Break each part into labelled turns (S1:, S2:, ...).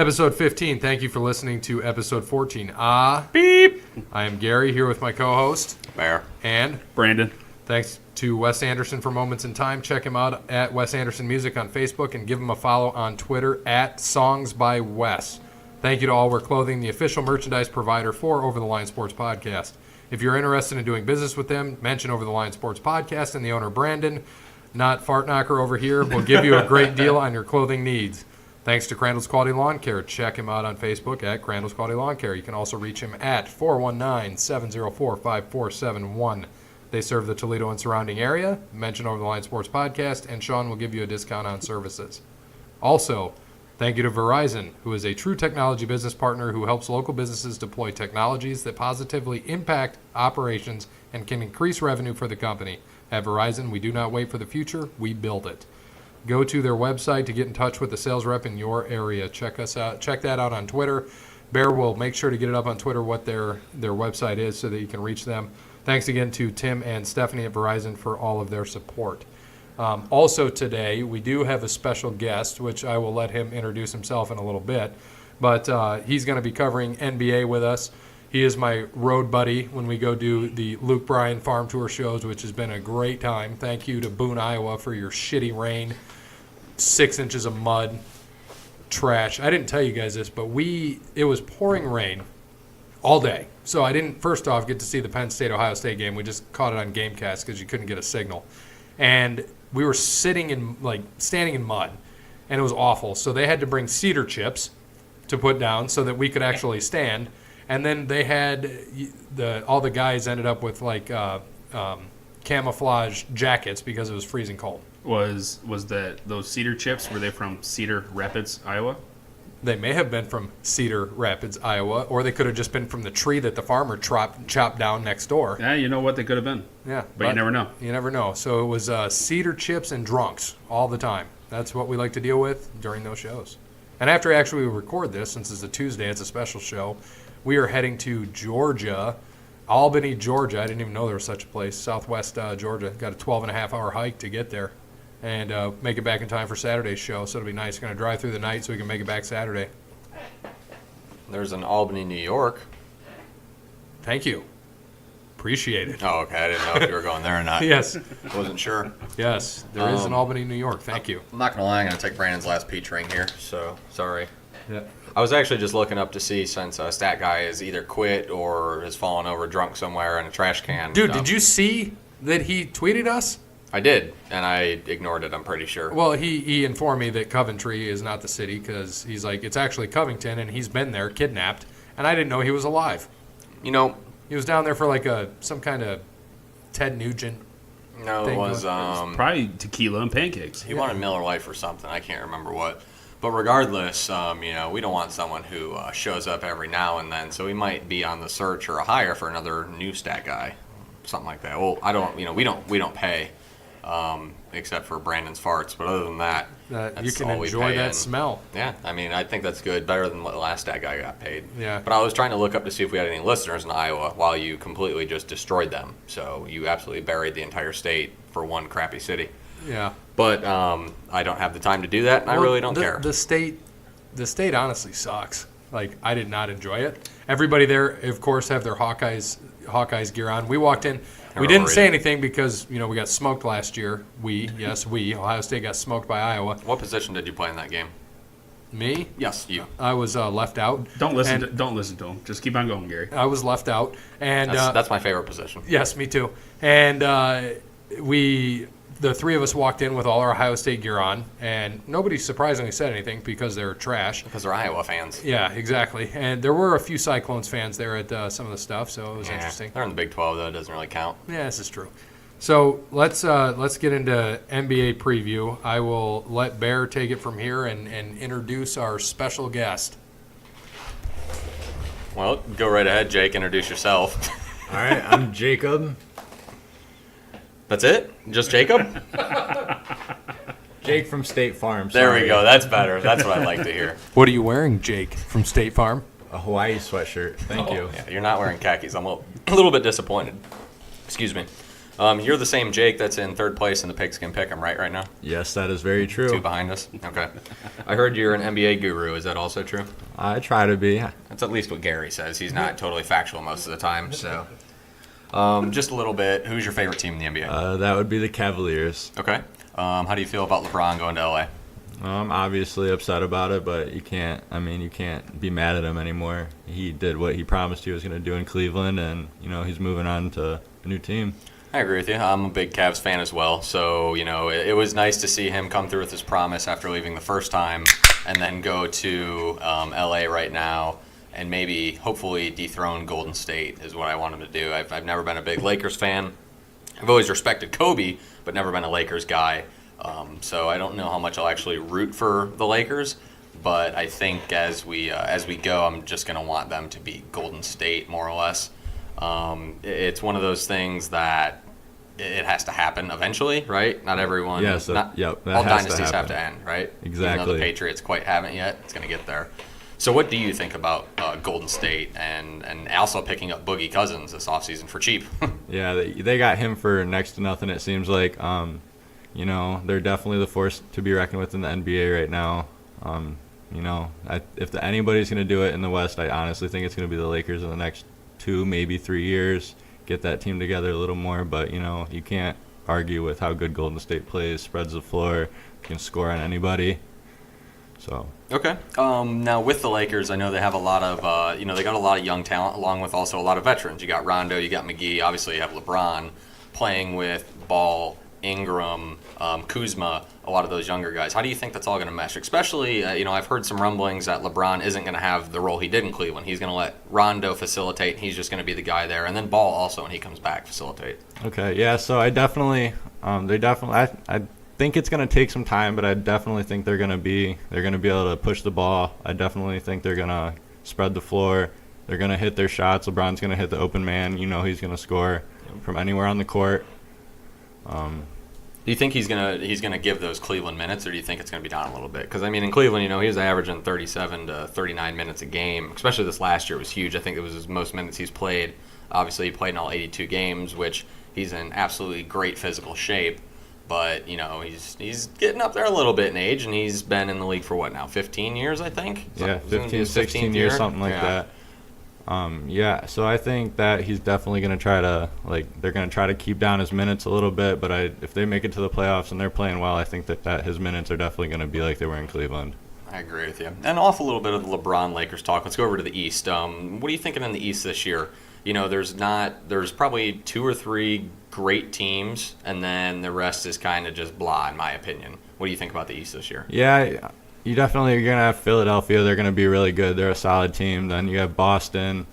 S1: Episode 15. Thank you for listening to episode 14.
S2: Beep.
S1: I am Gary here with my co-host
S3: Bear
S1: and
S2: Brandon.
S1: Thanks to Wes Anderson for Moments in Time. Check him out at Wes Anderson Music on Facebook and give him a follow on Twitter at Songs by Wes. Thank you to All Wear Clothing, the official merchandise provider for Over the Line Sports Podcast. If you're interested in doing business with them, mention Over the Line Sports Podcast, and the owner Brandon, not Fart Knocker over here, will give you a great deal on your clothing needs. Thanks to Crandall's Quality Lawn Care. Check him out on Facebook at Crandall's Quality Lawn Care. You can also reach him at 419-704-5471. They serve the Toledo and surrounding area. Mention Over the Line Sports Podcast, and Sean will give you a discount on services. Also, thank you to Verizon, who is a true technology business partner who helps local businesses deploy technologies that positively impact operations and can increase revenue for the company. At Verizon, we do not wait for the future, we build it. Go to their website to get in touch with the sales rep in your area. Check us out. Check that out on Twitter. Bear will make sure to get it up on Twitter what their website is so that you can reach them. Thanks again to Tim and Stephanie at Verizon for all of their support. Also today, we do have a special guest, which I will let him introduce himself in a little bit. But he's going to be covering NBA with us. He is my road buddy when we go do the Luke Bryan Farm Tour shows, which has been a great time. Thank you to Boone, Iowa for your shitty rain, 6 inches of mud, trash. I didn't tell you guys this, but it was pouring rain all day. So I didn't, first off, get to see the Penn State-Ohio State game. We just caught it on Gamecast because you couldn't get a signal. And we were standing in mud, and it was awful. So they had to bring cedar chips to put down so that we could actually stand. And then they had all the guys ended up with camouflage jackets because it was freezing cold.
S2: Was that those cedar chips? Were they from Cedar Rapids, Iowa?
S1: They may have been from Cedar Rapids, Iowa, or they could have just been from the tree that the farmer chopped down next door.
S2: Yeah, you know what? They could have been.
S1: Yeah,
S2: but you never know.
S1: You never know. So it was cedar chips and drunks all the time. That's what we like to deal with during those shows. And after actually we record this, since it's a Tuesday, it's a special show. We are heading to Georgia, Albany, Georgia. I didn't even know there was such a place. Southwest Georgia. Got a 12-and-a-half-hour hike to get there and make it back in time for Saturday's show. So it'll be nice. Going to drive through the night so we can make it back Saturday.
S3: There's an Albany, New York.
S1: Thank you. Appreciate it.
S3: Oh, okay. I didn't know if you were going there or not.
S1: Yes.
S3: Wasn't sure.
S1: Yes, there is an Albany, New York. Thank you.
S3: I'm not going to lie. I'm going to take Brandon's last peach ring here, so sorry.
S1: Yeah.
S3: I was actually just looking up to see since Stat Guy has either quit or has fallen over drunk somewhere in a trash can.
S1: Dude, did you see that he tweeted us?
S3: I did, and I ignored it, I'm pretty sure.
S1: Well, he informed me that Coventry is not the city because he's like, it's actually Covington, and he's been there, kidnapped, and I didn't know he was alive.
S3: You know,
S1: he was down there for like some kind of Ted Nugent.
S3: No,
S1: thing.
S3: it was
S2: probably tequila and pancakes.
S3: He wanted Miller Lite or something. I can't remember what. But regardless, we don't want someone who shows up every now and then. So we might be on the search or a hire for another new Stat Guy, something like that. Well, I don't. We don't pay, except for Brandon's farts. But other than that, that's
S1: you can
S3: all
S1: enjoy
S3: we pay.
S1: that smell.
S3: Yeah, I mean, I think that's good. Better than what the last Stat Guy got paid.
S1: Yeah.
S3: But I was trying to look up to see if we had any listeners in Iowa while you completely just destroyed them. So you absolutely buried the entire state for one crappy city.
S1: Yeah.
S3: But I don't have the time to do that, and I really don't care.
S1: The state honestly sucks. Like, I did not enjoy it. Everybody there, of course, have their Hawkeyes gear on. We walked in. We didn't say anything because, we got smoked last year. Ohio State got smoked by Iowa.
S3: What position did you play in that game?
S1: Me?
S3: Yes, you.
S1: I was left out.
S2: Don't listen to him. Just keep on going, Gary.
S1: I was left out. And
S3: that's my favorite position.
S1: Yes, me too. And the three of us walked in with all our Ohio State gear on, and nobody surprisingly said anything because they're trash.
S3: Because they're Iowa fans.
S1: Yeah, exactly. And there were a few Cyclones fans there at some of the stuff, so it was interesting.
S3: They're in the Big 12, though. It doesn't really count.
S1: Yeah, this is true. So let's get into NBA preview. I will let Bear take it from here and introduce our special guest.
S3: Well, go right ahead, Jake. Introduce yourself.
S4: All right, I'm Jacob.
S3: That's it? Just Jacob?
S4: Jake from State Farm.
S3: There we go. That's better. That's what I like to hear.
S1: What are you wearing, Jake, from State Farm?
S4: A Hawaii sweatshirt. Thank you.
S3: Yeah, you're not wearing khakis. I'm a little bit disappointed. Excuse me. You're the same Jake that's in third place in the Pigskin PickEm, right now?
S4: Yes, that is very
S3: Two
S4: true.
S3: behind us? Okay. I heard you're an NBA guru. Is that also true?
S4: I try to be.
S3: That's at least what Gary says. He's not totally factual most of the time, so. Just a little bit. Who's your favorite team in the NBA?
S4: That would be the Cavaliers.
S3: Okay. How do you feel about LeBron going to LA?
S4: I'm obviously upset about it, but you can't be mad at him anymore. He did what he promised he was going to do in Cleveland, and, he's moving on to a new team.
S3: I agree with you. I'm a big Cavs fan as well. So, it was nice to see him come through with his promise after leaving the first time and then go to LA right now and maybe, hopefully, dethrone Golden State is what I want him to do. I've never been a big Lakers fan. I've always respected Kobe, but never been a Lakers guy. So I don't know how much I'll actually root for the Lakers, but I think as we go, I'm just going to want them to beat Golden State more or less. It's one of those things that it has to happen eventually, right? Not everyone.
S4: Yes,
S3: not,
S4: that
S3: all
S4: has to
S3: dynasties have
S4: happen.
S3: to end, right?
S4: Exactly.
S3: Even though the Patriots quite haven't yet, it's going to get there. So what do you think about Golden State and also picking up Boogie Cousins this offseason for cheap?
S4: Yeah, they got him for next to nothing, it seems like. They're definitely the force to be reckoned with in the NBA right now. If anybody's going to do it in the West, I honestly think it's going to be the Lakers in the next 2, maybe 3 years. Get that team together a little more, but, you can't argue with how good Golden State plays, spreads the floor, can score on anybody. So.
S3: Okay. Now with the Lakers, I know they have a lot of, they got a lot of young talent along with also a lot of veterans. You got Rondo, you got McGee, obviously you have LeBron playing with Ball, Ingram, Kuzma, a lot of those younger guys. How do you think that's all going to mesh? Especially, I've heard some rumblings that LeBron isn't going to have the role he did in Cleveland. He's going to let Rondo facilitate, and he's just going to be the guy there. And then Ball also, when he comes back, facilitate.
S4: Okay, yeah, so I definitely, I think it's going to take some time, but I definitely think they're going to be able to push the ball. I definitely think they're going to spread the floor. They're going to hit their shots. LeBron's going to hit the open man. He's going to score from anywhere on the court.
S3: Do you think he's gonna give those Cleveland minutes, or do you think it's gonna be down a little bit? Because in Cleveland, he was averaging 37 to 39 minutes a game. Especially this last year was huge. I think it was his most minutes he's played. Obviously, he played in all 82 games, which he's in absolutely great physical shape. But he's getting up there a little bit in age, and he's been in the league for what now? 15 years, I think.
S4: Yeah, 15, 16 years, something like that. So I think that he's definitely going to try to, they're going to try to keep down his minutes a little bit, but if they make it to the playoffs and they're playing well, I think that his minutes are definitely going to be like they were in Cleveland.
S3: I agree with you. And off a little bit of the LeBron Lakers talk, let's go over to the East. What are you thinking in the East this year? There's probably 2 or 3 great teams, and then the rest is kind of just blah, in my opinion. What do you think about the East this year?
S4: Yeah, you definitely are going to have Philadelphia. They're going to be really good. They're a solid team. Then you have Boston.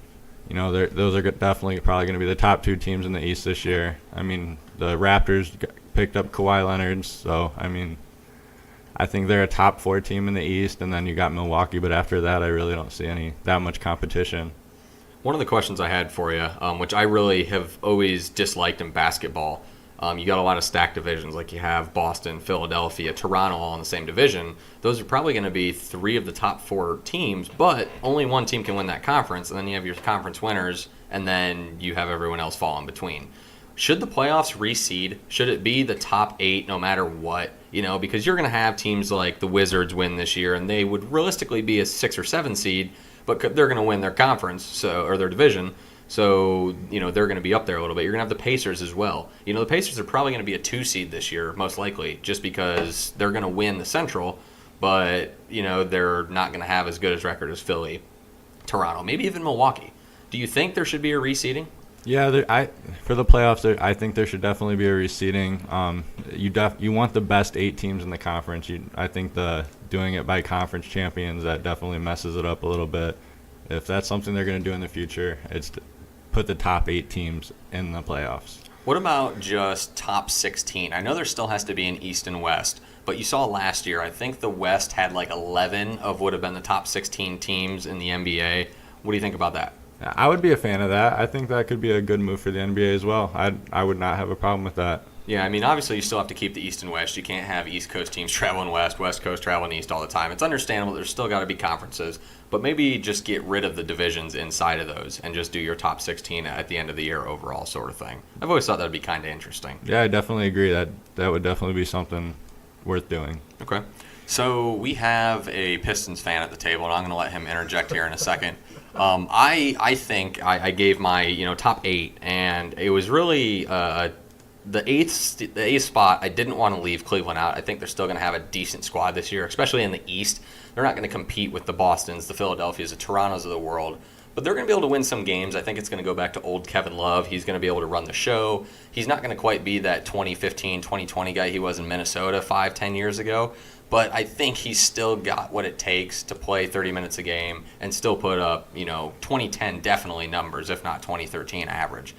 S4: Those are definitely probably going to be the top 2 teams in the East this year. The Raptors picked up Kawhi Leonard, so, I think they're a top 4 team in the East, and then you got Milwaukee, but after that I really don't see that much competition.
S3: One of the questions I had for you, which I really have always disliked in basketball, you got a lot of stacked divisions, like you have Boston, Philadelphia, Toronto all in the same division. Those are probably going to be 3 of the top 4 teams, but only one team can win that conference, and then you have your conference winners, and then you have everyone else fall in between. Should the playoffs reseed? Should it be the top 8 no matter what? Because you're going to have teams like the Wizards win this year, and they would realistically be a 6 or 7 seed, but they're going to win their conference or their division. So, they're going to be up there a little bit. You're going to have the Pacers as well. The Pacers are probably going to be a 2 seed this year, most likely, just because they're going to win the Central, but, they're not going to have as good a record as Philly, Toronto, maybe even Milwaukee. Do you think there should be a reseeding?
S4: Yeah, for the playoffs, I think there should definitely be a reseeding. You want the best 8 teams in the conference. I think doing it by conference champions, that definitely messes it up a little bit. If that's something they're going to do in the future, it's put the top 8 teams in the playoffs.
S3: What about just top 16? I know there still has to be an East and West, but you saw last year, I think the West had 11 of would have been the top 16 teams in the NBA. What do you think about that?
S4: I would be a fan of that. I think that could be a good move for the NBA as well. I would not have a problem with that.
S3: Yeah, I mean, obviously you still have to keep the East and West. You can't have East Coast teams traveling West, West Coast traveling East all the time. It's understandable. There's still got to be conferences, but maybe just get rid of the divisions inside of those and just do your top 16 at the end of the year overall sort of thing. I've always thought that would be kind of interesting.
S4: Yeah, I definitely agree. That would definitely be something worth doing.
S3: Okay. So we have a Pistons fan at the table, and I'm going to let him interject here in a second. I think I gave my top 8, and it was really the eighth spot. I didn't want to leave Cleveland out. I think they're still going to have a decent squad this year, especially in the East. They're not going to compete with the Bostons, the Philadelphias, the Torontos of the world. But they're going to be able to win some games. I think it's going to go back to old Kevin Love. He's going to be able to run the show. He's not going to quite be that 2015, 2020 guy he was in Minnesota 5-10 years ago. But I think he's still got what it takes to play 30 minutes a game and still put up, 2010 definitely numbers, if not 2013 average.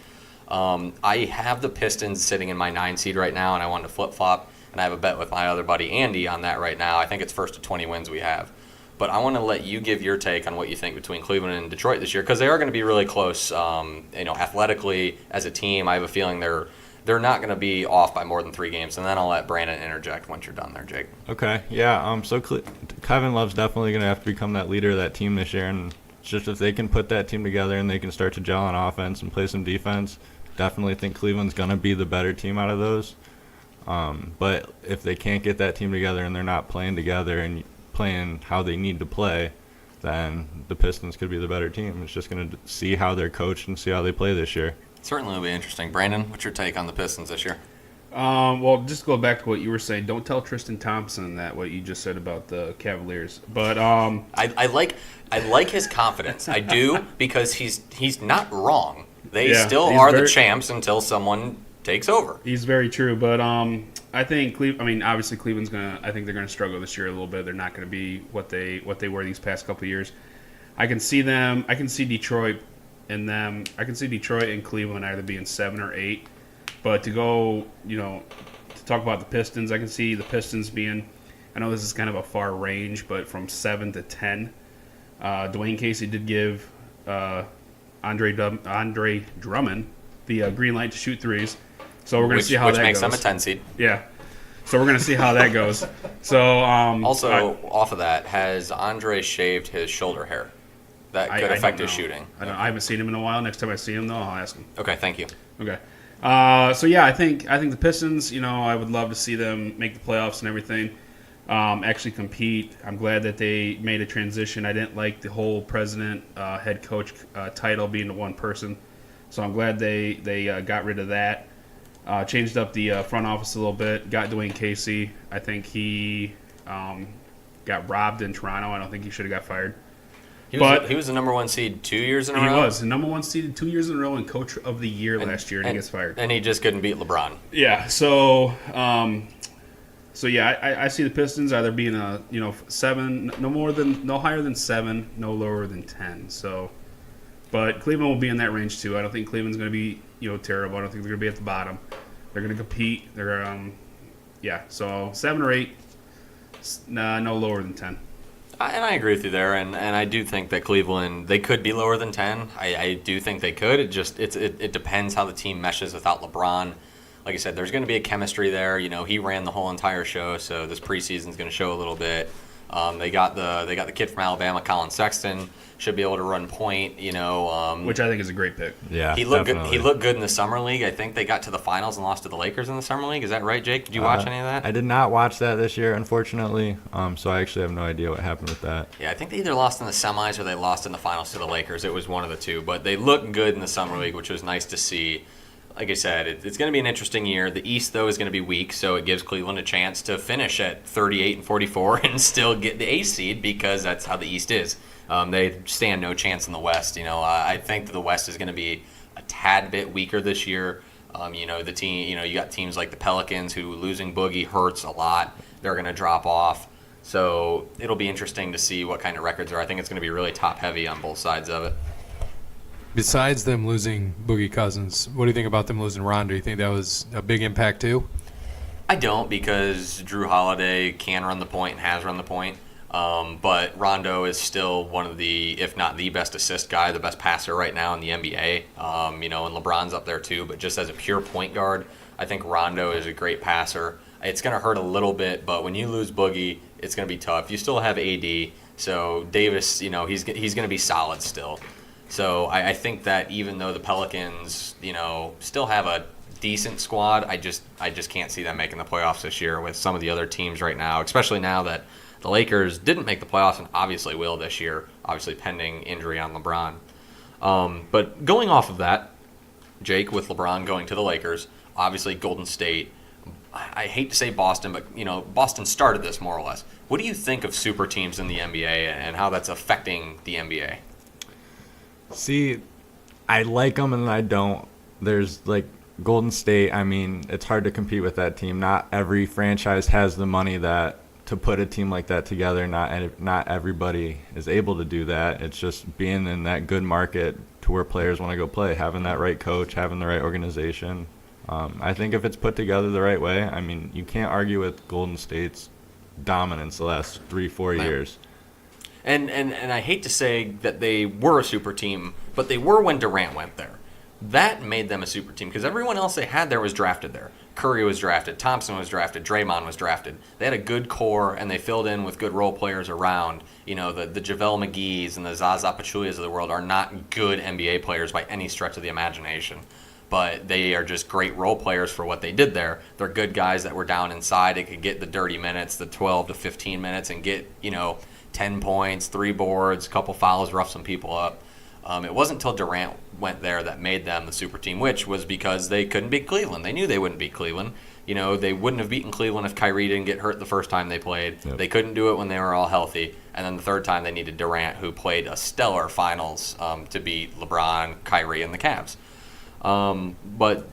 S3: I have the Pistons sitting in my 9 seed right now, and I wanted to flip-flop, and I have a bet with my other buddy Andy on that right now. I think it's first to 20 wins we have. But I want to let you give your take on what you think between Cleveland and Detroit this year, because they are going to be really close. Athletically as a team, I have a feeling they're not going to be off by more than 3 games. And then I'll let Brandon interject once you're done there, Jake.
S4: Okay, yeah. So Kevin Love's definitely going to have to become that leader of that team this year, and it's just if they can put that team together and they can start to gel on offense and play some defense, definitely think Cleveland's going to be the better team out of those. But if they can't get that team together and they're not playing together and playing how they need to play, then the Pistons could be the better team. It's just going to see how they're coached and see how they play this year.
S3: Certainly will be interesting. Brandon, what's your take on the Pistons this year?
S2: Well, just go back to what you were saying. Don't tell Tristan Thompson that what you just said about the Cavaliers. But
S3: I like his confidence. I do, because he's not wrong. They still are the champs until someone takes over.
S2: He's very true, but I think obviously Cleveland's I think they're gonna struggle this year a little bit. They're not gonna be what they were these past couple of years. I can see Detroit and Cleveland either being 7 or 8. But to go, to talk about the Pistons, I can see the Pistons being, I know this is kind of a far range, but from 7 to 10. Dwayne Casey did give Andre Drummond the green light to shoot threes. So we're going to see how that goes.
S3: Which makes them a 10 seed.
S2: Yeah. So we're going to see how that goes. So
S3: off of that, has Andre shaved his shoulder hair? That could affect his shooting.
S2: I haven't seen him in a while. Next time I see him, though, I'll ask him.
S3: Okay, thank you.
S2: Okay. I think the Pistons, I would love to see them make the playoffs and everything, actually compete. I'm glad that they made a transition. I didn't like the whole president, head coach title being to one person. So I'm glad they got rid of that. Changed up the front office a little bit. Got Dwayne Casey. I think he got robbed in Toronto. I don't think he should have got fired.
S3: He was the number 1 seed 2 years in a row?
S2: He was the number 1 seeded 2 years in a row and coach of the year last year, and he gets fired.
S3: And he just couldn't beat LeBron.
S2: Yeah, I see the Pistons either being a 7, no higher than 7, no lower than 10. So, but Cleveland will be in that range too. I don't think Cleveland's going to be terrible. I don't think they're going to be at the bottom. They're going to compete. They're so 7 or 8, no lower than 10.
S3: And I agree with you there, and I do think that Cleveland, they could be lower than 10. I do think they could. It depends how the team meshes without LeBron. Like I said, there's going to be a chemistry there. He ran the whole entire show, so this preseason is going to show a little bit. They got the kid from Alabama, Colin Sexton, should be able to run point.
S2: Which I think is a great pick.
S4: Yeah,
S3: he looked good. He looked good in the summer league. I think they got to the finals and lost to the Lakers in the summer league. Is that right, Jake? Did you watch any of that?
S4: I did not watch that this year, unfortunately. So I actually have no idea what happened with that.
S3: Yeah, I think they either lost in the semis or they lost in the finals to the Lakers. It was one of the two, but they looked good in the summer league, which was nice to see. Like I said, it's going to be an interesting year. The East, though, is going to be weak, so it gives Cleveland a chance to finish at 38-44 and still get the 8th seed, because that's how the East is. They stand no chance in the West. I think that the West is going to be a tad bit weaker this year. The team. You got teams like the Pelicans, who losing Boogie hurts a lot. They're going to drop off. So it'll be interesting to see what kind of records are. I think it's going to be really top heavy on both sides of it.
S1: Besides them losing Boogie Cousins, what do you think about them losing Rondo? Do you think that was a big impact too?
S3: I don't, because Drew Holiday can run the point and has run the point. But Rondo is still one of the, if not the best assist guy, the best passer right now in the NBA. And LeBron's up there too. But just as a pure point guard, I think Rondo is a great passer. It's going to hurt a little bit, but when you lose Boogie, it's going to be tough. You still have AD, so Davis, he's going to be solid still. So I think that even though the Pelicans, still have a decent squad, I just can't see them making the playoffs this year with some of the other teams right now, especially now that the Lakers didn't make the playoffs and obviously will this year, obviously pending injury on LeBron. But going off of that, Jake, with LeBron going to the Lakers, obviously Golden State, I hate to say Boston, but Boston started this more or less. What do you think of super teams in the NBA and how that's affecting the NBA?
S4: See, I like them and I don't. There's like Golden State. I mean, it's hard to compete with that team. Not every franchise has the money to put a team like that together. Not everybody is able to do that. It's just being in that good market to where players want to go play, having that right coach, having the right organization. I think if it's put together the right way, I mean, you can't argue with Golden State's dominance the last 3-4 years.
S3: And I hate to say that they were a super team, but they were when Durant went there. That made them a super team because everyone else they had there was drafted there. Curry was drafted, Thompson was drafted, Draymond was drafted. They had a good core, and they filled in with good role players around. The JaVale McGee's and the Zaza Pachulias of the world are not good NBA players by any stretch of the imagination. But they are just great role players for what they did there. They're good guys that were down inside. They could get the dirty minutes, the 12 to 15 minutes, and get, 10 points, 3 boards, a couple fouls, rough some people up. It wasn't until Durant went there that made them the super team, which was because they couldn't beat Cleveland. They knew they wouldn't beat Cleveland. They wouldn't have beaten Cleveland if Kyrie didn't get hurt the first time they played. Yep. They couldn't do it when they were all healthy. And then the third time they needed Durant, who played a stellar finals to beat LeBron, Kyrie, and the Cavs. But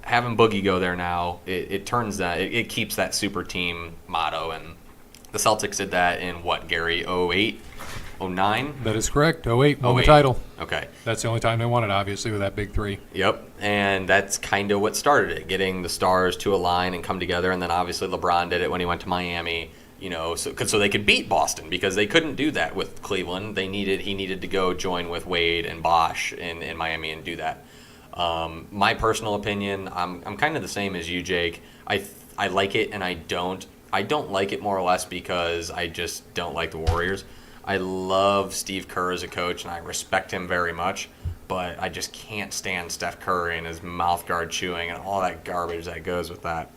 S3: having Boogie go there now, it turns that it keeps that super team motto, and the Celtics did that in Gary, 08, 09?
S1: That is correct. 08 won the
S3: 08.
S1: title.
S3: Okay.
S1: That's the only time they won it, obviously, with that big three.
S3: Yep, and that's kind of what started it, getting the stars to align and come together, and then obviously LeBron did it when he went to Miami. So they could beat Boston because they couldn't do that with Cleveland. He needed to go join with Wade and Bosh in Miami and do that. My personal opinion, I'm kind of the same as you, Jake. I like it and I don't. I don't like it more or less because I just don't like the Warriors. I love Steve Kerr as a coach and I respect him very much, but I just can't stand Steph Curry and his mouth guard chewing and all that garbage that goes with that.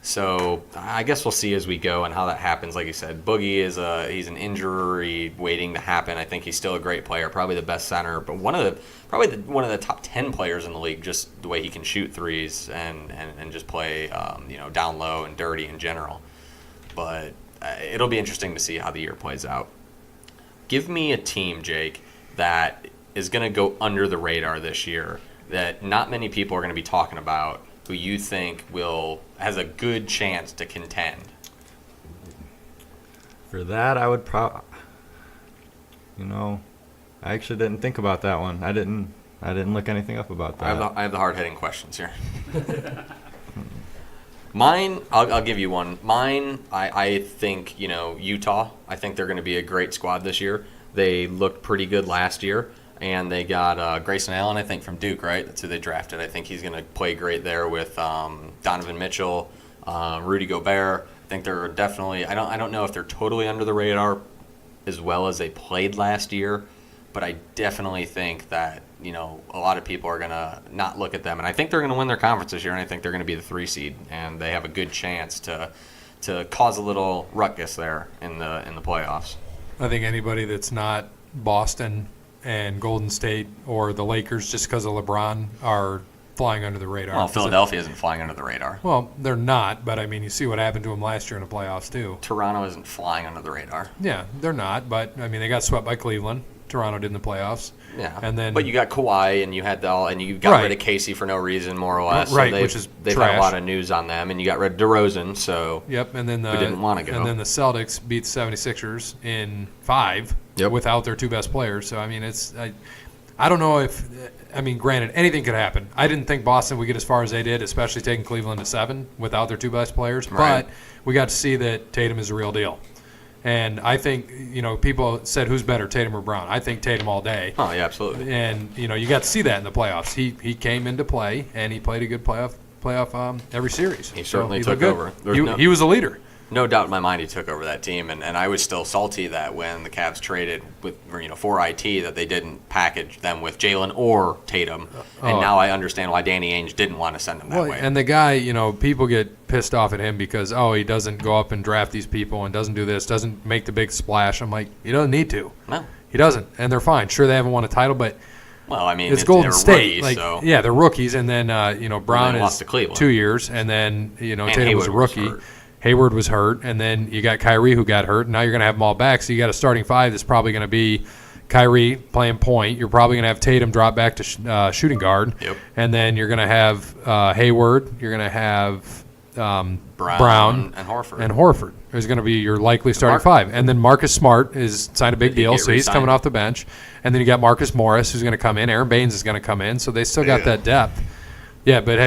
S3: So I guess we'll see as we go and how that happens. Like you said, Boogie he's an injury waiting to happen. I think he's still a great player, probably the best center, but one of the top 10 players in the league. Just the way he can shoot threes and just play down low and dirty in general. But it'll be interesting to see how the year plays out. Give me a team, Jake, that is going to go under the radar this year that not many people are going to be talking about, who you think has a good chance to contend.
S4: For that, I would I actually didn't think about that one. I didn't look anything up about that.
S3: I have the hard-hitting questions here. Mine, I'll give you one. Mine, I think, Utah. I think they're going to be a great squad this year. They looked pretty good last year. And they got Grayson Allen, I think, from Duke, right? That's who they drafted. I think he's going to play great there with Donovan Mitchell, Rudy Gobert. I think they're definitely. I don't know if they're totally under the radar as well as they played last year, but I definitely think that a lot of people are going to not look at them, and I think they're going to win their conference this year, and I think they're going to be the 3 seed, and they have a good chance to cause a little ruckus there in the playoffs.
S1: I think anybody that's not Boston and Golden State or the Lakers, just because of LeBron, are flying under the radar.
S3: Well, Philadelphia isn't flying under the radar.
S1: Well, they're not, but I mean, you see what happened to them last year in the playoffs too.
S3: Toronto isn't flying under the radar.
S1: Yeah, they're not, but I mean, they got swept by Cleveland. Toronto did in the playoffs.
S3: Yeah,
S1: and
S3: but you got Kawhi, and you had you got rid of Casey for no reason, more or less.
S1: Right,
S3: so
S1: which is
S3: they've
S1: trash.
S3: had a lot of news on them, and you got rid of DeRozan. So
S1: yep, and then
S3: we didn't want to go.
S1: And then the Celtics beat the 76ers in 5 without their 2 best players. So I mean, I don't know if granted, anything could happen. I didn't think Boston would get as far as they did, especially taking Cleveland to 7 without their 2 best players.
S3: Right.
S1: But we got to see that Tatum is a real deal. And I think, people said who's better, Tatum or Brown. I think Tatum all day.
S3: Oh, yeah, absolutely.
S1: And, you got to see that in the playoffs. He came into play, and he played a good playoff every series.
S3: He certainly
S1: looked
S3: took
S1: good.
S3: over.
S1: He was a leader.
S3: No doubt in my mind he took over that team, and I was still salty that when the Cavs traded for IT that they didn't package them with Jalen or Tatum, and now I understand why Danny Ainge didn't want to send them that way.
S1: And the guy, people get pissed off at him because, he doesn't go up and draft these people and doesn't do this, doesn't make the big splash. I'm like, he doesn't need to.
S3: No.
S1: He doesn't, and they're fine. Sure, they haven't won a title, but
S3: well, I mean,
S1: it's Golden
S3: they're
S1: State.
S3: rookies, so.
S1: Yeah, they're rookies, and then Brown
S3: lost
S1: is
S3: to Cleveland.
S1: 2 years, and then Tatum was a
S3: Hayward was
S1: rookie.
S3: hurt.
S1: Hayward was hurt, and then you got Kyrie who got hurt. And now you're going to have them all back, so you got a starting five that's probably going to be Kyrie playing point. You're probably going to have Tatum drop back to shooting guard,
S3: Yep.
S1: and then you're going to have Hayward. You're going to have
S3: Brown and Horford.
S1: And Horford is going to be your likely starting five. And then Marcus Smart is signed a big deal, so he's coming off the bench. And then you got Marcus Morris who's going to come in. Aaron Baines is going to come in, so they still got that depth. Yeah, but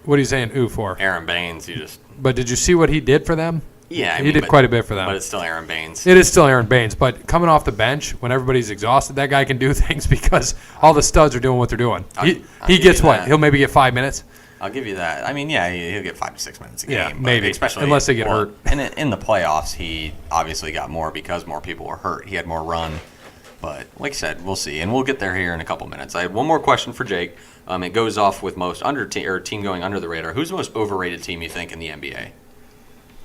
S1: what are you saying ooh for?
S3: Aaron Baines,
S1: But did you see what he did for them?
S3: Yeah,
S1: he did quite a bit for them.
S3: But it's still Aaron Baines.
S1: It is still Aaron Baines, but coming off the bench when everybody's exhausted, that guy can do things because all the studs are doing what they're doing. He gets what? He'll maybe get 5 minutes.
S3: I'll give you that. I mean, yeah, he'll get 5 to 6 minutes a game.
S1: Yeah, maybe,
S3: especially
S1: unless they get hurt.
S3: And in the playoffs, he obviously got more because more people were hurt. He had more run. But like I said, we'll see, and we'll get there here in a couple minutes. I have one more question for Jake. It goes off with most team going under the radar. Who's the most overrated team you think in the NBA?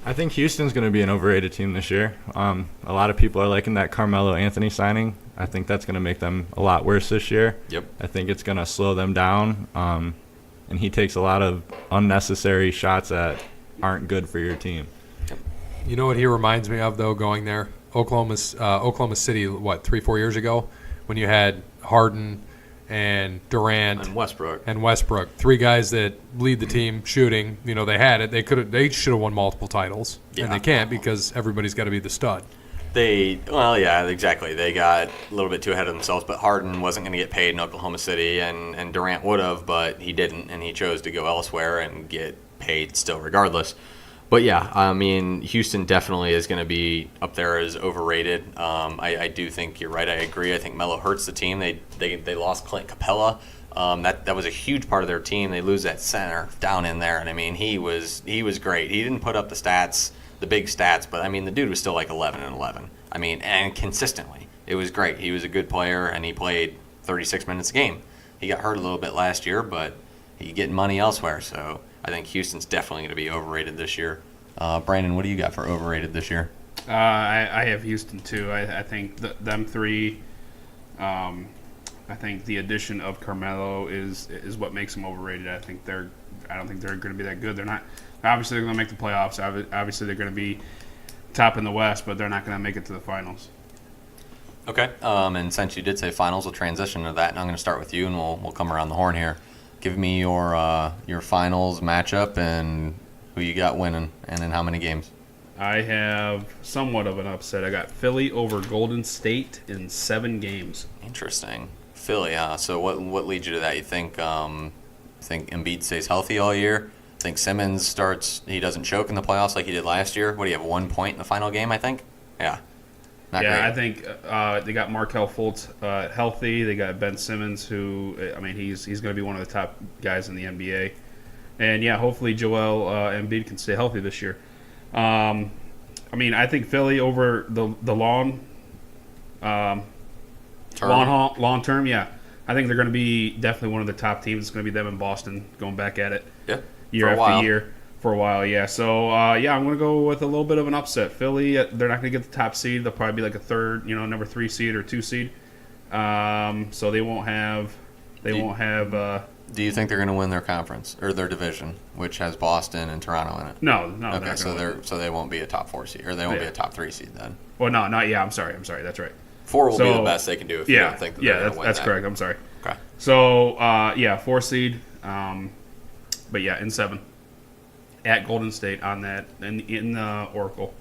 S4: I think Houston's going to be an overrated team this year. A lot of people are liking that Carmelo Anthony signing. I think that's going to make them a lot worse this year.
S3: Yep.
S4: I think it's going to slow them down, and he takes a lot of unnecessary shots that aren't good for your team.
S1: You know what he reminds me of, though, going there? Oklahoma City, 3-4 years ago, when you had Harden and Durant
S3: and
S1: Westbrook, three guys that lead the team shooting. They had it. They should have won multiple titles, and they can't because everybody's got to be the stud.
S3: Yeah, exactly. They got a little bit too ahead of themselves, but Harden wasn't going to get paid in Oklahoma City, and Durant would have, but he didn't, and he chose to go elsewhere and get paid still regardless. But yeah, I mean, Houston definitely is going to be up there as overrated. I do think you're right. I agree. I think Melo hurts the team. They lost Clint Capella. That was a huge part of their team. They lose that center down in there, and I mean, he was great. He didn't put up the big stats, but I mean, the dude was still like 11-11. I mean, and consistently, it was great. He was a good player, and he played 36 minutes a game. He got hurt a little bit last year, but he getting money elsewhere, so. I think Houston's definitely going to be overrated this year. Brandon, what do you got for overrated this year?
S2: I have Houston too. I think them three. I think the addition of Carmelo is what makes them overrated. I don't think they're going to be that good. They're not. Obviously, they're going to make the playoffs. Obviously, they're going to be top in the West, but they're not going to make it to the finals.
S3: Okay. And since you did say finals, we'll transition to that, and I'm going to start with you, and we'll come around the horn here. Give me your finals matchup and who you got winning, and in how many games.
S2: I have somewhat of an upset. I got Philly over Golden State in 7 games.
S3: Interesting. Philly, so what leads you to that? You think Embiid stays healthy all year? Think Simmons he doesn't choke in the playoffs like he did last year? What do you have, 1 point in the final game, I think? Yeah. Not great.
S2: I think they got Markelle Fultz healthy. They got Ben Simmons, who he's going to be one of the top guys in the NBA. And yeah, hopefully Joel Embiid can stay healthy this year. I think Philly over the long term. Yeah, I think they're going to be definitely one of the top teams. It's going to be them in Boston going back at it.
S3: Yeah,
S2: year after year. For a while, yeah. So, I'm going to go with a little bit of an upset. Philly, they're not going to get the top seed. They'll probably be like a third, number 3 seed or 2 seed. So they won't have.
S3: Do you think they're going to win their conference or their division, which has Boston and Toronto in it?
S2: No.
S3: Okay, so they won't be a top 4 seed, or they won't be a top 3 seed then.
S2: Well, no, not yeah. I'm sorry. That's right.
S3: 4 will be the best they can do if you don't think that they're going to win.
S2: That's correct. I'm sorry.
S3: Okay.
S2: So 4 seed. But yeah, in 7. At Golden State on that in Oracle.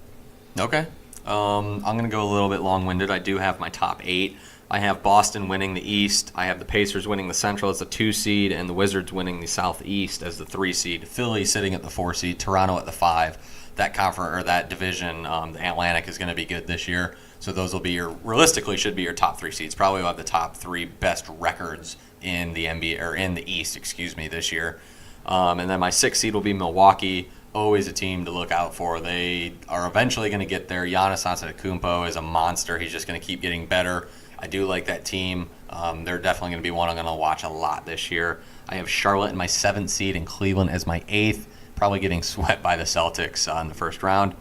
S3: Okay. I'm going to go a little bit long-winded. I do have my top 8. I have Boston winning the East. I have the Pacers winning the Central as the 2 seed, and the Wizards winning the Southeast as the 3 seed. Philly sitting at the 4 seed, Toronto at the 5. That conference or that division, the Atlantic, is going to be good this year. So those will be realistically should be your top 3 seeds. Probably will have the top 3 best records in the NBA or in the East, this year. And then my 6th seed will be Milwaukee. Always a team to look out for. They are eventually going to get there. Giannis Antetokounmpo is a monster. He's just going to keep getting better. I do like that team. They're definitely going to be one I'm going to watch a lot this year. I have Charlotte in my 7th seed and Cleveland as my 8th. Probably getting swept by the Celtics in the first round.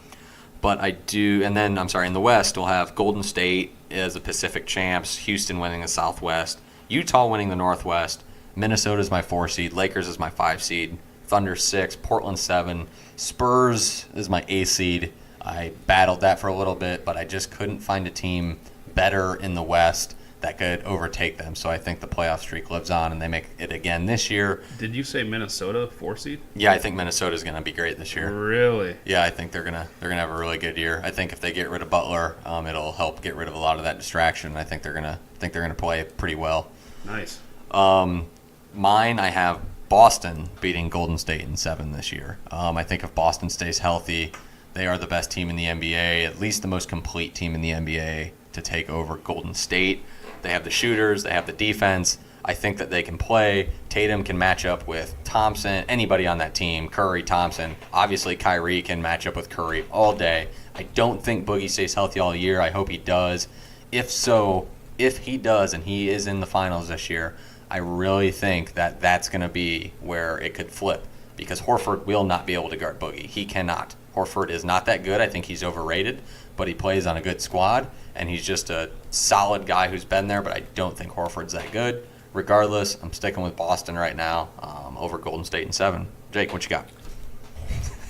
S3: But I do, and then, in the West, we'll have Golden State as the Pacific champs, Houston winning the Southwest, Utah winning the Northwest, Minnesota is my 4 seed, Lakers is my 5 seed, Thunder 6, Portland 7, Spurs is my 8 seed. I battled that for a little bit, but I just couldn't find a team better in the West that could overtake them. So I think the playoff streak lives on, and they make it again this year.
S2: Did you say Minnesota 4 seed?
S3: Yeah, I think Minnesota's going to be great this year.
S2: Really?
S3: Yeah, I think they're gonna have a really good year. I think if they get rid of Butler, it'll help get rid of a lot of that distraction. I think they're gonna play pretty well.
S2: Nice.
S3: Mine, I have Boston beating Golden State in 7 this year. I think if Boston stays healthy, they are the best team in the NBA, at least the most complete team in the NBA to take over Golden State. They have the shooters, they have the defense. I think that they can play. Tatum can match up with Thompson, anybody on that team, Curry, Thompson. Obviously, Kyrie can match up with Curry all day. I don't think Boogie stays healthy all year. I hope he does. If he does and he is in the finals this year, I really think that that's going to be where it could flip, because Horford will not be able to guard Boogie. He cannot. Horford is not that good. I think he's overrated, but he plays on a good squad, and he's just a solid guy who's been there, but I don't think Horford's that good. Regardless, I'm sticking with Boston right now over Golden State in 7. Jake, what you got?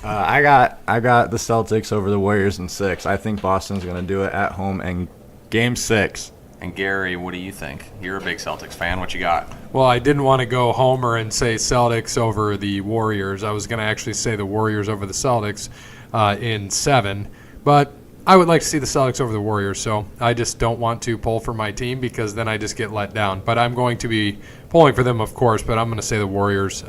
S4: I got the Celtics over the Warriors in 6. I think Boston's going to do it at home in Game 6.
S3: And Gary, what do you think? You're a big Celtics fan. What you got?
S1: Well, I didn't want to go homer and say Celtics over the Warriors. I was going to actually say the Warriors over the Celtics in 7. But I would like to see the Celtics over the Warriors, so I just don't want to pull for my team because then I just get let down. But I'm going to be pulling for them, of course, but I'm going to say the Warriors.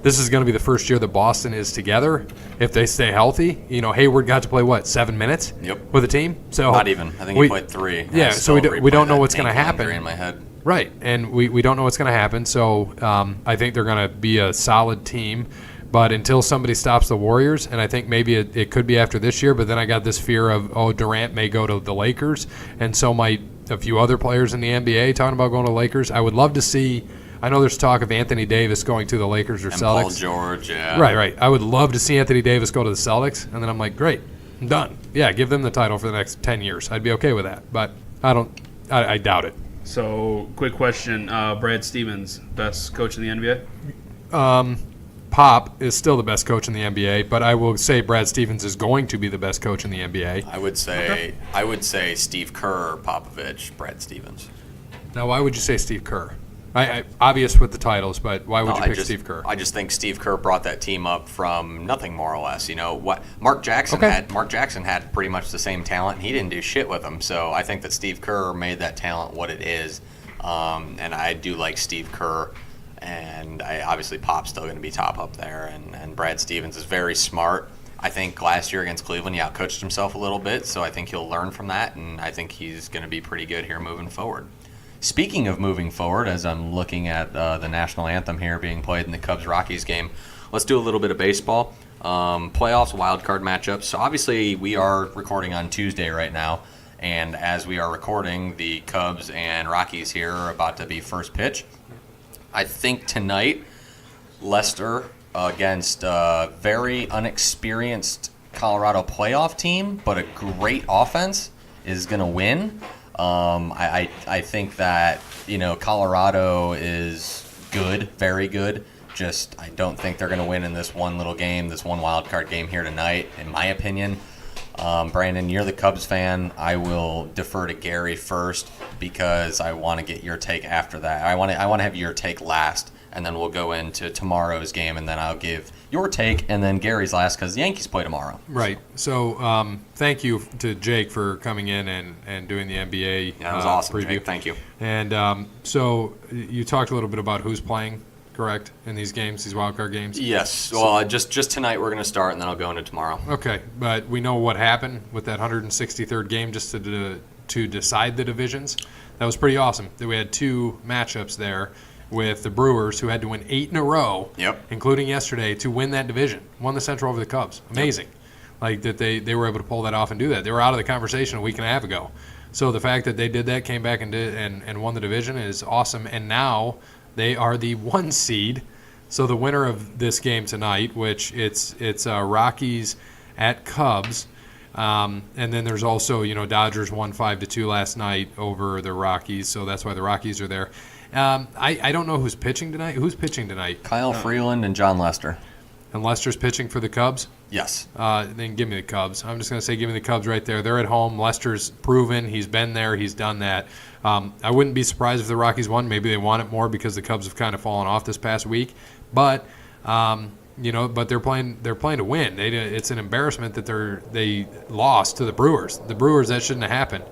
S1: This is going to be the first year that Boston is together. If they stay healthy, Hayward got to play, 7 minutes with a team? So
S3: not even. I think he played 3.
S1: Yeah, so we don't know what's going to happen.
S3: In my head.
S1: Right, and we don't know what's going to happen, so I think they're going to be a solid team. But until somebody stops the Warriors, and I think maybe it could be after this year, but then I got this fear of, Durant may go to the Lakers, and so might a few other players in the NBA talking about going to the Lakers. I would love to see, I know there's talk of Anthony Davis going to the Lakers or
S3: and
S1: Celtics.
S3: Paul George, yeah.
S1: Right. I would love to see Anthony Davis go to the Celtics, and then I'm like, great, I'm done. Yeah, give them the title for the next 10 years. I'd be okay with that, but I doubt it.
S2: So, quick question. Brad Stevens, best coach in the NBA?
S1: Pop is still the best coach in the NBA, but I will say Brad Stevens is going to be the best coach in the NBA.
S3: I would say Steve Kerr, Popovich, Brad Stevens.
S1: Now, why would you say Steve Kerr? I obvious with the titles, but why would you pick Steve Kerr?
S3: I just think Steve Kerr brought that team up from nothing, more or less. What Mark Jackson had. Mark Jackson had pretty much the same talent, and he didn't do shit with them. So I think that Steve Kerr made that talent what it is, and I do like Steve Kerr. And obviously Pop's still going to be top up there, and Brad Stevens is very smart. I think last year against Cleveland, he outcoached himself a little bit, so I think he'll learn from that, and I think he's going to be pretty good here moving forward. Speaking of moving forward, as I'm looking at the national anthem here being played in the Cubs-Rockies game, let's do a little bit of baseball. Playoffs, wild card matchups. So obviously we are recording on Tuesday right now, and as we are recording, the Cubs and Rockies here are about to be first pitch. I think tonight, Lester against a very unexperienced Colorado playoff team, but a great offense, is going to win. I think that, Colorado is good, very good. Just I don't think they're going to win in this one little game, this one wild card game here tonight, in my opinion. Brandon, you're the Cubs fan. I will defer to Gary first because I want to get your take after that. I want to have your take last and then we'll go into tomorrow's game, and then I'll give your take, and then Gary's last because the Yankees play tomorrow.
S1: Right. So thank you to Jake for coming in and doing the NBA
S3: Yeah, that was awesome,
S1: preview.
S3: Jake. Thank you.
S1: And so you talked a little bit about who's playing, correct, in these games, these wildcard games?
S3: Yes. Well, just tonight we're going to start, and then I'll go into tomorrow.
S1: Okay, but we know what happened with that 163rd game just to decide the divisions. That was pretty awesome. That we had 2 matchups there with the Brewers, who had to win 8 in a row,
S3: Yep.
S1: including yesterday, to win that division. Won the Central over the Cubs. Amazing. Like that they were able to pull that off and do that. They were out of the conversation a week and a half ago. So the fact that they did that, came back and won the division is awesome. And now they are the 1 seed. So the winner of this game tonight, which it's Rockies at Cubs, and then there's also, Dodgers won 5-2 last night over the Rockies, so that's why the Rockies are there. I don't know who's pitching tonight. Who's pitching tonight?
S3: Kyle Freeland and John Lester.
S1: And Lester's pitching for the Cubs?
S3: Yes.
S1: Then give me the Cubs. I'm just going to say give me the Cubs right there. They're at home. Lester's proven. He's been there. He's done that. I wouldn't be surprised if the Rockies won. Maybe they want it more because the Cubs have kind of fallen off this past week. But but they're playing to win. It's an embarrassment that they lost to the Brewers. The Brewers, that shouldn't have happened.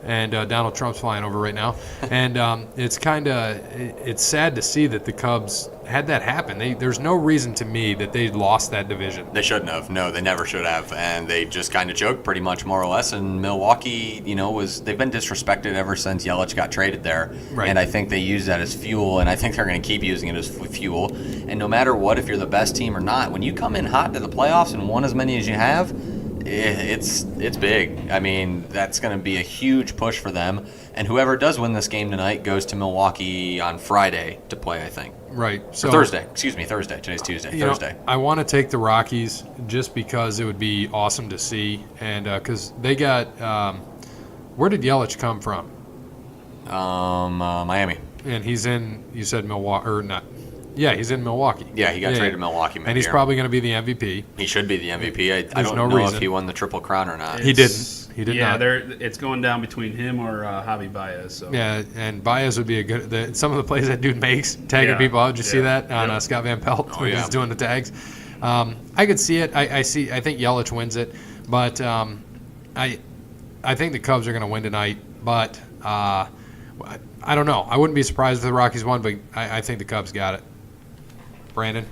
S1: And Donald Trump's flying over right now. And it's sad to see that the Cubs had that happen. There's no reason to me that they lost that division.
S3: They shouldn't have. No, they never should have. And they just kind of choked pretty much, more or less. And Milwaukee, they've been disrespected ever since Yelich got traded there.
S1: Right.
S3: And I think they use that as fuel, and I think they're going to keep using it as fuel. And no matter what, if you're the best team or not, when you come in hot to the playoffs and won as many as you have, it's big. I mean, that's going to be a huge push for them. And whoever does win this game tonight goes to Milwaukee on Friday to play, I think.
S1: Right.
S3: So Thursday. Excuse me, Thursday. Today's Tuesday. Thursday.
S1: I want to take the Rockies just because it would be awesome to see. And because they got where did Yelich come from?
S3: Miami.
S1: And he's in, you said Milwaukee, or not. Yeah, he's in Milwaukee.
S3: Yeah, he got traded to Milwaukee mid-year.
S1: And he's probably going to be the MVP.
S3: He should be the MVP. I
S1: There's
S3: don't
S1: no
S3: know
S1: reason.
S3: if he won the Triple Crown or not.
S1: He didn't. He did not.
S2: It's going down between him or Javi Baez. So.
S1: Yeah, and Baez would be a good. Some of the plays that dude makes, tagging people out. Did you see that on Scott Van Pelt when he's doing the tags? I could see it. I think Yelich wins it, but I think the Cubs are going to win tonight. But I don't know. I wouldn't be surprised if the Rockies won, but I think the Cubs got it. Brandon?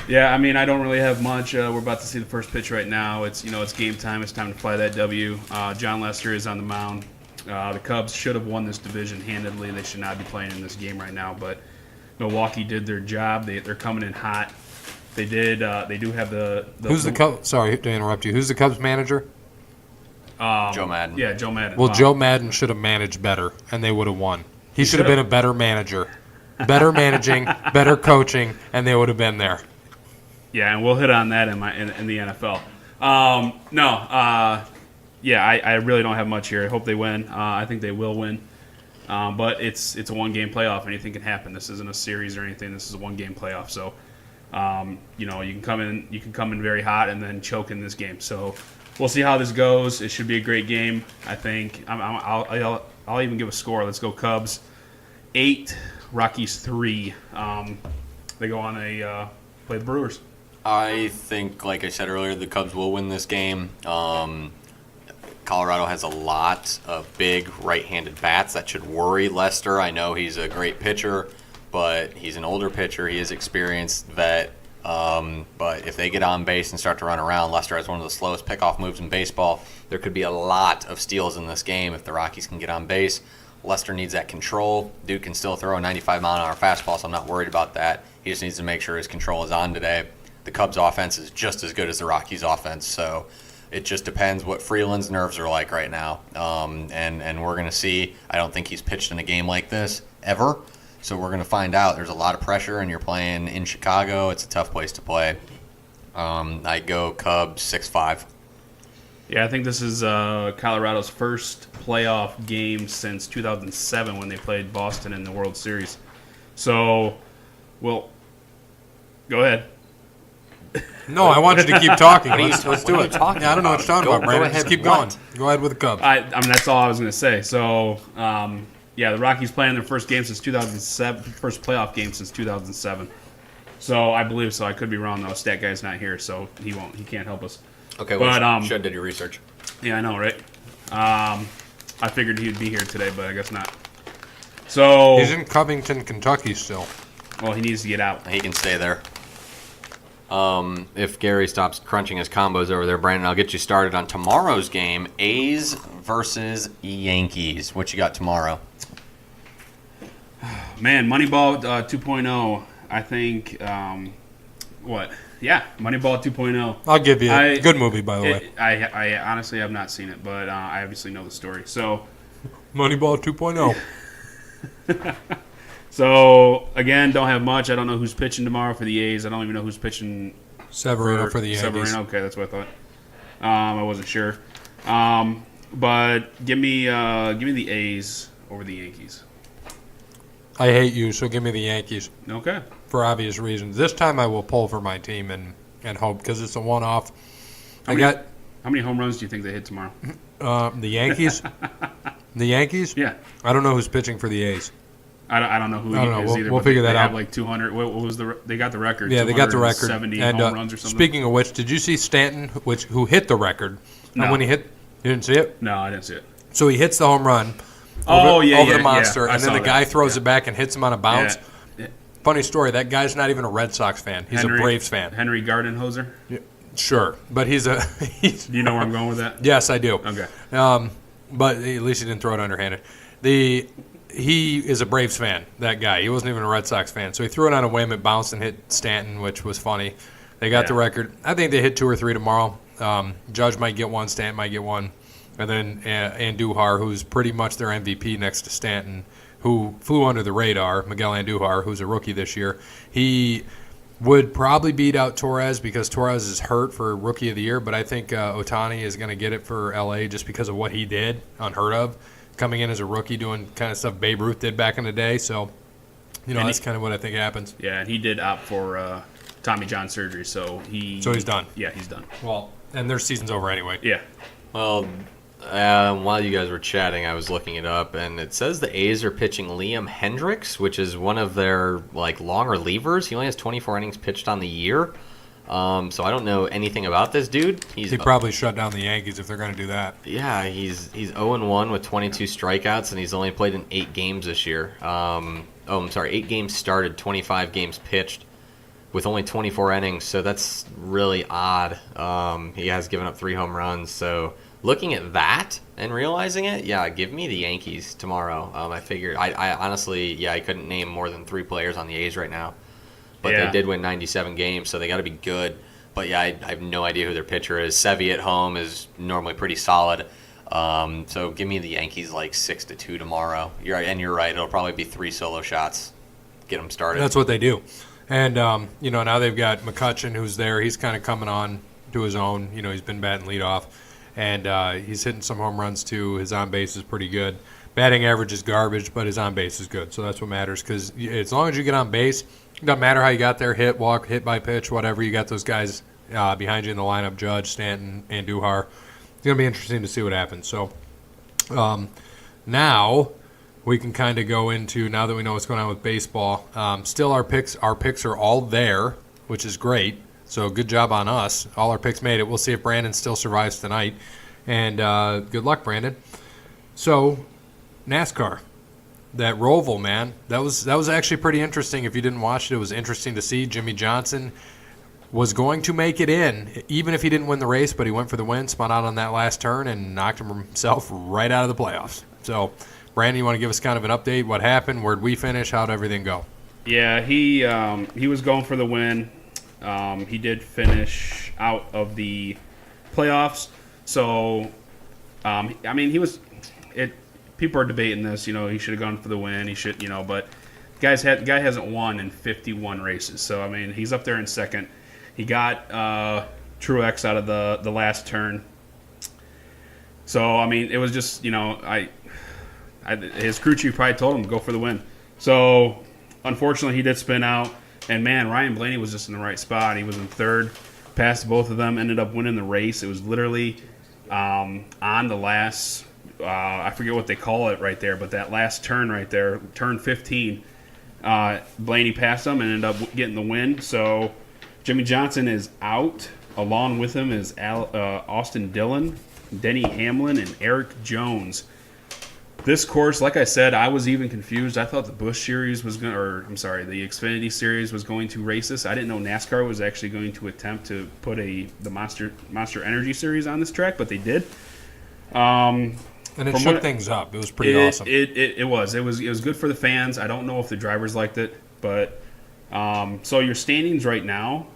S2: Yeah, I mean, I don't really have much. We're about to see the first pitch right now. It's it's game time. It's time to fly that W. John Lester is on the mound. The Cubs should have won this division handedly. They should not be playing in this game right now. But Milwaukee did their job. They're coming in hot. They did. They do have the
S1: Who's the Cubs? Sorry to interrupt you. Who's the Cubs manager?
S3: Joe Madden.
S2: Yeah, Joe Madden.
S1: Well,
S2: Wow.
S1: Joe Madden should have managed better, and they would have won. He should have been a better manager. Better managing, better coaching, and they would have been there.
S2: Yeah, and we'll hit on that in the NFL. I really don't have much here. I hope they win. I think they will win. But it's a one-game playoff. Anything can happen. This isn't a series or anything. This is a one-game playoff. So, you can come in very hot and then choke in this game. So, we'll see how this goes. It should be a great game. I think. I'll even give a score. Let's go Cubs 8, Rockies 3. They go on play the Brewers.
S3: I think, like I said earlier, the Cubs will win this game. Colorado has a lot of big right-handed bats that should worry Lester. I know he's a great pitcher, but he's an older pitcher. He is experienced vet. But if they get on base and start to run around, Lester has one of the slowest pickoff moves in baseball. There could be a lot of steals in this game if the Rockies can get on base. Lester needs that control. Dude can still throw a 95-mile-an-hour fastball, so I'm not worried about that. He just needs to make sure his control is on today. The Cubs' offense is just as good as the Rockies' offense, so it just depends what Freeland's nerves are like right now. And we're going to see. I don't think he's pitched in a game like this ever, so we're going to find out. There's a lot of pressure, and you're playing in Chicago. It's a tough place to play. I go Cubs 6-5.
S2: Yeah, I think this is Colorado's first playoff game since 2007 when they played Boston in the World Series. So, well, go ahead.
S1: No, I wanted to keep talking. Let's
S3: what
S1: do
S3: are you
S1: it.
S3: talking
S1: Yeah, I don't know what you're talking
S3: Go-
S1: about, Brandon.
S3: go
S1: Just
S3: ahead.
S1: keep going.
S3: What?
S1: Go ahead with the Cubs.
S2: I mean, that's all I was going to say. So, Yeah, the Rockies playing their first game since 2007, first playoff game since 2007. So I believe so. I could be wrong though. Stat guy's not here, so he can't help us.
S3: Okay,
S2: But,
S3: well, should have did your research.
S2: Yeah, I know, right? I figured he'd be here today, but I guess not. So
S1: He's in Covington, Kentucky still.
S2: well, he needs to get out.
S3: He can stay there. If Gary stops crunching his combos over there, Brandon, I'll get you started on tomorrow's game, A's versus Yankees. What you got tomorrow?
S2: Man, Moneyball 2.0. I think what? Yeah, Moneyball 2.0.
S1: I'll give you a good movie, by the way.
S2: I honestly have not seen it, but I obviously know the story. So
S1: Moneyball 2.0.
S2: So again, don't have much. I don't know who's pitching tomorrow for the A's. I don't even know who's pitching
S1: Severino for the Yankees.
S2: Severino. Okay, that's what I thought. I wasn't sure. But give me the A's over the Yankees.
S1: I hate you, so give me the Yankees
S2: Okay.
S1: for obvious reasons. This time I will pull for my team and hope because it's a one-off.
S2: How many home runs do you think they hit tomorrow?
S1: The Yankees. The Yankees?
S2: Yeah.
S1: I don't know who's pitching for the A's.
S2: I don't know who
S1: I don't
S2: he
S1: know.
S2: is either.
S1: We'll
S2: but
S1: figure
S2: they
S1: that
S2: have
S1: out.
S2: like 200. What was they got the record?
S1: Yeah, they got the record.
S2: 70
S1: And
S2: home runs or something.
S1: speaking of which, did you see Stanton, who hit the record?
S2: No.
S1: And when he hit, you didn't see it?
S2: No, I didn't see it.
S1: So he hits the home run
S2: Oh, yeah,
S1: over
S2: yeah,
S1: the monster,
S2: yeah. I
S1: and then
S2: saw
S1: the
S2: that.
S1: guy throws
S2: Yeah.
S1: it back and hits him on a bounce.
S2: Yeah.
S1: Funny story, that guy's not even a Red Sox fan. He's a Braves fan.
S2: Henry Gardenhoser.
S1: Sure, but he's
S2: Do you know where I'm going with that?
S1: Yes, I do.
S2: Okay.
S1: But at least he didn't throw it underhanded. He is a Braves fan, that guy. He wasn't even a Red Sox fan. So he threw it on a whim, it bounced and hit Stanton, which was funny. They got the record. I think they hit 2 or 3 tomorrow. Judge might get one, Stanton might get one. And then Andujar, who's pretty much their MVP next to Stanton, who flew under the radar, Miguel Andujar, who's a rookie this year. He would probably beat out Torres because Torres is hurt for Rookie of the Year, but I think Ohtani is going to get it for L.A. just because of what he did, unheard of, coming in as a rookie doing kind of stuff Babe Ruth did back in the day. So, that's kind of what I think happens.
S2: Yeah, and he did opt for Tommy John surgery, so he's
S1: done.
S2: Yeah, he's done.
S1: Well, and their season's over anyway.
S2: Yeah.
S3: Well, while you guys were chatting, I was looking it up, and it says the A's are pitching Liam Hendricks, which is one of their long relievers. He only has 24 innings pitched on the year, so I don't know anything about this dude.
S1: He probably shut down the Yankees if they're going to do that.
S3: Yeah, he's 0-1 with 22 strikeouts, and he's only played in 8 games this year. 8 games started, 25 games pitched, with only 24 innings. So that's really odd. He has given up 3 home runs, so. Looking at that and realizing it, yeah, give me the Yankees tomorrow. I figured, I honestly, I couldn't name more than 3 players on the A's right now. But they did win 97 games, so they got to be good. But yeah, I have no idea who their pitcher is. Sevy at home is normally pretty solid. So give me the Yankees 6-2 tomorrow. You're right, and you're right. It'll probably be 3 solo shots. Get them started.
S1: That's what they do. And, now they've got McCutcheon who's there. He's kind of coming on to his own. He's been batting leadoff. And he's hitting some home runs, too. His on-base is pretty good. Batting average is garbage, but his on-base is good. So that's what matters because as long as you get on base, it doesn't matter how you got there, hit, walk, hit by pitch, whatever. You got those guys behind you in the lineup, Judge, Stanton, and Andujar. It's going to be interesting to see what happens. So now we can kind of go into, now that we know what's going on with baseball, still our picks are all there, which is great. So good job on us. All our picks made it. We'll see if Brandon still survives tonight. And good luck, Brandon. So NASCAR, that Roval, man, that was actually pretty interesting. If you didn't watch it, it was interesting to see. Jimmy Johnson was going to make it in, even if he didn't win the race, but he went for the win, spun out on that last turn, and knocked himself right out of the playoffs. So, Brandon, you want to give us kind of an update? What happened? Where'd we finish? How'd everything go?
S2: Yeah, he was going for the win. He did finish out of the playoffs. So, he was. People are debating this. He should have gone for the win. He should, but guy hasn't won in 51 races. So, he's up there in second. He got Truex out of the last turn. So, it was just, his crew chief probably told him to go for the win. So, unfortunately, he did spin out. And, man, Ryan Blaney was just in the right spot. He was in third, passed both of them, ended up winning the race. It was literally on the last I forget what they call it right there, but that last turn right there, turn 15, Blaney passed him and ended up getting the win. So Jimmy Johnson is out. Along with him is Austin Dillon, Denny Hamlin, and Eric Jones. This course, like I said, I was even confused. I thought the Busch Series was going, or I'm sorry, the Xfinity Series was going to race this. I didn't know NASCAR was actually going to attempt to put the Monster Energy Series on this track, but they did.
S1: And it shook things up. It was pretty awesome.
S2: It was good for the fans. I don't know if the drivers liked it, but so your standings right now.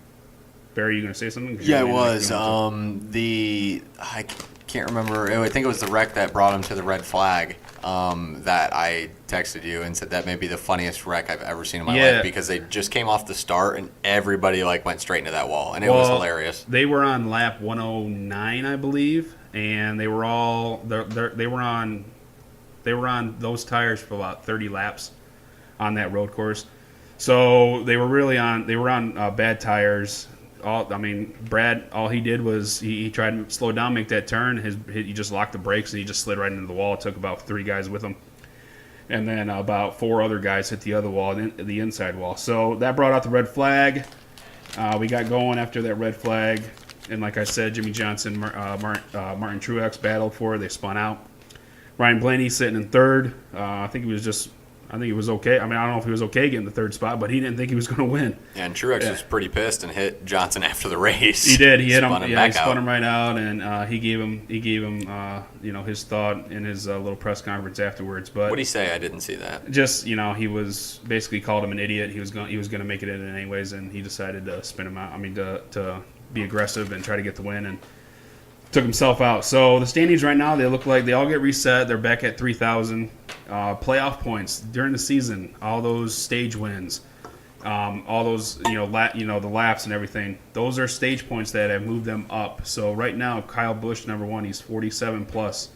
S2: Barry, you going to say something?
S3: Yeah, it was. I can't remember. I think it was the wreck that brought him to the red flag that I texted you and said that may be the funniest wreck I've ever seen in my life because they just came off the start and everybody went straight into that wall, and it was hilarious.
S2: They were on lap 109, I believe, and they were all they were on those tires for about 30 laps on that road course. So they were on bad tires. Brad, all he did was he tried to slow down, make that turn. He just locked the brakes and he just slid right into the wall. It took about 3 guys with him. And then about 4 other guys hit the other wall, the inside wall. So that brought out the red flag. We got going after that red flag. And like I said, Jimmy Johnson, Martin Truex battled for it. They spun out. Ryan Blaney sitting in third. I think he was okay. I don't know if he was okay getting the third spot, but he didn't think he was going to win.
S3: Yeah, and Truex was pretty pissed and hit Johnson after the race.
S2: He did. He hit him.
S3: He
S2: spun him right out, and he gave him his thought in his little press conference afterwards. But
S3: what did he say? I didn't see that.
S2: Just he was basically called him an idiot. He was going to make it in anyways, and he decided to spin him out. To be aggressive and try to get the win, and took himself out. So the standings right now, they look like they all get reset. They're back at 3,000. Playoff points during the season, all those stage wins, all those the laps and everything. Those are stage points that have moved them up. So right now, Kyle Busch number 1, he's 47 plus,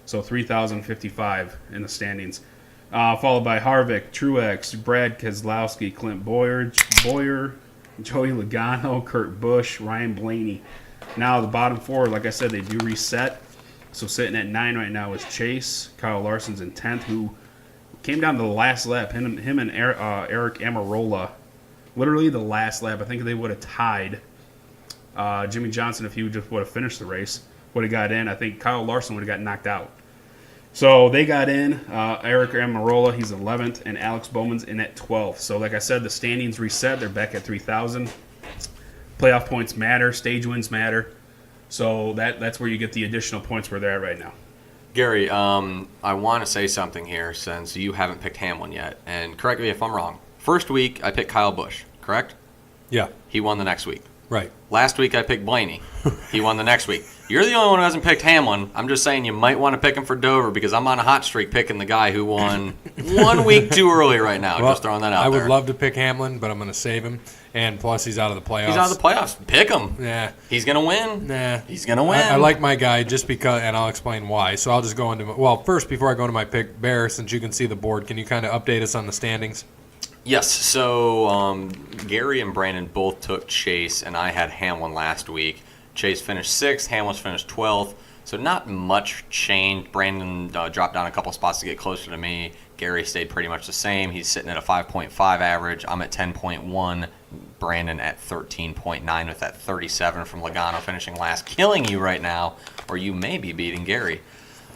S2: so 3,055 in the standings. Followed by Harvick, Truex, Brad Keselowski, Clint Boyer, Joey Logano, Kurt Busch, Ryan Blaney. Now the bottom 4, like I said, they do reset. So sitting at 9 right now is Chase. Kyle Larson's in 10th, who came down to the last lap. Him and Eric Amarola, literally the last lap. I think they would have tied Jimmy Johnson if he would have finished the race. Would have got in. I think Kyle Larson would have got knocked out. So they got in. Eric Amarola, he's 11th, and Alex Bowman's in at 12th. So like I said, the standings reset. They're back at 3,000. Playoff points matter. Stage wins matter. So that's where you get the additional points where they're at right now.
S3: Gary, I want to say something here since you haven't picked Hamlin yet. And correct me if I'm wrong. First week, I picked Kyle Busch, correct?
S1: Yeah.
S3: He won the next week.
S1: Right.
S3: Last week, I picked Blaney. He won the next week. You're the only one who hasn't picked Hamlin. I'm just saying you might want to pick him for Dover because I'm on a hot streak picking the guy who won 1 week too early right now.
S1: Well,
S3: just throwing that out
S1: there. I
S3: there.
S1: would love to pick Hamlin, but I'm going to save him. And plus, he's out of the playoffs.
S3: He's out of the playoffs. Pick him.
S1: Nah.
S3: He's going to win.
S1: Nah.
S3: He's going to win.
S1: I like my guy just because, and I'll explain why. So I'll just go into, first, before I go into my pick, Bear, since you can see the board, can you kind of update us on the standings?
S3: Yes. So Gary and Brandon both took Chase, and I had Hamlin last week. Chase finished 6th. Hamlin finished 12th. So not much changed. Brandon dropped down a couple spots to get closer to me. Gary stayed pretty much the same. He's sitting at a 5.5 average. I'm at 10.1. Brandon at 13.9 with that 37 from Logano finishing last, killing you right now, or you may be beating Gary.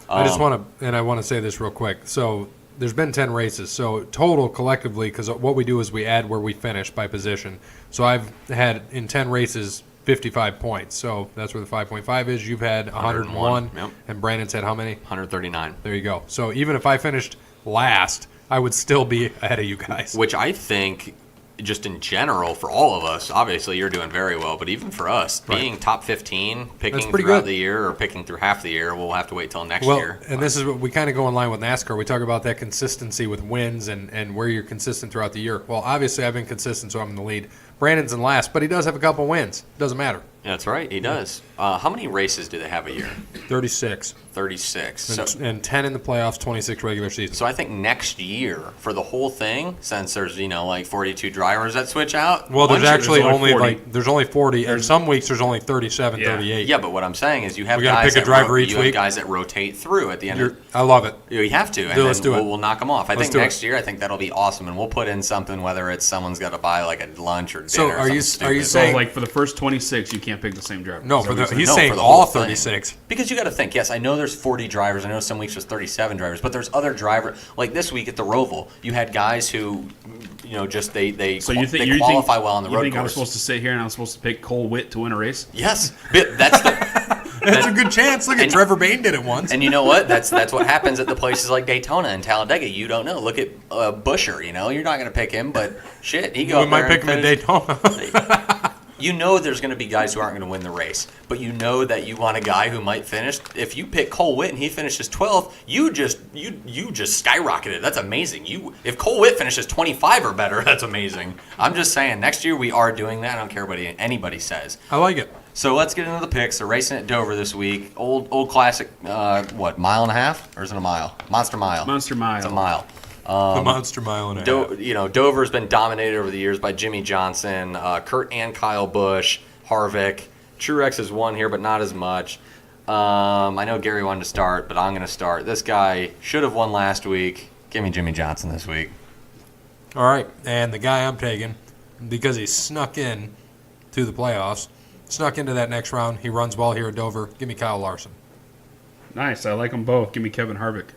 S1: I just want to say this real quick. So there's been 10 races. So total collectively, because what we do is we add where we finish by position. So I've had in 10 races 55 points. So that's where the 5.5 is. You've had 101.
S3: Yep.
S1: And Brandon's had how many?
S3: 139.
S1: There you go. So even if I finished last, I would still be ahead of you guys.
S3: Which I think, just in general, for all of us, obviously you're doing very well, but even for us, being top 15, picking throughout the year or picking through half the year, we'll have to wait till next year.
S1: And this is what we kind of go in line with NASCAR. We talk about that consistency with wins and where you're consistent throughout the year. Well, obviously I've been consistent, so I'm in the lead. Brandon's in last, but he does have a couple wins. Doesn't matter.
S3: That's right, he does. How many races do they have a year?
S1: 36.
S3: 36. So,
S1: And 10 in the playoffs, 26 regular season.
S3: so I think next year for the whole thing, since there's like 42 drivers that switch out.
S1: Well, there's
S2: Once
S1: actually
S2: there's only
S1: only
S2: 40.
S1: there's only 40, and some weeks there's only 37,
S2: Yeah.
S1: 38.
S3: Yeah, but what I'm saying is you have
S1: We gotta
S3: guys
S1: pick a
S3: that
S1: driver each
S3: you have
S1: week.
S3: guys that rotate through at the end.
S1: I love it.
S3: You have to, and
S1: Let's
S3: then
S1: do it.
S3: we'll knock them off. I
S1: Let's
S3: think
S1: do it.
S3: next year, I think that'll be awesome, and we'll put in something, whether it's someone's got to buy like a lunch or dinner.
S1: So
S3: or
S1: are you
S3: something
S1: are you
S3: stupid.
S2: So,
S1: saying
S2: like, for the first 26, you can't pick the same driver.
S1: no?
S2: Is that
S1: For
S2: what
S1: the,
S2: you're saying?
S1: he's
S3: No,
S1: saying
S3: for the
S1: all
S3: whole thing.
S1: 36.
S3: Because you got to think, yes, I know there's 40 drivers. I know some weeks there's 37 drivers, but there's other drivers. Like this week at the Roval, you had guys who, just they
S2: So you think
S3: they
S2: you
S3: qualify
S2: think,
S3: well on the
S2: you
S3: road
S2: think I'm
S3: course.
S2: supposed to sit here and I'm supposed to pick Cole Witt to win a race?
S3: Yes, but that's the.
S1: That's a good chance. Look at
S3: and-
S1: Trevor Bain did it once.
S3: And you know what? That's what happens at the places like Daytona and Talladega. You don't know. Look at Busher. You're not going to pick him, but shit, he go.
S1: We
S3: up
S1: might
S3: there
S1: pick
S3: and
S1: him at
S3: finish.
S1: Daytona.
S3: You know there's going to be guys who aren't going to win the race, but you know that you want a guy who might finish. If you pick Cole Witt and he finishes 12th, you just skyrocketed. That's amazing. If Cole Witt finishes 25 or better, that's amazing. I'm just saying, next year we are doing that. I don't care what anybody says.
S1: I like it.
S3: So let's get into the picks. They're racing at Dover this week. Old classic. Mile and a half, or is it a mile? Monster Mile.
S2: Monster Mile.
S3: It's a mile.
S1: The Monster Mile and a half.
S3: Dover's been dominated over the years by Jimmy Johnson, Kurt and Kyle Busch, Harvick. Truex has won here, but not as much. I know Gary wanted to start, but I'm going to start. This guy should have won last week. Give me Jimmy Johnson this week.
S1: All right, and the guy I'm taking, because he snuck in to the playoffs, snuck into that next round. He runs well here at Dover. Give me Kyle Larson.
S2: Nice. I like them both. Give me Kevin Harvick.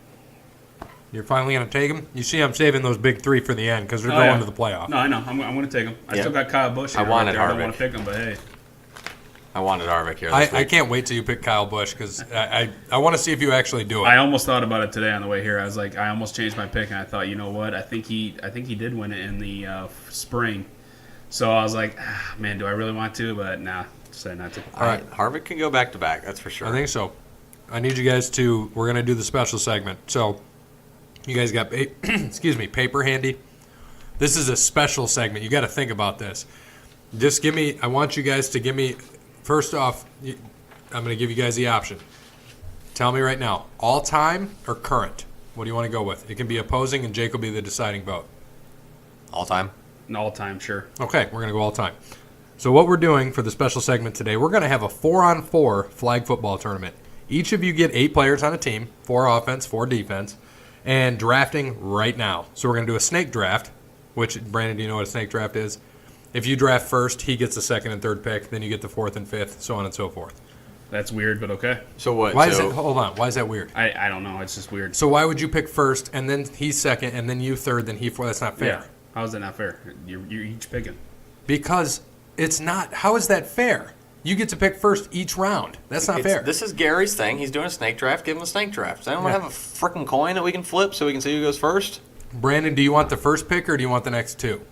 S1: You're finally going to take him? You see I'm saving those big three for the end because they're
S2: Oh,
S1: going
S2: yeah.
S1: to the playoff.
S2: No, I know. I'm going to take him. I
S3: Yeah.
S2: still got Kyle Busch.
S3: I wanted
S2: right there. I don't
S3: Harvick.
S2: want to pick him, but hey.
S3: I wanted Harvick here this
S1: I
S3: week.
S1: can't wait till you pick Kyle Busch because I want to see if you actually do it.
S2: I almost thought about it today on the way here. I was like, I almost changed my pick, and I thought, you know what? I think he did win it in the spring. So I was like, man, do I really want to? But nah, decided not to.
S1: All right.
S3: Harvick can go back to back. That's for sure.
S1: I think so. I need you guys to. We're going to do the special segment. So, you guys got paper handy. This is a special segment. You got to think about this. Just give me. I want you guys to give me. First off, I'm going to give you guys the option. Tell me right now, all time or current? What do you want to go with? It can be opposing, and Jake will be the deciding vote.
S3: All time.
S2: An all-time, sure.
S1: Okay, we're going to go all time. So what we're doing for the special segment today, we're going to have a 4-on-4 flag football tournament. Each of you get 8 players on a team, 4 offense, 4 defense, and drafting right now. So we're going to do a snake draft, which, Brandon, do you know what a snake draft is? If you draft first, he gets the second and third pick, then you get the fourth and fifth, so on and so forth.
S2: That's weird, but okay.
S3: So what?
S1: Why is it? Hold on. Why is that weird?
S2: I don't know. It's just weird.
S1: So why would you pick first, and then he second, and then you third, then he fourth? That's not fair.
S2: Yeah. How is that not fair? You're each picking.
S1: Because it's not. How is that fair? You get to pick first each round. That's not fair.
S3: This is Gary's thing. He's doing a snake draft. Give him a snake draft. Does anyone
S1: Yeah.
S3: have a freaking coin that we can flip so we can see who goes first?
S1: Brandon, do you want the first pick or do you want the next 2?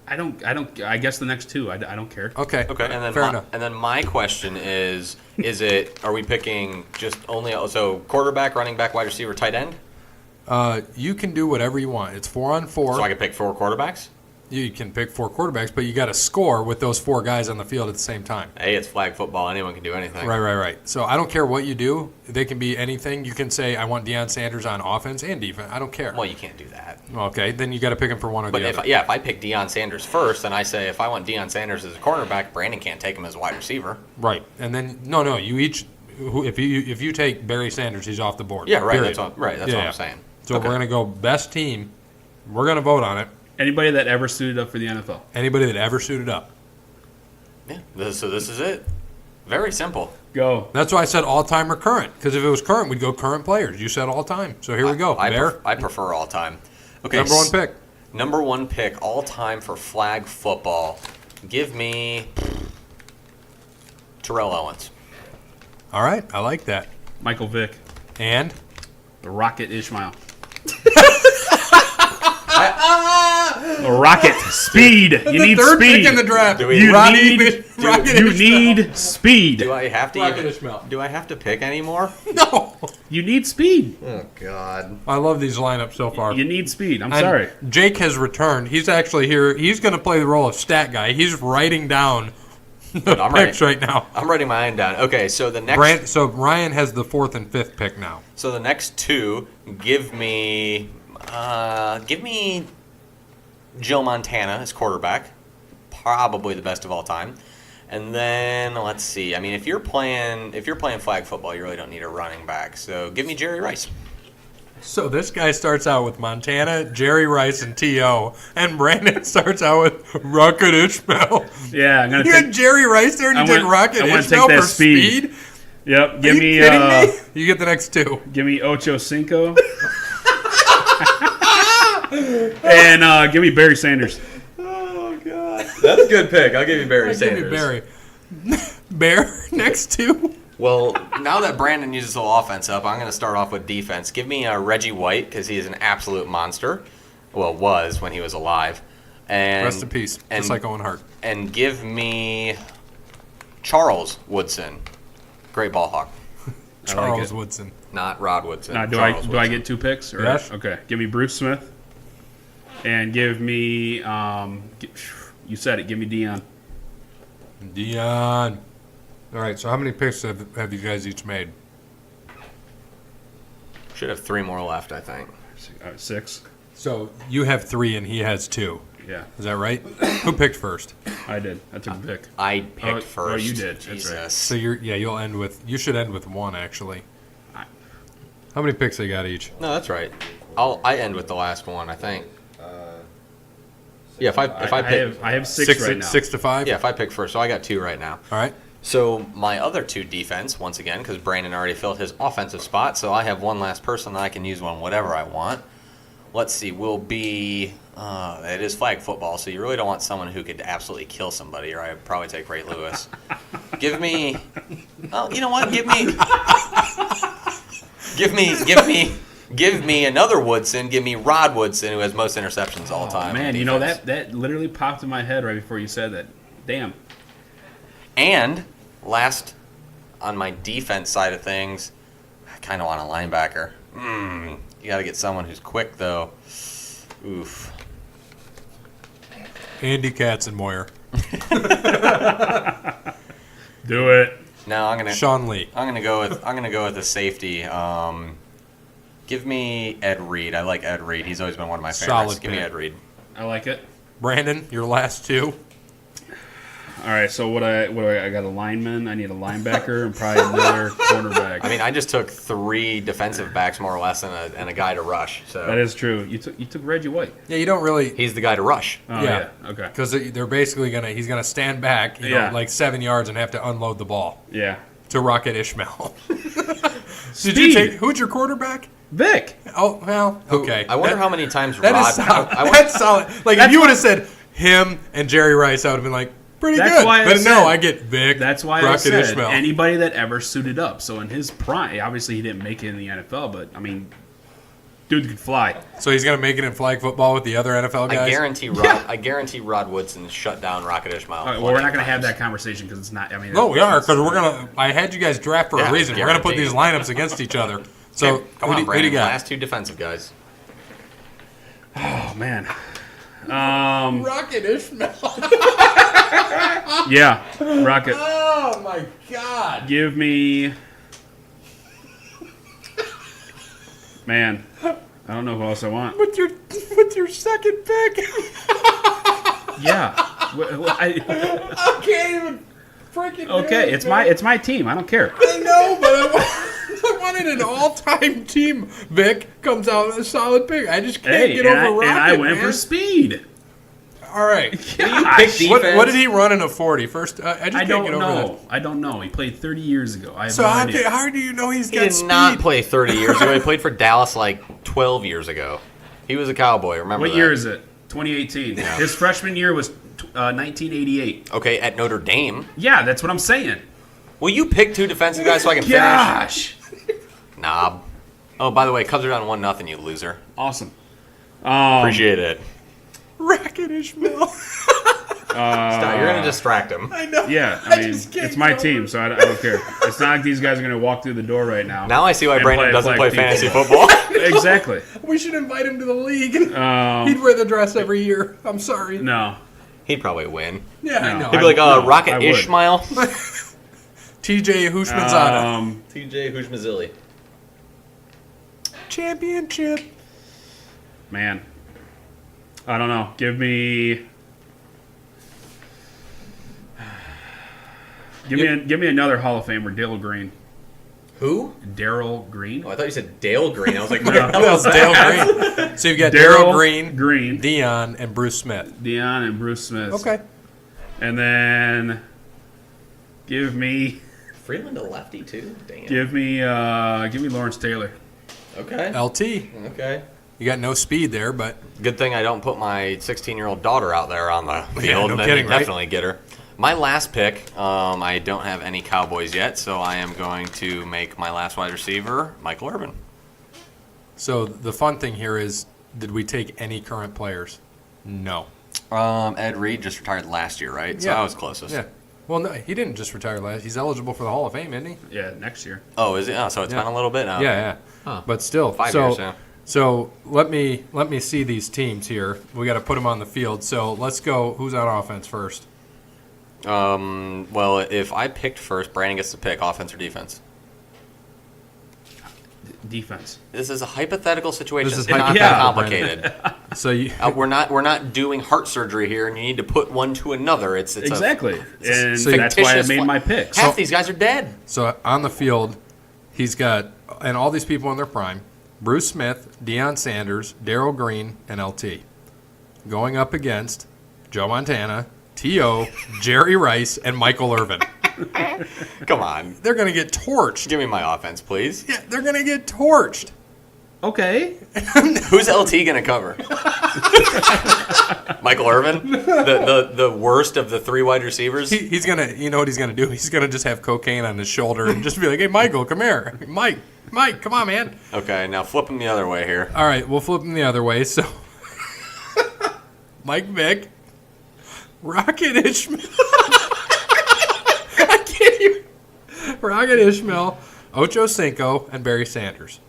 S2: I don't. I guess the next 2. I don't care.
S1: Okay.
S3: Okay, and then
S1: fair enough.
S3: And then my question is it? Are we picking just only quarterback, running back, wide receiver, tight end?
S1: You can do whatever you want. It's 4-on-4.
S3: So I could pick 4 quarterbacks.
S1: You can pick 4 quarterbacks, but you got to score with those 4 guys on the field at the same time.
S3: Hey, it's flag football. Anyone can do anything.
S1: Right. So I don't care what you do. They can be anything. You can say, I want Deion Sanders on offense and defense. I don't care.
S3: Well, you can't do that.
S1: Okay, then you got to pick him for one or
S3: But
S1: the
S3: if
S1: other.
S3: if I pick Deion Sanders first, and I say if I want Deion Sanders as a cornerback, Brandon can't take him as a wide receiver.
S1: Right. And then, no, you each, if you take Barry Sanders, he's off the board.
S3: Yeah, right.
S1: Period.
S3: That's what I'm saying.
S1: So
S3: Okay.
S1: we're going to go best team. We're going to vote on it.
S2: Anybody that ever suited up for the NFL.
S1: Anybody that ever suited up.
S3: Yeah. So this is it. Very simple.
S2: Go.
S1: That's why I said all-time or current. Because if it was current, we'd go current players. You said all-time. So here we go. Bear,
S3: I prefer all time. Okay.
S1: number 1 pick.
S3: Number 1 pick all time for flag football. Give me Terrell Owens.
S1: All right, I like that.
S2: Michael Vick.
S1: And
S2: The Rocket Ishmael. Rocket speed. You
S1: the
S2: need
S1: third
S2: speed.
S1: pick in the draft.
S3: Do we-
S2: You
S1: Rodney
S2: need-
S1: Rocket
S2: You
S1: Ishmael.
S2: need speed.
S3: Do I have to
S1: Rocket
S3: even,
S1: Ishmael.
S3: do I have to pick anymore?
S1: No.
S2: You need speed.
S3: Oh God.
S1: I love these lineups so far.
S2: You need speed. I'm
S1: And
S2: sorry.
S1: Jake has returned. He's actually here. He's going to play the role of stat guy. He's writing down the
S3: I'm
S1: picks right now.
S3: I'm writing mine down. Okay, so the next
S1: So Ryan has the 4th and 5th pick now.
S3: So the next two, give me Joe Montana as quarterback, probably the best of all time. And then let's see. I mean, if you're playing flag football, you really don't need a running back. So give me Jerry Rice.
S1: So this guy starts out with Montana, Jerry Rice, and T.O. And Brandon starts out with Rocket Ishmael.
S2: Yeah, I'm gonna
S1: You
S2: take.
S1: had Jerry Rice there and you
S2: I
S1: take
S2: went-
S1: Rocket
S2: I wanna
S1: Ishmael
S2: take that
S1: for
S2: speed.
S1: speed?
S2: Yep.
S1: Are
S2: Give
S1: you
S2: me.
S1: kidding me? You get the next two.
S2: Give me Ocho Cinco. And give me Barry Sanders.
S3: Oh God, that's a good pick. I'll give you Barry
S1: Give me Barry. Bear, next two.
S3: Well, now that Brandon uses the whole offense up, I'm going to start off with defense. Give me Reggie White because he is an absolute monster. Well, was when he was alive. And
S1: Rest in peace.
S3: and-
S1: Just like Owen Hart.
S3: And give me Charles Woodson, great ball hawk.
S1: Charles
S2: it.
S1: Woodson.
S3: Not Rod Woodson.
S2: Now, do
S3: Charles
S2: I
S3: Woodson.
S2: get 2 picks? Or,
S1: Yes.
S2: Okay. Give me Bruce Smith. And give me. You said it. Give me Dion.
S1: Dion. All right, so how many picks have you guys each made?
S3: Should have 3 more left, I think.
S2: 6.
S1: So you have 3 and he has 2.
S2: Yeah,
S1: Is that right? Who picked first?
S2: I did. I took a pick.
S3: I picked first.
S2: oh, you did. That's
S3: Jesus.
S2: right.
S1: So you should end with 1 actually. How many picks they got each?
S3: No, that's right. I end with the last one, I think. Yeah, if I pick
S2: I have 6 right now.
S1: 6 to 5?
S3: yeah, if I pick first, so I got 2 right now.
S1: All right.
S3: So my other 2 defense, once again, because Brandon already filled his offensive spot, so I have one last person that I can use on whatever I want. Let's see, will be it is flag football, so you really don't want someone who could absolutely kill somebody, or I'd probably take Ray Lewis. Give me, oh, you know what? Give me another Woodson. Give me Rod Woodson, who has most interceptions all time.
S2: Man,
S3: on
S2: you know
S3: defense.
S2: that literally popped in my head right before you said that. Damn.
S3: And last, on my defense side of things, I kind of want a linebacker. You got to get someone who's quick, though. Oof.
S1: Andy Katzenmoyer.
S2: Do it.
S3: No, I'm gonna.
S1: Sean Lee.
S3: I'm gonna go with a safety. Give me Ed Reed. I like Ed Reed. He's always been one of my favorites.
S1: Solid
S3: Give me
S1: pick.
S3: Ed Reed.
S2: I like it.
S1: Brandon, your last 2.
S2: All right, so what I got a lineman. I need a linebacker and probably another cornerback.
S3: I mean, I just took 3 defensive backs more or less and a guy to rush. So
S2: that is true. You took Reggie White.
S1: Yeah, you don't really.
S3: he's the guy to rush.
S2: Oh,
S1: Yeah.
S2: yeah. Okay.
S1: Because they're basically he's gonna stand back,
S2: Yeah.
S1: like 7 yards and have to unload the ball
S2: Yeah.
S1: to Rocket Ishmael. Did you
S2: Speed.
S1: take who's your quarterback?
S2: Vic.
S1: Oh well, okay.
S3: I wonder how many times
S1: that
S3: Rod.
S1: is solid.
S3: I wonder-
S1: That's solid. Like
S2: That's
S1: if you would have said him and Jerry Rice, I would have been like pretty
S2: That's
S1: good.
S2: why I
S1: But
S2: said-
S1: no, I get Vic.
S2: That's why
S1: Rocket
S2: I said
S1: Ishmael.
S2: anybody that ever suited up. So in his prime, obviously he didn't make it in the NFL, but I mean, dude could fly.
S1: So he's gonna make it in flag football with the other NFL guys.
S3: I guarantee Rod Woodson shut down Rocket Ishmael.
S2: All right, well, we're not going to have that conversation because it's not. I mean,
S1: No, we are because we're gonna. I had you guys draft for
S3: Yeah,
S1: a reason. We're gonna put
S3: guaranteed.
S1: these lineups against each other. So
S3: Come
S1: who
S3: on,
S1: do
S3: Brandon.
S1: you got?
S3: Last 2 defensive guys.
S2: Oh man.
S1: Rocket Ishmael.
S2: Yeah, Rocket.
S1: Oh my God.
S2: Give me. Man, I don't know who else I want.
S1: With your second pick.
S2: Yeah.
S1: I can't even freaking.
S2: Okay, it's my team. I don't care.
S1: I know, but I wanted an all-time team. Vic comes out with a solid pick. I just can't
S2: Hey,
S1: get
S2: and
S1: over Rocket.
S2: I went
S1: man.
S2: for speed.
S1: All right.
S2: Gosh.
S1: What did he run in a 40? First, I just
S2: I
S1: can't
S2: don't
S1: get over
S2: know. I don't know. He played 30 years ago. I have
S1: that. So
S2: no
S1: how
S2: idea.
S1: do you know he's
S3: He
S1: got
S3: did
S1: speed?
S3: not play 30 years ago. He played for Dallas like 12 years ago. He was a Cowboy. Remember
S2: What
S3: that?
S2: year is it? 2018. His freshman year was 1988.
S3: Okay, at Notre Dame.
S2: Yeah, that's what I'm saying.
S3: Will you pick 2 defensive guys so I can finish?
S2: Gosh.
S3: Knob. Oh, by the way, Cubs are down 1-0, you loser.
S2: Awesome.
S3: Appreciate it.
S1: Rocket Ishmael.
S3: Stop, you're going to distract him.
S1: I know.
S2: Yeah, I mean,
S1: just can't
S2: it's my
S1: get
S2: team,
S1: over
S2: so I don't care. It's not like these guys are going to walk through the door right now.
S3: Now I see why
S2: and
S3: Brandon doesn't play
S2: team
S3: fantasy football.
S2: Exactly.
S1: We should invite him to the league. He'd wear the dress every year. I'm sorry.
S2: No.
S3: He'd probably win.
S1: Yeah, I
S2: No.
S1: know.
S3: He'd be like,
S2: no, I
S3: Rocket
S2: would.
S3: Ishmael.
S1: TJ Hushmanzada.
S3: TJ Hushmazili.
S1: Championship.
S2: Man. I don't know. Give me another Hall of Famer, Daryl Green.
S3: Who?
S2: Daryl Green?
S3: Oh, I thought you said Dale Green. I was like,
S2: No.
S3: where the hell is
S1: Dale
S3: that?
S1: Green. So you've got
S2: Daryl
S1: Daryl
S2: Green.
S1: Dion, and Bruce Smith.
S2: Dion and Bruce Smith.
S1: Okay.
S2: And then give me
S3: Freeland a lefty too? Damn.
S2: give me Lawrence Taylor.
S3: Okay.
S1: LT.
S3: Okay.
S1: You got no speed there, but
S3: Good thing I don't put my 16-year-old daughter out there on the field.
S1: no
S3: Then
S1: kidding,
S3: you'd
S1: right?
S3: definitely get her. My last pick, I don't have any Cowboys yet, so I am going to make my last wide receiver Michael Irvin.
S1: so the fun thing here is, did we take any current players? No.
S3: Ed Reed just retired last year, right? So
S1: Yeah.
S3: I was closest.
S1: Yeah. Well, no, he didn't just retire last. He's eligible for the Hall of Fame, isn't he?
S2: Yeah, next year.
S3: Oh, is it? Oh, so it's
S1: Yeah.
S3: been a little bit now.
S1: Yeah.
S3: Huh.
S1: But still,
S3: 5
S1: so
S3: years, yeah.
S1: so let me see these teams here. We got to put them on the field. So let's go. Who's on offense first?
S3: Well, if I picked first, Brandon gets to pick offense or defense.
S2: Defense.
S3: This is a hypothetical situation.
S1: This is
S3: It's not
S1: hypothetical,
S3: that complicated.
S1: So you,
S3: We're not doing heart surgery here, and you need to put one to another. It's
S2: Exactly. And
S1: so
S2: that's why I
S3: fictitious
S2: made
S3: fla-
S2: my picks.
S3: Half these guys are dead.
S1: so on the field, he's got, and all these people in their prime: Bruce Smith, Deion Sanders, Daryl Green, and LT. Going up against Joe Montana, T.O., Jerry Rice, and Michael Irvin.
S3: Come on,
S1: They're going to get torched.
S3: give me my offense, please.
S1: Yeah, they're going to get torched.
S2: Okay.
S3: Who's LT gonna cover? Michael Irvin, the worst of the three wide receivers.
S1: He's gonna, you know what he's gonna do? He's gonna just have cocaine on his shoulder and just be like, "Hey, Michael, come here, Mike, come on, man."
S3: Okay, now flip him the other way here.
S1: All right, we'll flip him the other way. So, Mike Vick, Rocket Ishmael. I can't even. Rocket Ishmael, Ocho Cinco, and Barry Sanders.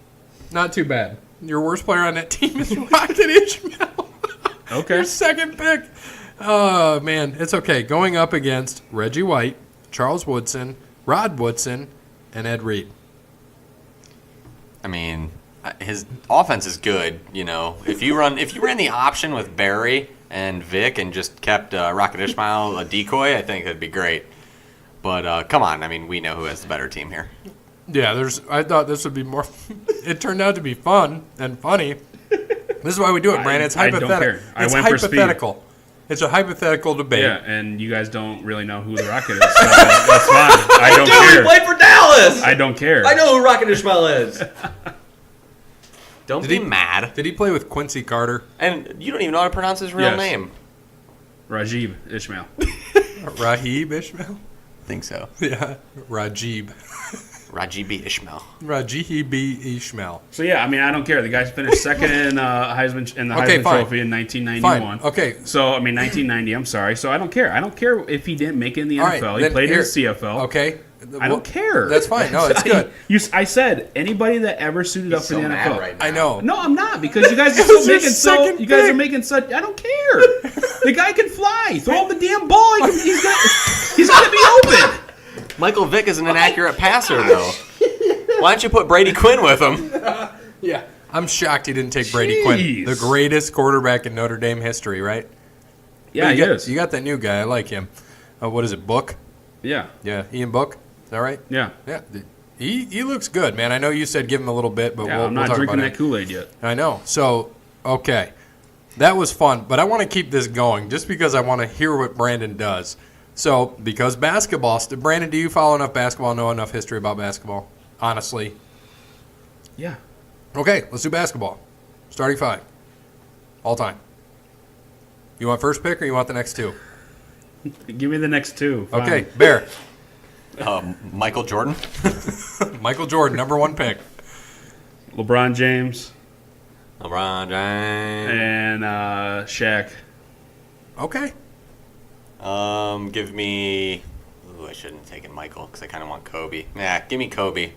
S1: Not too bad. Your worst player on that team is Rocket Ishmael.
S2: Okay.
S1: Your second pick. Oh, man. It's okay. Going up against Reggie White, Charles Woodson, Rod Woodson, and Ed Reed.
S3: I mean, his offense is good. You know, if you ran the option with Barry and Vic and just kept Rocket Ishmael a decoy, I think that'd be great. But come on, I mean, we know who has the better team here.
S1: Yeah, I thought this would be more. It turned out to be fun and funny. This is why we do it, Brandon. It's
S2: I don't
S1: hypothetical.
S2: care. I
S1: It's
S2: went for speed.
S1: hypothetical. It's a hypothetical debate.
S2: Yeah, and you guys don't really know who the Rocket is. So that's fine. I don't
S3: Dude, he
S2: care.
S3: played for Dallas.
S2: I don't care.
S3: I know who Rocket Ishmael is. Don't be mad.
S1: Did he play with Quincy Carter?
S3: And you don't even know how to pronounce his real
S2: Yes.
S3: name.
S2: Rajib Ishmael.
S1: Rahib Ishmael?
S3: I think so.
S1: Yeah, Rajib.
S3: Rajibi Ishmael.
S1: Rajib Ishmael.
S2: So yeah, I mean, I don't care. The guys finished second in Heisman
S1: Okay,
S2: Heisman
S1: fine.
S2: Trophy in 1991.
S1: Fine. Okay.
S2: So I mean, 1990. I'm sorry. So I don't care. I don't care if he didn't make it in the
S1: All right,
S2: NFL. He
S1: then
S2: played in
S1: here-
S2: the CFL.
S1: Okay.
S2: I don't care.
S1: That's fine. No, it's good.
S2: I said anybody that ever suited up for the NFL.
S3: right now.
S1: I know.
S2: No, I'm not, because you guys are
S1: It was
S2: so
S1: your
S2: making so.
S1: second
S2: You guys
S1: pick.
S2: are making such. I don't care. The guy can fly. Throw him the damn ball. He's gonna be open.
S3: Michael Vick is an inaccurate passer, though. Why don't you put Brady Quinn with him?
S1: Yeah. I'm shocked he didn't take Brady Quinn,
S2: Jeez.
S1: the greatest quarterback in Notre Dame history, right?
S2: Yeah,
S1: But
S2: he
S1: you got,
S2: is.
S1: You got that new guy. I like him. What is it, Book?
S2: Yeah,
S1: Yeah, Ian Book. Is that right?
S2: yeah.
S1: Yeah. He looks good, man. I know you said give him a little bit, but
S2: Yeah,
S1: we'll
S2: I'm not
S1: talk
S2: drinking
S1: about
S2: that Kool-Aid yet.
S1: it. I know. So, okay. That was fun, but I want to keep this going just because I want to hear what Brandon does. So, because basketball, Brandon, do you follow enough basketball, know enough history about basketball? Honestly.
S2: Yeah.
S1: Okay, let's do basketball. Starting five. All time. You want first pick or you want the next two?
S2: Give me the next two. Fine.
S1: Okay, Bear.
S3: Michael Jordan.
S1: Michael Jordan, number one pick.
S2: LeBron James
S3: LeBron James.
S2: and Shaq.
S1: Okay.
S3: Give me. Ooh, I shouldn't have taken Michael because I kind of want Kobe. Yeah, give me Kobe,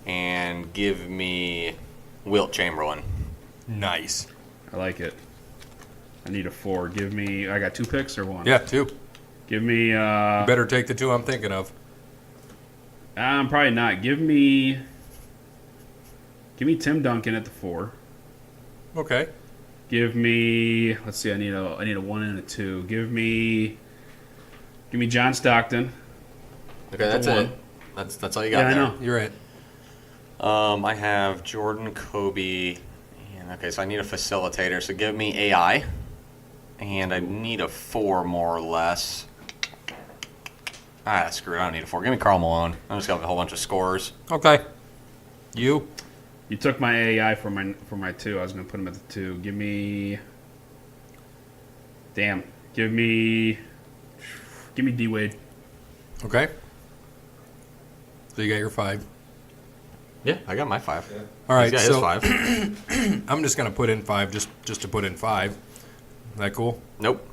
S3: and give me Wilt Chamberlain.
S1: Nice.
S2: I like it. I need a 4. Give me. I got 2 picks or 1.
S1: Yeah, 2.
S2: Give me.
S1: You better take the 2 I'm thinking of.
S2: I'm probably not. Give me Tim Duncan at the 4.
S1: Okay.
S2: Give me. Let's see. I need a 1 and a 2. Give me John Stockton.
S3: Okay, that's
S2: one.
S3: it. That's all you got
S2: Yeah, I
S3: there.
S2: know.
S1: You're right.
S3: I have Jordan, Kobe, and okay, so I need a facilitator. So give me AI, and I need a 4 more or less. Screw it. I don't need a 4. Give me Karl Malone. I'm just got a whole bunch of scorers.
S1: Okay. You?
S2: You took my AI for my 2. I was gonna put him at the 2. Give me. Damn. Give me D Wade.
S1: Okay. So you got your 5.
S3: Yeah, I got my 5.
S4: Yeah.
S1: All right,
S3: He's got
S1: so
S3: his 5.
S1: I'm just going to put in 5 just to put in 5. Is that cool?
S3: Nope.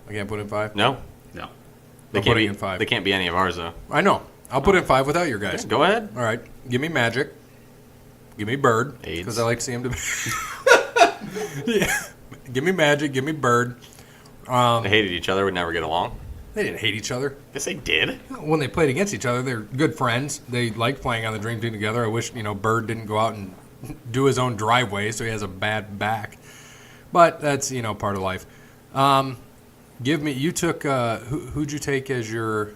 S1: I can't put in 5?
S3: No.
S2: No.
S1: I'm putting in 5.
S3: They can't be any of ours though.
S1: I know. I'll put in 5 without your guys.
S3: Go ahead.
S1: All right. Give me Magic. Give me Bird.
S3: AIDS.
S1: Because I like to see him to be. Yeah. Give me Magic. Give me Bird.
S3: They hated each other. Would never get along.
S1: They didn't hate each other.
S3: Guess they did.
S1: When they played against each other, they're good friends. They like playing on the Dream Team together. I wish, Bird didn't go out and do his own driveway, so he has a bad back. But that's, part of life. You took, who'd you take as your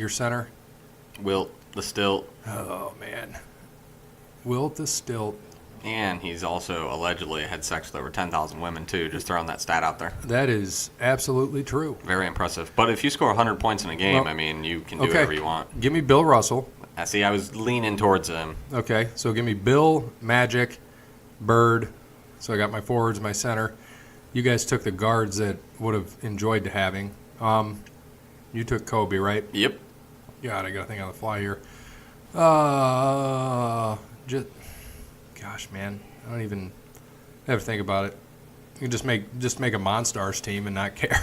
S1: center?
S3: Wilt the Stilt,
S1: Oh, man. Wilt the Stilt.
S3: and he's also allegedly had sex with over 10,000 women too. Just throwing that stat out there.
S1: That is absolutely true.
S3: Very impressive. But if you score 100 points in a game,
S1: Well,
S3: I mean, you can do whatever you want.
S1: Give me Bill Russell.
S3: I see. I was leaning towards him.
S1: Okay, so give me Bill, Magic, Bird. So I got my forwards, my center. You guys took the guards that would have enjoyed having. You took Kobe, right?
S3: Yep.
S1: God, I got to think on the fly here. Gosh, man, I don't even have to think about it. You can just make a Monstars team and not care.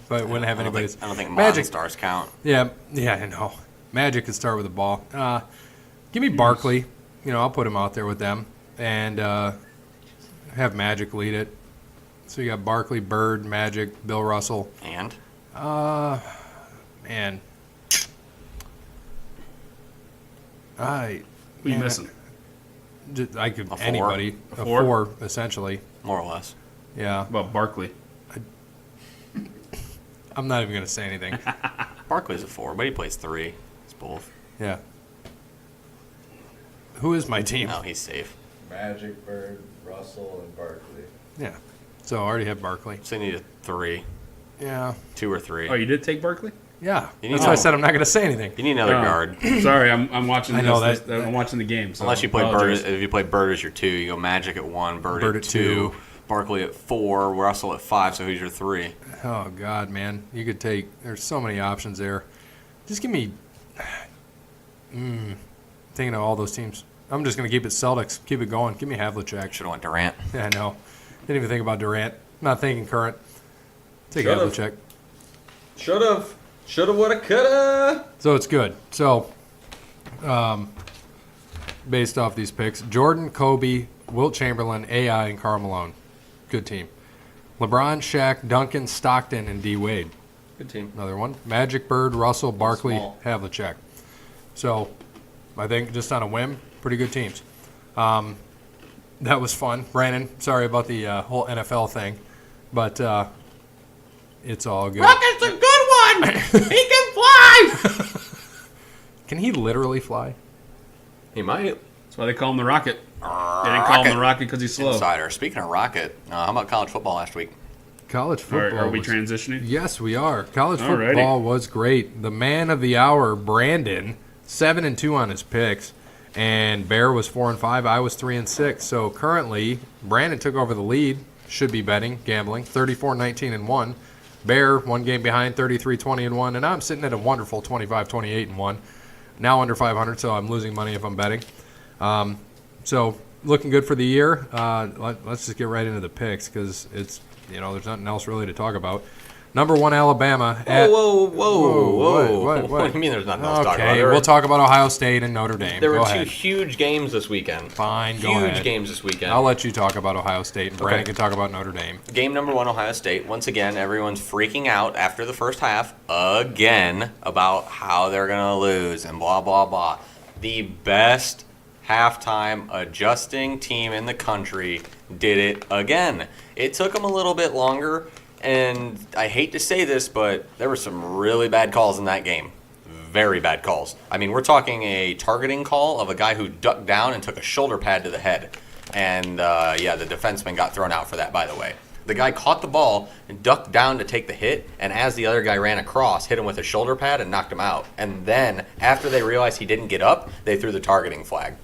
S1: But wouldn't have
S3: I don't
S1: anybody's.
S3: think, I don't think
S1: Magic.
S3: Monstars count.
S1: Yeah, I know. Magic could start with the ball. Give me Barkley. I'll put him out there with them and have Magic lead it. So you got Barkley, Bird, Magic, Bill Russell.
S3: And
S1: Man.
S2: Who are you missing?
S1: I could
S3: A 4?
S1: anybody.
S2: A
S1: A
S2: 4?
S1: 4, essentially.
S3: more or less.
S1: Yeah.
S2: How about Barkley?
S1: I'm not even going to say anything.
S3: Barkley's a 4, but he plays 3. It's both.
S1: Yeah. Who is my team?
S3: No, he's safe.
S4: Magic, Bird, Russell, and Barkley.
S1: Yeah. So I already have Barkley.
S3: So you need a 3,
S1: Yeah.
S3: 2 or 3.
S2: Oh, you did take Barkley?
S1: Yeah.
S3: You need
S1: That's why I
S3: to-
S1: said I'm not going to say anything.
S3: You need another
S2: Oh.
S3: guard.
S2: Sorry, I'm watching.
S1: I know
S2: this,
S1: that-
S2: I'm watching the game. So
S3: Unless you play Bird.
S2: apologize.
S3: If you play Bird as your 2, you go Magic at 1, Bird
S1: Bird
S3: at
S1: at
S3: 2,
S1: 2.
S3: Barkley at 4, Russell at 5. So who's your 3?
S1: Oh, God, man. You could take – there's so many options there. Just give me thinking of all those teams. I'm just going to keep it Celtics. Keep it going. Give me Havlicek.
S3: Should have went Durant.
S1: Yeah, I know. Didn't even think about Durant. Not thinking current. Take
S4: Should've.
S1: Havlicek.
S4: Shoulda, woulda, coulda.
S1: So it's good. So, based off these picks, Jordan, Kobe, Wilt Chamberlain, AI, and Karl Malone. Good team. LeBron, Shaq, Duncan, Stockton, and D. Wade.
S3: Good team.
S1: Another one. Magic, Bird, Russell, Barkley,
S3: Small.
S1: Havlicek. So, I think just on a whim, pretty good teams. That was fun. Brandon, sorry about the whole NFL thing, but it's all good.
S3: Rocket's a good one. He can fly.
S1: Can he literally fly?
S3: He might.
S2: That's why they call him the Rocket. They didn't call him the Rocket because he's slow.
S3: Insider. Speaking of Rocket, how about college football last week?
S1: College football.
S2: Are we
S1: was-
S2: transitioning?
S1: Yes, we are. College
S2: Alrighty.
S1: football was great. The man of the hour, Brandon, 7-2 on his picks, and Bear was 4-5. I was 3-6. So currently, Brandon took over the lead. Should be betting, gambling, 34-19-1. Bear 1 game behind, 33-20-1, and I'm sitting at a wonderful 25-28-1. Now under 500, so I'm losing money if I'm betting. So looking good for the year. Let's just get right into the picks because it's there's nothing else really to talk about. Number 1 Alabama.
S3: Whoa.
S1: What?
S3: What do you mean there's nothing else to talk about?
S1: Okay, we'll talk about Ohio State and Notre Dame.
S3: There
S1: Go
S3: were
S1: ahead.
S3: 2 huge games this weekend.
S1: Fine, go
S3: Huge
S1: ahead.
S3: games this weekend.
S1: I'll let you talk about Ohio State, and Brandon
S3: Okay.
S1: can talk about Notre Dame.
S3: Game number 1, Ohio State. Once again, everyone's freaking out after the first half again about how they're going to lose and blah, blah, blah. The best halftime adjusting team in the country did it again. It took them a little bit longer, and I hate to say this, but there were some really bad calls in that game. Very bad calls. I mean, we're talking a targeting call of a guy who ducked down and took a shoulder pad to the head. And, the defenseman got thrown out for that, by the way. The guy caught the ball and ducked down to take the hit, and as the other guy ran across, hit him with a shoulder pad and knocked him out. And then, after they realized he didn't get up, they threw the targeting flag.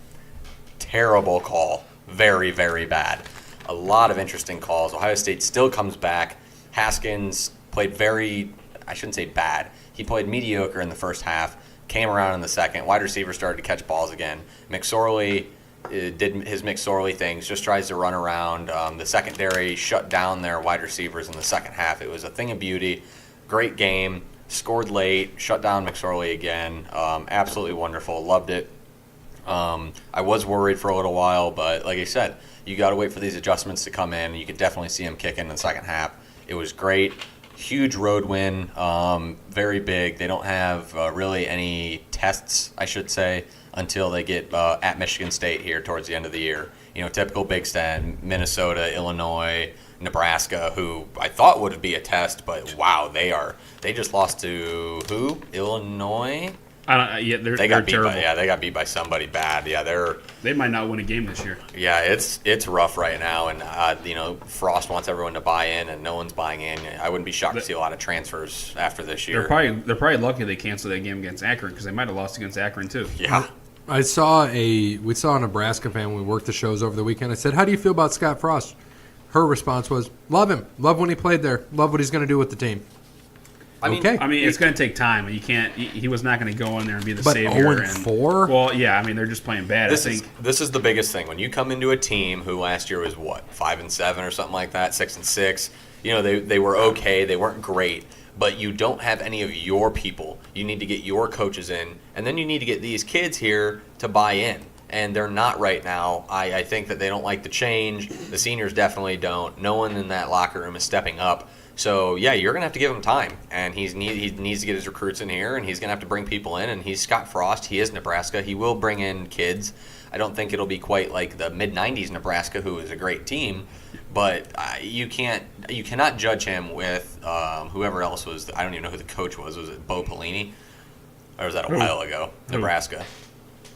S3: Terrible call. Very, very bad. A lot of interesting calls. Ohio State still comes back. Haskins played I shouldn't say bad. He played mediocre in the first half, came around in the second. Wide receiver started to catch balls again. McSorley did his McSorley things, just tries to run around. The secondary shut down their wide receivers in the second half. It was a thing of beauty. Great game. Scored late. Shut down McSorley again. Absolutely wonderful. Loved it. I was worried for a little while, but like I said, you got to wait for these adjustments to come in. You could definitely see them kick in the second half. It was great. Huge road win. Very big. They don't have really any tests, I should say, until they get at Michigan State here towards the end of the year. You know, typical Big Ten, Minnesota, Illinois, Nebraska, who I thought would be a test, but wow, they just lost to who? Illinois?
S2: They
S3: got beat
S2: terrible.
S3: they got beat by somebody bad. Yeah,
S2: They might not win a game this year.
S3: yeah, it's rough right now, and Frost wants everyone to buy in, and no one's buying in. I wouldn't be shocked to see a lot of transfers after this year.
S2: They're probably lucky they canceled that game against Akron because they might have lost against Akron too.
S3: Yeah,
S1: We saw a Nebraska fan when we worked the shows over the weekend. I said, "How do you feel about Scott Frost?" Her response was, "Love him. Love when he played there. Love what he's going to do with the team."
S3: I mean,
S1: Okay.
S2: I mean, it's going to take time. You can't. He was not going to go in there and be the
S1: But
S2: savior.
S1: 0-4?
S2: Well, yeah. I mean, they're just playing bad.
S3: this is the biggest thing when you come into a team who last year was 5-7 or something like that, 6-6. They were okay. They weren't great, but you don't have any of your people. You need to get your coaches in, and then you need to get these kids here to buy in. And they're not right now. I think that they don't like the change. The seniors definitely don't. No one in that locker room is stepping up. So, yeah, you're going to have to give him time. And he needs to get his recruits in here, and he's going to have to bring people in. And he's Scott Frost. He is Nebraska. He will bring in kids. I don't think it'll be quite like the mid-'90s Nebraska, who is a great team. But you cannot judge him with whoever else was. I don't even know who the coach was. Was it Bo Pelini? Or was that a while ago? Nebraska.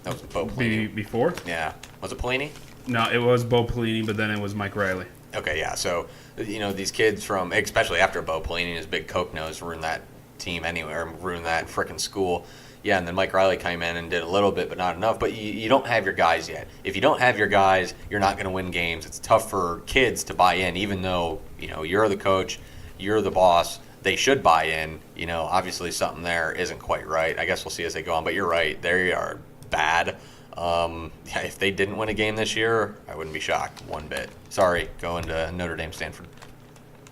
S3: That was Bo Pelini.
S2: Before?
S3: Yeah. Was it Pelini?
S2: No, it was Bo Pelini, but then it was Mike Riley.
S3: Okay, yeah. So, these kids from, especially after Bo Pelini and his big coke nose ruined that team anyway, or ruined that frickin' school. Yeah, and then Mike Riley came in and did a little bit, but not enough. But you don't have your guys yet. If you don't have your guys, you're not going to win games. It's tough for kids to buy in, even though, you're the coach, you're the boss. They should buy in. Obviously something there isn't quite right. I guess we'll see as they go on. But you're right. They are bad. If they didn't win a game this year, I wouldn't be shocked one bit. Sorry, going to Notre Dame, Stanford.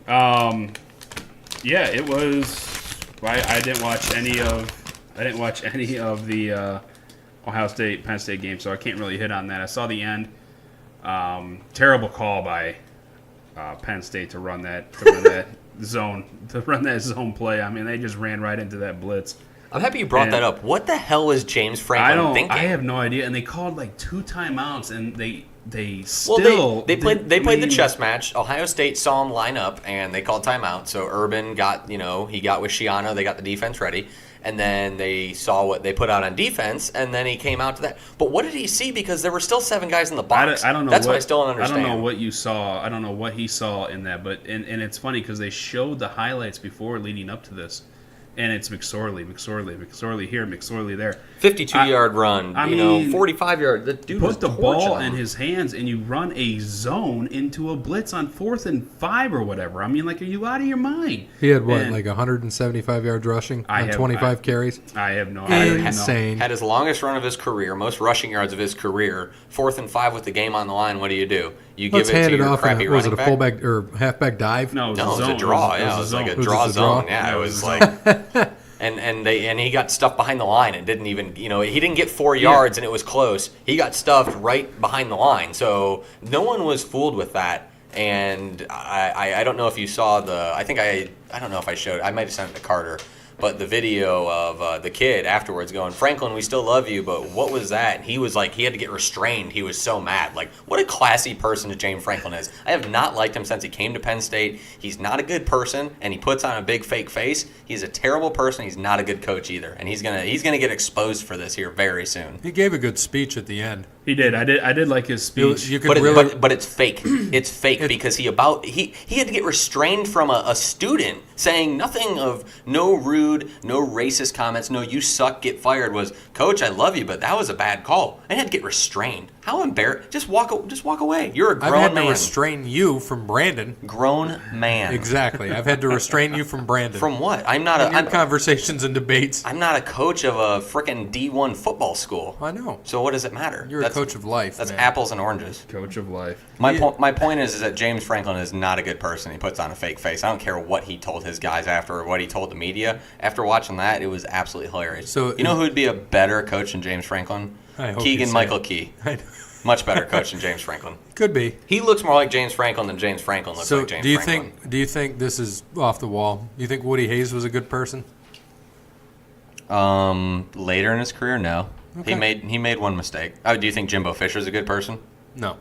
S2: Yeah, it was. I didn't watch any of the Ohio State Penn State game, so I can't really hit on that. I saw the end. Terrible call by Penn State to run that zone play. I mean, they just ran right into that blitz.
S3: I'm happy you brought that up. What the hell was James Franklin thinking?
S2: I have no idea. And they called like 2 timeouts, and they
S3: they played the chess match. Ohio State saw him line up, and they called timeout. So Urban got he got with Shiano. They got the defense ready, and then they saw what they put out on defense, and then he came out to that. But what did he see? Because there were still 7 guys in the box.
S2: I don't know.
S3: That's what I still don't understand.
S2: I don't know what you saw. I don't know what he saw in that. But and it's funny because they showed the highlights before leading up to this. and it's McSorley here, McSorley there.
S3: 52-yard run,
S2: I mean,
S3: 45-yard. The dude was
S2: Put the ball
S3: torching
S2: in
S3: him.
S2: his hands and you run a zone into a blitz on 4th and 5 or whatever. I mean, like, are you out of your mind?
S1: He had what,
S2: And
S1: like 175 yards rushing on 25 carries?
S2: I have no idea.
S1: Insane.
S3: Had his longest run of his career, most rushing yards of his career. 4th and 5 with the game on the line. What do? You
S1: Let's
S3: give it
S1: hand
S3: to
S1: it
S3: your
S1: off.
S3: crappy
S1: Was it
S3: running
S1: a
S3: back?
S1: fullback or halfback dive?
S2: No, it
S3: No, it was
S2: zone.
S3: a draw.
S2: It
S3: It was like a
S1: Was
S3: draw
S1: this a draw?
S3: zone. Yeah,
S2: Yeah,
S3: it
S2: it
S3: was
S2: was
S3: like, and he got stuffed behind the line and didn't even, he didn't get 4 yards and it was close. He got stuffed right behind the line, so no one was fooled with that. And I don't know if you saw I don't know if I showed. I might have sent it to Carter. But the video of the kid afterwards going, Franklin, we still love you, but what was that? And he was like, he had to get restrained. He was so mad. Like, what a classy person James Franklin is. I have not liked him since he came to Penn State. He's not a good person, and he puts on a big fake face. He's a terrible person. He's not a good coach either, and he's gonna get exposed for this here very soon.
S1: He gave a good speech at the end.
S2: He did. I did like his speech.
S1: You could
S3: But,
S1: really.
S3: but it's fake. It's fake because he had to get restrained from a student saying nothing of no rude, no racist comments, no you suck, get fired. Was Coach, I love you, but that was a bad call. I had to get restrained. How embarrassing! Just walk away. You're a
S1: I've
S3: grown
S1: had to
S3: man.
S1: Restrain you from Brandon.
S3: Grown man.
S1: Exactly. I've had to restrain you from Brandon.
S3: From what? I'm not
S1: In your
S3: I'm
S1: conversations and debates.
S3: I'm not a coach of a frickin' D1 football school.
S1: I know.
S3: So what does it matter?
S1: You're a coach of life.
S3: That's
S1: man.
S3: apples and oranges.
S2: Coach of life.
S3: My point is that James Franklin is not a good person. He puts on a fake face. I don't care what he told his guys after or what he told the media. After watching that, it was absolutely hilarious.
S1: So
S3: you know who would be a better coach than James Franklin?
S1: I hope you
S3: Keegan
S1: say
S3: Michael
S1: it.
S3: Key.
S1: I know.
S3: Much better coach than James Franklin.
S1: Could be.
S3: He looks more like James Franklin than James Franklin looks
S1: So
S3: like James
S1: do you
S3: Franklin.
S1: think this is off the wall? Do you think Woody Hayes was a good person?
S3: Later in his career, no.
S1: Okay.
S3: He made one mistake. Oh, do you think Jimbo Fisher's a good person?
S1: No.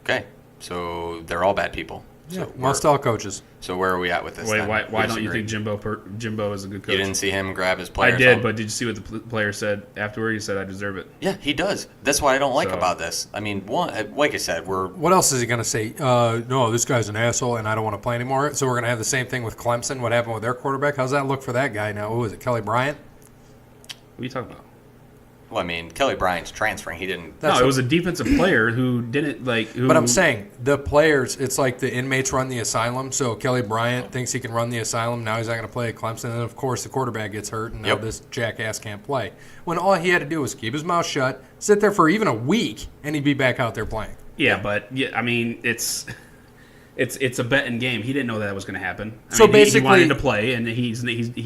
S3: Okay, so they're all bad people.
S1: Yeah.
S3: So
S1: Most all coaches.
S3: So where are we at with this?
S2: Wait,
S3: then?
S2: why
S3: We
S2: don't you
S3: disagree.
S2: think Jimbo is a good coach?
S3: You didn't see him grab his
S2: I
S3: players?
S2: did,
S3: home?
S2: but did you see what the player said afterward? He said, "I deserve it."
S3: Yeah, he does. That's what I don't like
S2: So-
S3: about this. I mean, one, like I said, we're
S1: What else is he going to say? No, this guy's an asshole, and I don't want to play anymore. So we're going to have the same thing with Clemson. What happened with their quarterback? How's that look for that guy now? Who was it? Kelly Bryant?
S2: What are you talking about?
S3: well, I mean, Kelly Bryant's transferring. He didn't.
S1: That's
S2: No, it was a defensive player who didn't like. Who,
S1: But I'm saying the players, it's like the inmates run the asylum. So Kelly Bryant thinks he can run the asylum. Now he's not going to play at Clemson. And of course, the quarterback gets hurt, and now
S3: Yep.
S1: this jackass can't play. When all he had to do was keep his mouth shut, sit there for even a week, and he'd be back out there playing.
S2: yeah, but I mean, it's a betting game. He didn't know that was going to happen. I
S1: So
S2: mean, he
S1: basically-
S2: wanted to play, and he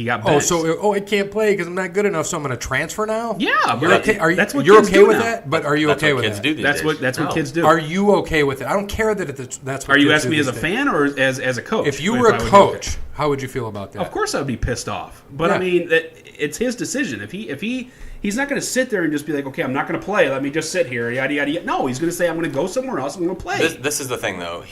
S2: got benched.
S1: I can't play because I'm not good enough, so I'm going to transfer now.
S2: Yeah,
S1: you're
S2: but
S1: okay. Are you?
S2: that's what
S1: You're
S2: kids
S1: okay
S2: do
S1: with
S2: now.
S1: that? But are you
S3: That's
S1: okay
S3: what
S1: with
S3: kids
S1: that?
S3: do these
S2: That's
S3: days.
S2: what
S3: No.
S2: kids do.
S1: Are you okay with it? I don't care that that's what
S2: Are you
S1: kids
S2: asking
S1: do
S2: me as a
S1: these days.
S2: fan or as a coach?
S1: If you
S2: If
S1: were
S2: I
S1: a
S2: would do
S1: coach,
S2: it?
S1: how would you feel about that?
S2: Of course I would be pissed off. But
S1: Yeah.
S2: I mean, it's his decision. If he's not going to sit there and just be like, okay, I'm not going to play. Let me just sit here. Yada yada yada. No, he's going to say, I'm going to go somewhere else. I'm going to play.
S3: This is the thing, though.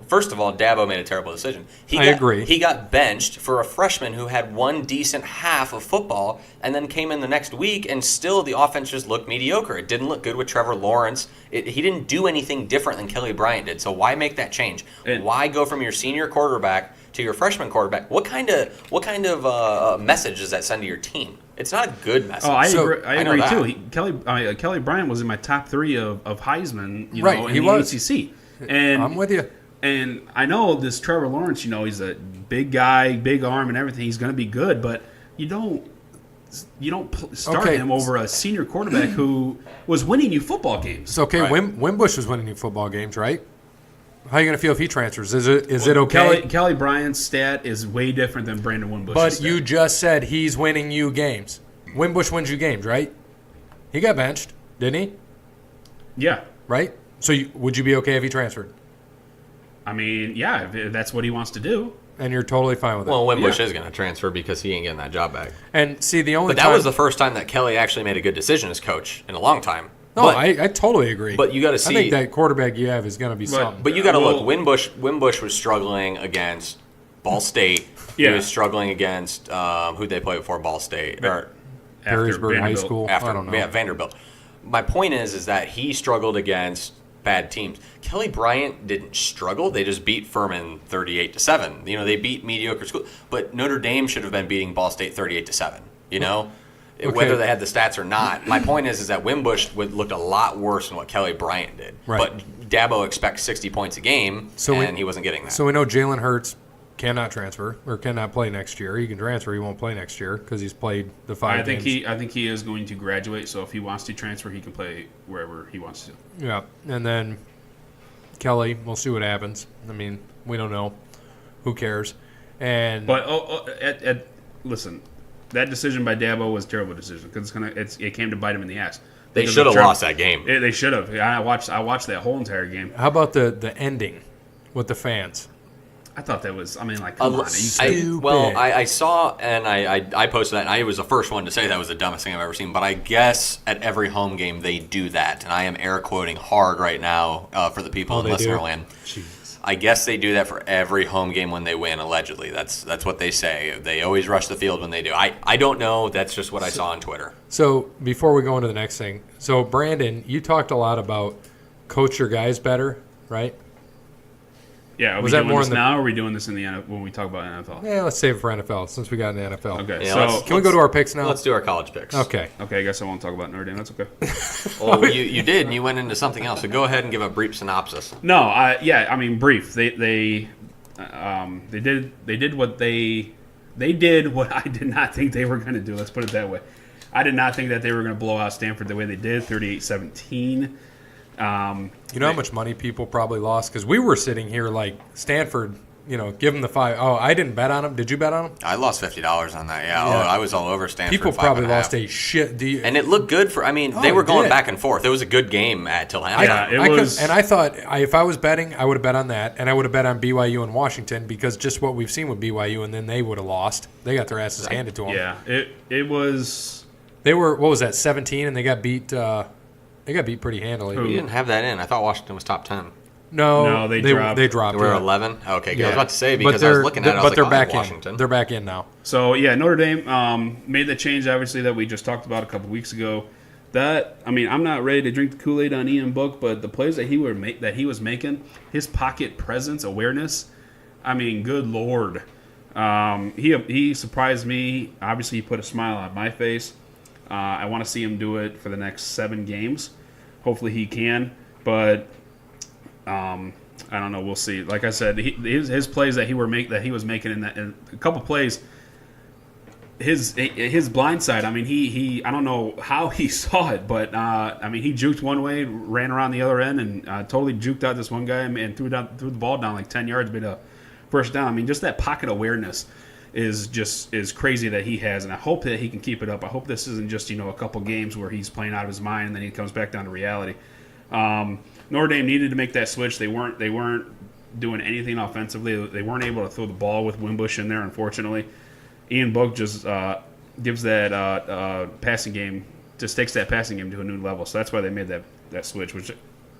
S3: First of all, Dabo made a terrible decision.
S1: I agree.
S3: He got benched for a freshman who had one decent half of football, and then came in the next week, and still the offense just looked mediocre. It didn't look good with Trevor Lawrence. He didn't do anything different than Kelly Bryant did. So why make that change?
S2: And-
S3: Why go from your senior quarterback to your freshman quarterback? What kind of message does that send to your team? It's not a good message.
S2: Oh, I
S1: So-
S2: agree, I
S3: I know
S2: agree
S3: that.
S2: too. Kelly Bryant was in my top 3 of Heisman,
S1: Right,
S2: in
S1: he
S2: the
S1: was.
S2: ACC. And
S1: I'm with you.
S2: And I know this Trevor Lawrence, he's a big guy, big arm and everything. He's going to be good, but you don't start
S1: Okay.
S2: him over a senior quarterback who was winning you football games.
S1: It's okay.
S3: Right.
S1: Wimbush was winning you football games, right? How are you going to feel if he transfers? Is it okay?
S2: Kelly Bryant's stat is way different than Brandon Wimbush's
S1: But
S2: stat.
S1: you just said he's winning you games. Wimbush wins you games, right? He got benched, didn't he?
S2: Yeah.
S1: Right? So would you be okay if he transferred?
S2: I mean, yeah, if that's what he wants to do.
S1: And you're totally fine with it.
S3: Well, Wimbush
S2: Yeah.
S3: is going to transfer because he ain't getting that job back.
S1: And see, the only
S3: But that
S1: time,
S3: was the first time that Kelly actually made a good decision as coach in a long time.
S1: No,
S3: But-
S1: I totally agree.
S3: but you gotta
S1: I
S3: see-
S1: think that quarterback you have is going to be something.
S3: But you got to
S2: Well-
S3: look. Wimbush was struggling against Ball State.
S2: Yeah.
S3: He was struggling against who'd they play before Ball State or
S1: Harrisburg High
S2: Vanderbilt.
S1: School.
S3: after
S1: I don't know.
S3: yeah Vanderbilt. My point is that he struggled against bad teams. Kelly Bryant didn't struggle. They just beat Furman 38-7. You know, they beat mediocre school. But Notre Dame should have been beating Ball State 38-7. You know, whether they had the stats or not. My point is that Wimbush looked a lot worse than what Kelly Bryant did.
S1: Right.
S3: But Dabo expects 60 points a game, and he wasn't getting that.
S1: So we know Jalen Hurts cannot transfer or cannot play next year. He can transfer. He won't play next year because he's played the 5 games.
S2: I think he is going to graduate. So if he wants to transfer, he can play wherever he wants to.
S1: Yeah, and then Kelly, we'll see what happens. I mean, we don't know. Who cares?
S2: But listen, that decision by Dabo was a terrible decision because it came to bite him in the ass.
S3: They should have lost that game.
S2: They should have. I watched that whole entire game.
S1: How about the ending with the fans?
S2: I thought that was. I mean, like, come on.
S3: I saw and I posted that, and I was the first one to say that was the dumbest thing I've ever seen. But I guess at every home game they do that, and I am air quoting hard right now for the people in listener land.
S1: Jeez.
S3: I guess they do that for every home game when they win. Allegedly, that's what they say. They always rush the field when they do. I don't know. That's just what I saw on Twitter.
S1: So before we go into the next thing, so Brandon, you talked a lot about coach your guys better, right?
S2: Yeah, are we doing this now, or are we doing this in the when we talk about NFL?
S1: Yeah, let's save it for NFL since we got in the NFL.
S2: Okay,
S3: Yeah,
S2: so
S1: Can we go to our picks now?
S3: Let's do our college picks.
S1: Okay.
S2: I guess I won't talk about Notre Dame. That's okay.
S3: Well, you did, and you went into something else. So go ahead and give a brief synopsis.
S2: No, I mean brief. They did what they did what I did not think they were going to do. Let's put it that way. I did not think that they were going to blow out Stanford the way they did, 38-17.
S1: You know how much money people probably lost? Because we were sitting here like Stanford, give them the 5. Oh, I didn't bet on them. Did you bet on them?
S3: I lost $50 on that. Yeah. Oh, I was all over Stanford.
S1: People probably lost a shit.
S3: And it looked good they were going back and forth. It was a good game till halftime.
S2: Yeah, it was.
S1: And I thought if I was betting, I would have bet on that, and I would have bet on BYU and Washington because just what we've seen with BYU, and then they would have lost. They got their asses handed to them.
S2: Yeah, it was.
S1: They were, what was that, 17, and they got beat. They got beat pretty handily.
S3: You didn't have that in. I thought Washington was top 10.
S1: No,
S2: they dropped.
S1: They dropped.
S3: They were
S1: yeah.
S3: 11? Okay, good.
S1: Yeah.
S3: I was about to say because I was looking at it. I was
S1: they're
S3: like,
S1: back
S3: Washington.
S1: in. They're back in now.
S2: So, yeah, Notre Dame made the change, obviously, that we just talked about a couple weeks ago. I'm not ready to drink the Kool-Aid on Ian Book, but the plays that he was making, his pocket presence, awareness, I mean, good Lord. He surprised me. Obviously, he put a smile on my face. I want to see him do it for the next 7 games. Hopefully he can, but I don't know. We'll see. Like I said, his plays that he was making in a couple plays, his blind side. I mean, he I don't know how he saw it, but he juked one way, ran around the other end, and totally juked out this one guy and threw the ball down like 10 yards, made a first down. I mean, just that pocket awareness is crazy that he has, and I hope that he can keep it up. I hope this isn't just a couple games where he's playing out of his mind and then he comes back down to reality. Notre Dame needed to make that switch. They weren't doing anything offensively. They weren't able to throw the ball with Wimbush in there, unfortunately. Ian Book just gives that passing game, just takes that passing game to a new level. So that's why they made that switch, which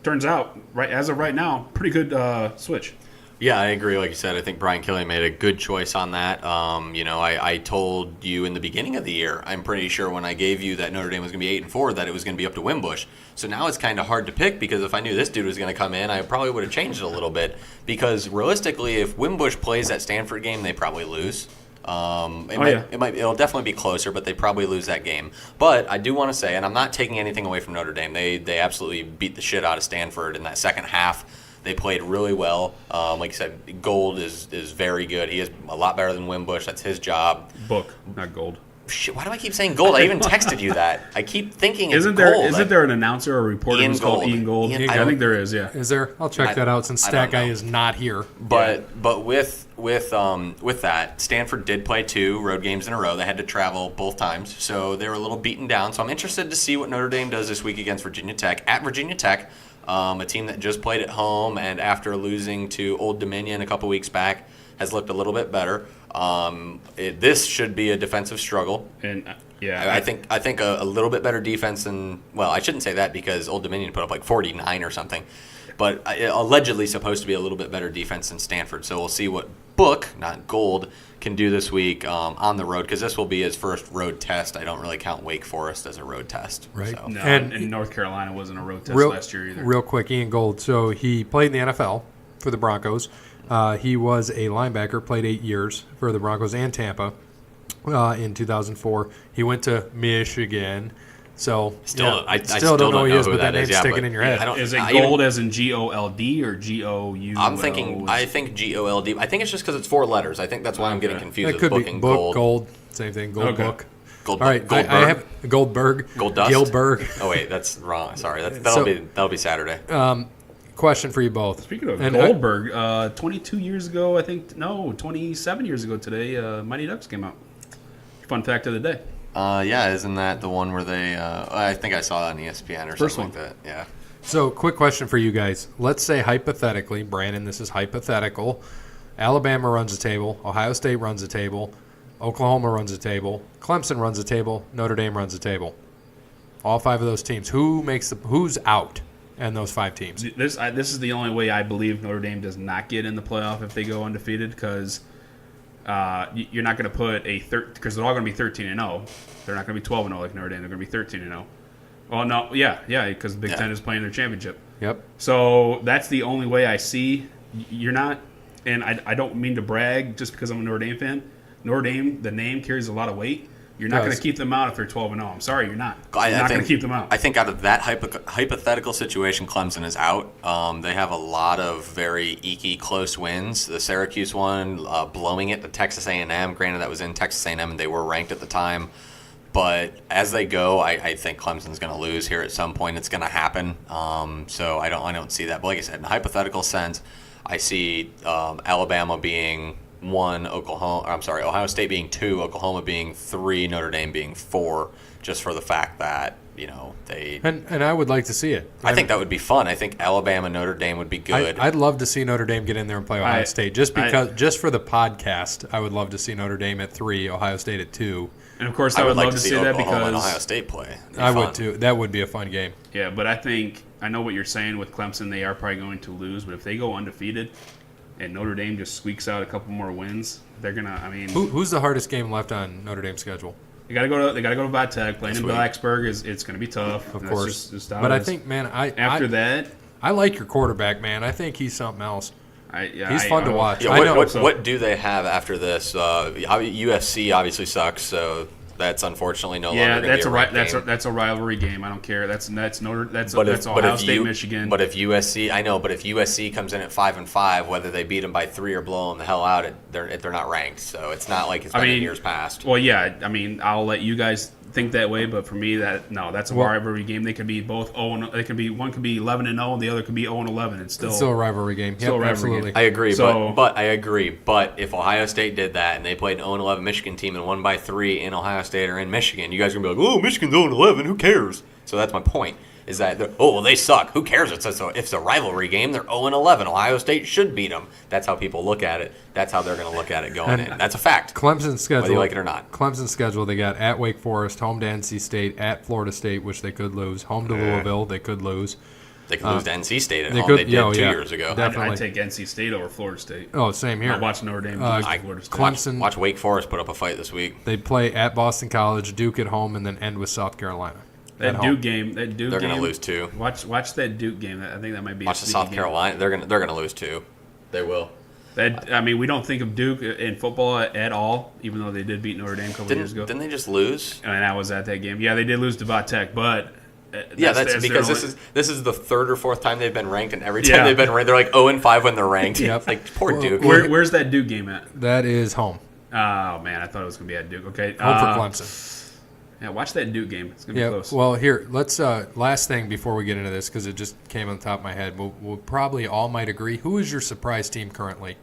S2: turns out, as of right now, pretty good switch.
S3: Yeah, I agree. Like you said, I think Brian Kelly made a good choice on that. I told you in the beginning of the year, I'm pretty sure when I gave you that Notre Dame was going to be 8-4, that it was going to be up to Wimbush. So now it's kind of hard to pick because if I knew this dude was going to come in, I probably would have changed it a little bit. Because realistically, if Wimbush plays that Stanford game, they probably lose. It'll definitely be closer, but they probably lose that game. But I do want to say, and I'm not taking anything away from Notre Dame, they absolutely beat the shit out of Stanford in that second half. They played really well. Like you said, Gold is very good. He is a lot better than Wimbush. That's his job.
S2: Book, not Gold.
S3: Shit, why do I keep saying Gold? I even texted you that. I keep thinking it's
S2: Isn't there an announcer or a reporter who's called Ian Gold? I think there is, yeah.
S1: Is there? I'll check that out since Stat Guy is not here.
S3: But with that, Stanford did play 2 road games in a row. They had to travel both times, so they were a little beaten down. So I'm interested to see what Notre Dame does this week against Virginia Tech. At Virginia Tech, a team that just played at home and after losing to Old Dominion a couple weeks back has looked a little bit better. This should be a defensive struggle.
S2: And
S3: I think a little bit better defense than, well, I shouldn't say that because Old Dominion put up like 49 or something. but allegedly supposed to be a little bit better defense than Stanford. So we'll see what Book, not Gold, can do this week on the road, because this will be his first road test. I don't really count Wake Forest as a road test.
S1: Right.
S3: So.
S2: No,
S1: And-
S2: and North Carolina wasn't a road test
S1: Real,
S2: last year either.
S1: real quick, Ian Gold. So he played in the NFL for the Broncos. He was a linebacker, played 8 years for the Broncos and Tampa in 2004. He went to Michigan. So
S3: I
S1: still don't know who he is,
S3: who
S1: but that
S3: that is.
S1: name's
S3: Yeah,
S1: sticking
S3: but
S1: in your
S3: yeah,
S1: head.
S3: I don't-
S2: Is it
S3: I
S2: Gold
S3: even-
S2: as in GOLD or GOU?
S3: I'm thinking. I think GOLD. I think it's just because it's 4 letters. I think that's why I'm getting confused
S1: It
S3: with
S1: could
S3: Book
S1: be
S3: and
S1: Book,
S3: Gold.
S1: Gold, same thing. Gold
S2: Okay.
S1: Book.
S3: Gold.
S1: All right,
S3: Goldberg.
S1: I have Goldberg.
S3: Gold Dust.
S1: Gilberg.
S3: Oh wait, that's wrong. Sorry,
S1: So-
S3: that'll be Saturday.
S1: Question for you both.
S2: Speaking of
S1: And
S2: Goldberg, 22 years ago, 27 years ago today, Mighty Ducks came out. Fun fact of the day.
S3: Yeah, isn't that the one where they? I think I saw that on ESPN or
S2: First
S3: something like that. Yeah.
S1: So, quick question for you guys. Let's say hypothetically, Brandon, this is hypothetical. Alabama runs the table. Ohio State runs the table. Oklahoma runs the table. Clemson runs the table. Notre Dame runs the table. All 5 of those teams. Who's out in those 5 teams?
S2: This is the only way I believe Notre Dame does not get in the playoff if they go undefeated, because you're not going to put because they're all going to be 13-0. They're not going to be 12-0 like Notre Dame. They're going to be 13-0. Well, no, yeah, because the Big Ten is playing their championship.
S1: Yep.
S2: So that's the only way I see. You're not, and I don't mean to brag just because I'm a Notre Dame fan. Notre Dame, the name carries a lot of weight. You're not going to keep them out if they're 12-0. I'm sorry, you're not. You're not going to keep them out.
S3: I think out of that hypothetical situation, Clemson is out. They have a lot of very eeky close wins. The Syracuse one, blowing it to Texas A&M. Granted, that was in Texas A&M, and they were ranked at the time. But as they go, I think Clemson's going to lose here at some point. It's going to happen. So I don't see that. But like I said, in a hypothetical sense, I see Alabama being 1, Ohio State being 2, Oklahoma being 3, Notre Dame being 4, just for the fact that they.
S1: And I would like to see it.
S3: I think that would be fun. I think Alabama Notre Dame would be good.
S1: I'd love to see Notre Dame get in there and play Ohio State. Just for the podcast, I would love to see Notre Dame at 3, Ohio State at 2.
S2: And of course,
S3: I
S2: I would
S3: like
S2: love to see that
S3: Oklahoma and
S2: because
S3: Ohio State play. It'd be
S1: I
S3: fun.
S1: would too. That would be a fun game.
S2: yeah, but I know what you're saying with Clemson. They are probably going to lose, but if they go undefeated and Notre Dame just squeaks out a couple more wins, they're gonna. I mean,
S1: Who's the hardest game left on Notre Dame's schedule?
S2: they gotta go to Vatech. Playing
S3: This
S2: in
S3: week.
S2: Blacksburg it's gonna be tough.
S1: Of
S2: That's
S1: course.
S2: just how
S1: But
S2: it
S1: I
S2: is.
S1: think, man,
S2: after that,
S1: I like your quarterback, man. I think he's something else. He's fun to watch.
S3: Yeah,
S1: I know.
S3: what do they have after this? USC obviously sucks, so that's unfortunately no longer going to be a ranked game.
S2: that's a rivalry game. I don't care. That's Ohio State, Michigan.
S3: But if USC comes in at 5-5, whether they beat them by 3 or blow them the hell out, they're not ranked. So it's not like it's been in years past.
S2: Well, yeah. I mean, I'll let you guys think that way, but for me, that's a rivalry game. They could be both 0. One could be 11-0, and the other could be 0-11. It's still
S1: a rivalry game.
S2: still a rivalry
S1: Absolutely.
S3: I agree,
S2: So-
S3: but I agree. But if Ohio State did that and they played an 0-11 Michigan team and won by 3 in Ohio State or in Michigan, you guys are going to be like, oh, Michigan's 0-11, who cares? So that's my point, is that, they suck. Who cares? It's a rivalry game. They're 0-11. Ohio State should beat them. That's how people look at it. That's how they're going to look at it going in. That's a fact.
S1: Clemson's schedule,
S3: whether you like it or not.
S1: Clemson's schedule, they got at Wake Forest, home to NC State, at Florida State, which they could lose, home to Louisville, they could lose.
S3: They could lose to NC State at
S1: they
S3: home.
S1: could-
S3: They did
S1: yeah,
S3: 2
S1: yeah.
S3: years ago.
S1: Definitely.
S2: I'd take NC State over Florida State.
S1: Oh, same here.
S2: I watched Notre Dame lose to Florida State.
S1: Clemson,
S3: Watch Wake Forest put up a fight this week.
S1: they play at Boston College, Duke at home, and then end with South Carolina.
S2: That Duke game. They're
S3: They're going to lose 2.
S2: Watch that Duke game. I think that might be.
S3: Watch the South Carolina. They're going to lose 2. They will.
S2: We don't think of Duke in football at all, even though they did beat NotreAme a couple years ago.
S3: Didn't they just lose?
S2: And I was at that game. Yeah, they did lose to Vatech, but
S3: That's because this is the 3rd or 4th time they've been ranked, and every time they've been ranked, they're like 0-5 when they're ranked.
S1: Yep.
S3: Like poor Duke.
S2: Where's that Duke game at?
S1: That is home.
S2: Oh man, I thought it was gonna be at Duke. Okay,
S1: Home for Clemson.
S2: Yeah, watch that Duke game. It's gonna be
S1: Yeah,
S2: close.
S1: well, here, let's, last thing before we get into this, because it just came on the top of my head. We'll probably all might agree. Who is your surprise team currently?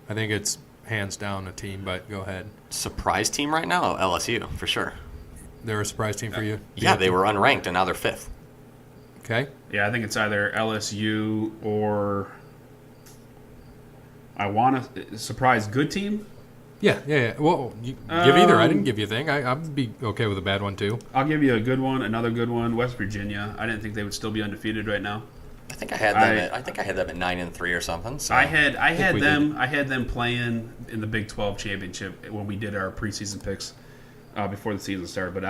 S1: I think it's hands down a team, but go ahead.
S3: Surprise team right now? LSU, for sure.
S1: They're a surprise team for you?
S3: Yeah, they were unranked, and now they're 5th.
S1: Okay.
S2: Yeah, I think it's either LSU or I want a surprise good team.
S1: Yeah. Well, you give either. I didn't give you a thing. I'd be okay with a bad one, too.
S2: I'll give you a good one, another good one. West Virginia. I didn't think they would still be undefeated right now.
S3: I think I had them at 9-3 or something. So
S2: I had
S1: we
S2: them playing in the Big 12 championship when we did our preseason picks before the season started. But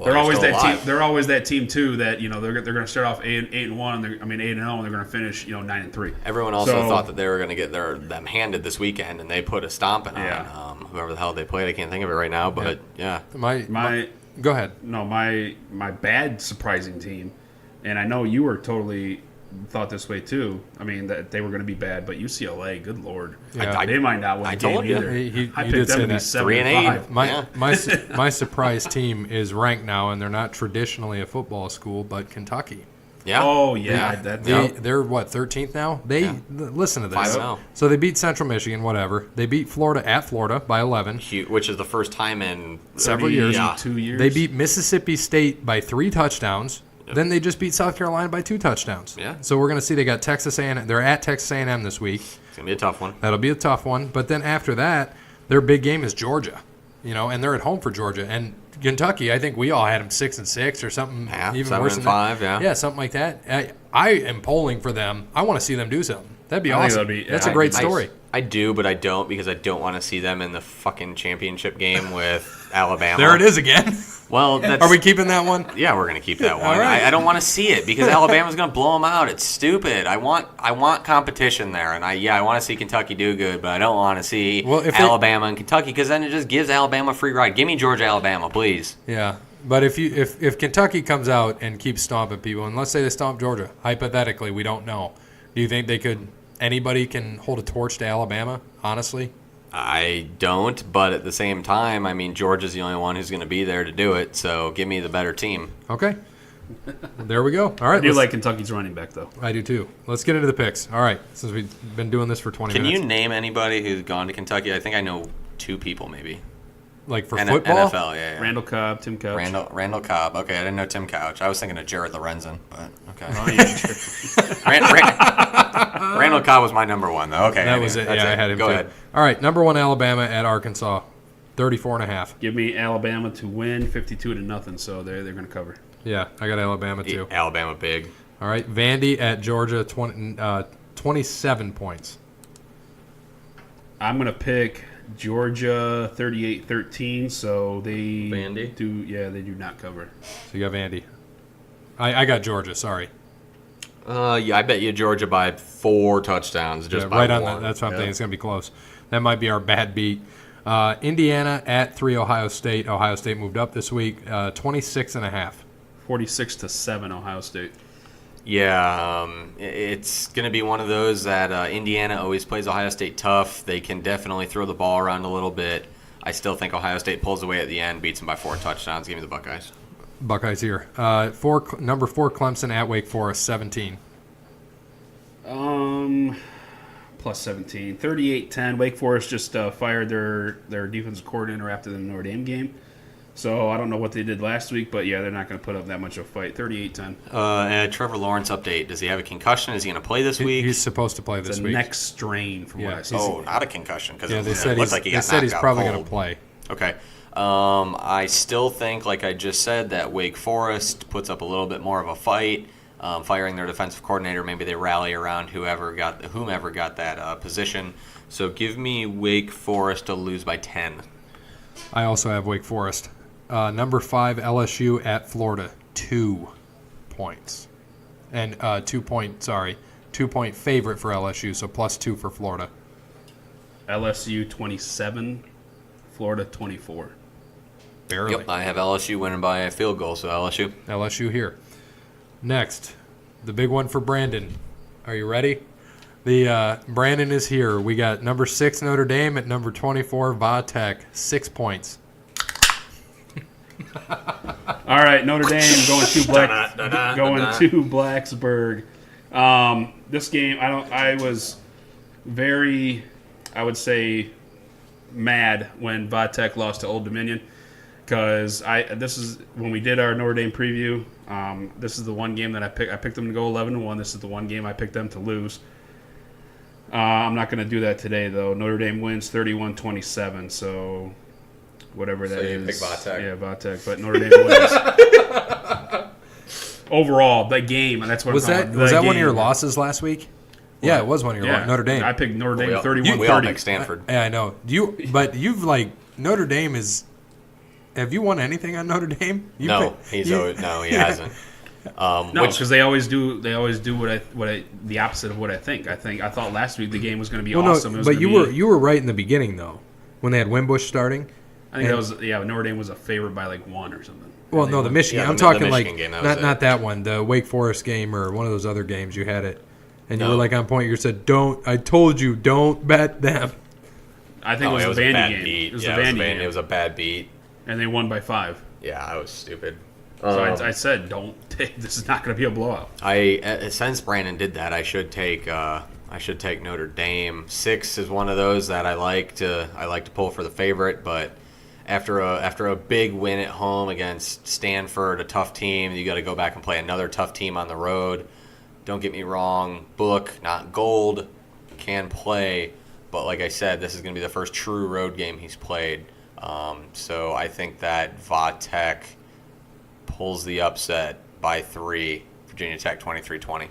S2: they're always that team. They're always that team too. That they're going to start off 8-1. 8-0, and they're going to finish 9-3.
S3: Everyone also thought that they were going to get them handed this weekend, and they put a stomping on whoever the hell they played. I can't think of it right now, but yeah.
S1: Go ahead.
S2: No, my bad surprising team, and I know you were totally thought this way too. I mean that they were going to be bad, but UCLA, good lord, they might not win the game either. I picked them to be 7-5.
S1: My surprise team is ranked now, and they're not traditionally a football school, but Kentucky.
S3: Yeah.
S2: Oh yeah.
S1: They're what, 13th now? Listen to this.
S3: 5-0.
S1: So they beat Central Michigan, whatever. They beat Florida at Florida by 11.
S3: Which is the first time in
S1: several years.
S2: 2 years.
S1: They beat Mississippi State by 3 touchdowns. Yep. Then they just beat South Carolina by 2 touchdowns.
S3: Yeah.
S1: So we're going to see they got Texas A&M. They're at Texas A&M this week.
S3: It's going to be a tough one.
S1: That'll be a tough one. But then after that, their big game is Georgia. And they're at home for Georgia. And Kentucky, I think we all had them 6-6 or something.
S3: Yeah,
S1: even worse than
S3: 7-5.
S1: that. Yeah, something like that. I am polling for them. I want to see them do something. That'd be awesome. That's a great story.
S3: I do, but I don't because I don't want to see them in the fucking championship game with Alabama.
S1: There it is again.
S3: Well,
S1: are we keeping that one?
S3: Yeah, we're going to keep that one.
S1: All right.
S3: I don't want to see it because Alabama's going to blow them out. It's stupid. I want competition there, and I want to see Kentucky do good, but I don't want to see Alabama and Kentucky because then it just gives Alabama a free ride. Give me Georgia, Alabama, please.
S1: Yeah, but if Kentucky comes out and keeps stomping people, and let's say they stomp Georgia, hypothetically, we don't know. Do you think anybody can hold a torch to Alabama? Honestly.
S3: I don't, but at the same time, I mean, Georgia's the only one who's going to be there to do it, so give me the better team.
S1: Okay. There we go. All right.
S2: I do like Kentucky's running back, though.
S1: I do, too. Let's get into the picks. All right, since we've been doing this for 20 minutes.
S3: Can you name anybody who's gone to Kentucky? I think I know 2 people, maybe.
S1: Like for football?
S3: NFL, yeah.
S2: Randall Cobb, Tim Couch.
S3: Randall Cobb. Okay, I didn't know Tim Couch. I was thinking of Jared Lorenzen, but okay.
S2: Oh, yeah.
S3: Randall Cobb was my number 1, though. Okay.
S1: That was it. Yeah, I had him
S3: Go
S1: too.
S3: ahead.
S1: All right, number 1 Alabama at Arkansas, 34.5.
S2: Give me Alabama to win 52-0, so they're going to cover.
S1: Yeah, I got Alabama too.
S3: Alabama big.
S1: All right, Vandy at Georgia, 27 points.
S2: I'm going to pick Georgia 38-13, so they
S3: Vandy?
S2: They do not cover.
S1: So you got Vandy. I got Georgia, sorry.
S3: I bet you Georgia by 4 touchdowns, just by
S1: right
S3: 1.
S1: on that. That's what I'm thinking. It's going to be close. That might be our bad beat. Indiana at 3 Ohio State. Ohio State moved up this week, 26.5.
S2: 46-7 Ohio State.
S3: Yeah, it's going to be one of those that Indiana always plays Ohio State tough. They can definitely throw the ball around a little bit. I still think Ohio State pulls away at the end, beats them by 4 touchdowns. Give me the Buckeyes.
S1: Buckeyes here. Number 4 Clemson at Wake Forest, 17.
S2: Plus 17. 38-10. Wake Forest just fired their defensive coordinator after the Notre Dame game. So I don't know what they did last week, but yeah, they're not going to put up that much of a fight. 38-10.
S3: Trevor Lawrence update. Does he have a concussion? Is he going to play this week?
S1: He's supposed to play this week.
S2: Neck strain from what I saw.
S3: Oh, not a concussion.
S1: Yeah, they said he's probably going to play.
S3: Okay. I still think, like I just said, that Wake Forest puts up a little bit more of a fight, firing their defensive coordinator. Maybe they rally around whomever got that position. So give me Wake Forest to lose by 10.
S1: I also have Wake Forest. Number 5 LSU at Florida, 2 points, and 2 point favorite for LSU. So plus 2 for Florida.
S2: LSU 27, Florida 24.
S1: Barely.
S3: Yep, I have LSU winning by a field goal, so LSU.
S1: LSU here. Next, the big one for Brandon. Are you ready? Brandon is here. We got number 6 Notre Dame at number 24 Vatech, 6 points.
S2: All right, Notre Dame going to Blacksburg. This game, I was very, I would say, mad when Vatech lost to Old Dominion because this is when we did our Notre Dame preview. This is the one game that I picked them to go 11-1. This is the one game I picked them to lose. I'm not going to do that today though. Notre Dame wins 31-27. So whatever that is.
S3: So you pick Vatech.
S2: Yeah, Vatech. But Notre Dame wins. overall, the game, and that's what
S1: Was
S2: I'm
S1: that
S2: talking
S1: was
S2: about.
S1: that one of your
S2: game.
S1: losses last week? Yeah, it was one of your losses. Notre Dame.
S2: I picked Notre Dame
S3: We all
S2: 31-30.
S3: picked Stanford.
S1: Yeah, I know. But you've Notre Dame is. Have you won anything on Notre Dame?
S3: He hasn't.
S2: No, because they always do. They always do the opposite of what I think. I thought last week the game was going to be awesome.
S1: No,
S2: It was
S1: but
S2: gonna
S1: you were right in the beginning though, when they had Wimbush starting.
S2: I think that was Notre Dame was a favorite by like 1 or something.
S1: Well, no, the Michigan.
S3: Yeah,
S1: I'm
S3: the
S1: talking
S3: Michigan game, that was
S1: not
S3: it.
S1: that one, the Wake Forest game or one of those other games. You had it, and you
S3: No.
S1: were like on point. You said, "Don't." I told you, don't bet them.
S2: I think it was
S3: a
S2: a
S3: bad
S2: Vandy game.
S3: beat.
S2: It was
S3: Yeah,
S2: a Vandy game,
S3: it was a bad beat.
S2: and they won by 5.
S3: Yeah, I was stupid.
S2: So I said, "Don't take. This is not going to be a blowout."
S3: Since Brandon did that, I should take Notre Dame. 6 is one of those that I like to pull for the favorite, but after a big win at home against Stanford, a tough team, you got to go back and play another tough team on the road. Don't get me wrong, book not gold, can play, but like I said, this is going to be the first true road game he's played. So I think that Va-Tech pulls the upset by 3. Virginia Tech 23-20.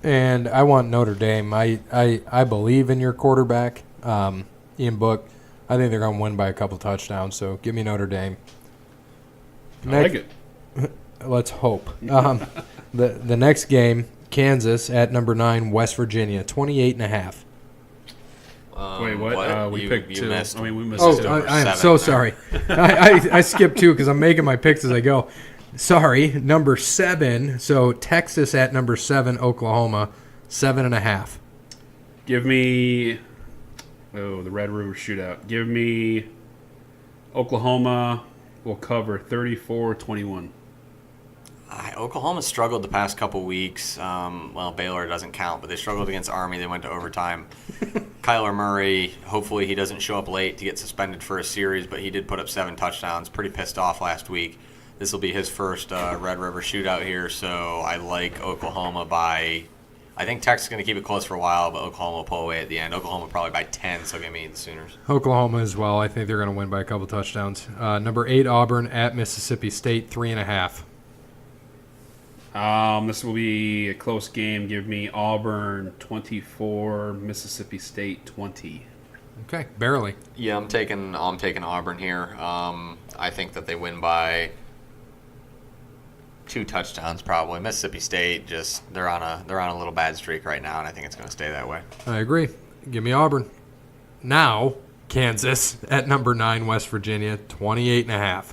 S1: And I want Notre Dame. I believe in your quarterback, Ian Book. I think they're going to win by a couple touchdowns. So give me Notre Dame.
S2: I like it.
S1: Let's hope. The next game, Kansas at number 9, West Virginia, 28.5.
S2: Wait, what? We picked 2.
S3: Missed.
S2: I mean, we missed
S1: Oh,
S2: 2.
S1: I am
S3: 7
S1: so
S3: there.
S1: sorry. I skipped 2 because I'm making my picks as I go. Sorry, number 7. So Texas at number 7, Oklahoma, 7.5.
S2: Give me the Red River Shootout. Give me Oklahoma will cover 34-21.
S3: Oklahoma struggled the past couple weeks. Baylor doesn't count, but they struggled against Army. They went to overtime. Kyler Murray, hopefully he doesn't show up late to get suspended for a series, but he did put up 7 touchdowns. Pretty pissed off last week. This will be his first Red River Shootout here, so I like Oklahoma by... I think Texas is going to keep it close for a while, but Oklahoma will pull away at the end. Oklahoma probably by 10, so give me the Sooners.
S1: Oklahoma as well. I think they're going to win by a couple touchdowns. Number 8, Auburn at Mississippi State, 3.5.
S2: This will be a close game. Give me Auburn 24, Mississippi State 20.
S1: Okay, barely.
S3: Yeah, I'm taking Auburn here. I think that they win by 2 touchdowns probably. Mississippi State they're on a little bad streak right now, and I think it's going to stay that way.
S1: I agree. Give me Auburn. Now, Kansas at number 9, West Virginia, 28.5.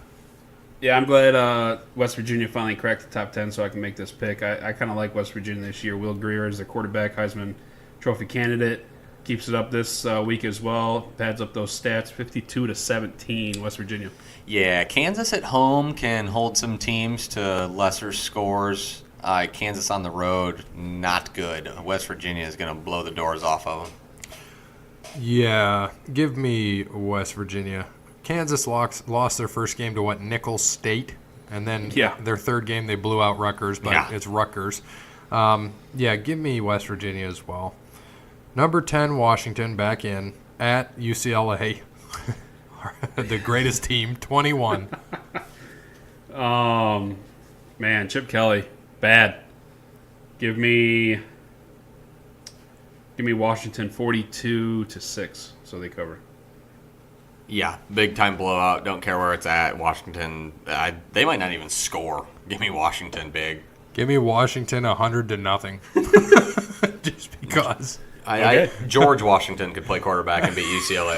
S2: Yeah, I'm glad West Virginia finally cracked the top 10 so I can make this pick. I kind of like West Virginia this year. Will Grier is their quarterback, Heisman Trophy candidate. Keeps it up this week as well. Pads up those stats, 52-17, West Virginia.
S3: Yeah, Kansas at home can hold some teams to lesser scores. Kansas on the road, not good. West Virginia is going to blow the doors off of them.
S1: Yeah, give me West Virginia. Kansas lost their first game to Nicholls State, and then their third game they blew out Rutgers, but it's Rutgers. Give me West Virginia as well. Number 10, Washington, back in at UCLA. The greatest team, 21.
S2: Man, Chip Kelly, bad. Give me Washington 42-6, so they cover.
S3: Yeah, big time blowout. Don't care where it's at. Washington, they might not even score. Give me Washington big.
S1: Give me Washington 100-0. Just because.
S3: George Washington could play quarterback and beat UCLA.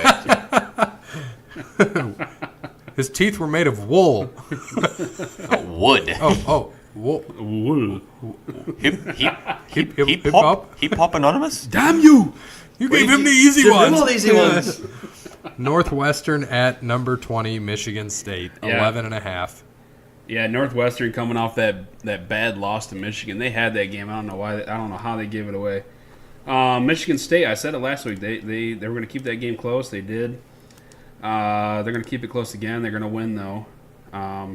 S1: His teeth were made of wool.
S3: Wood.
S1: Wool.
S2: Wool.
S3: Hip hop anonymous.
S1: Damn you! You gave him the easy ones.
S3: All the easy ones.
S1: Northwestern at number 20, Michigan State, 11.5.
S2: Yeah, Northwestern coming off that bad loss to Michigan. They had that game. I don't know why. I don't know how they gave it away. Michigan State. I said it last week. They were going to keep that game close. They did. They're going to keep it close again. They're going to win though.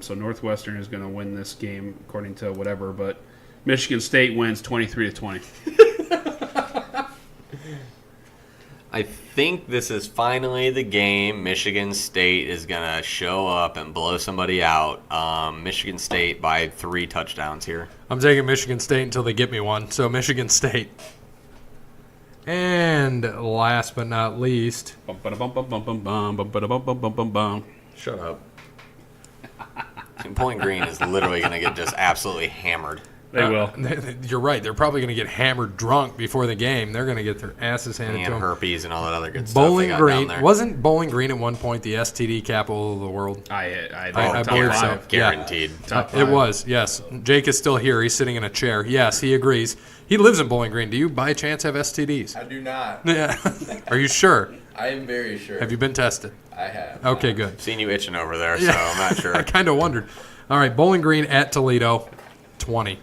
S2: So Northwestern is going to win this game according to whatever. But Michigan State wins 23-20.
S3: I think this is finally the game Michigan State is going to show up and blow somebody out. Michigan State by 3 touchdowns here.
S1: I'm taking Michigan State until they get me one. So Michigan State. And last but not least,
S3: Shut up. Bowling Green is literally going to get just absolutely hammered.
S2: They will.
S1: You're right. They're probably going to get hammered drunk before the game. They're going to get their asses handed to
S3: And
S1: them.
S3: herpes and all that other good
S1: Bowling
S3: stuff they got down
S1: Green
S3: there.
S1: wasn't Bowling Green at one point the STD capital of the world?
S2: I
S1: I
S2: top
S1: believe so.
S2: five.
S3: Guaranteed.
S2: Top
S1: It
S2: five.
S1: was, yes. Jake is still here. He's sitting in a chair. Yes, he agrees. He lives in Bowling Green. Do you by chance have STDs?
S5: I do not.
S1: Yeah. Are you sure?
S5: I am very sure.
S1: Have you been tested?
S5: I have.
S1: Okay, good.
S3: Seen you itching over there, so I'm not
S1: I
S3: sure.
S1: kind of wondered. All right, Bowling Green at Toledo, 20.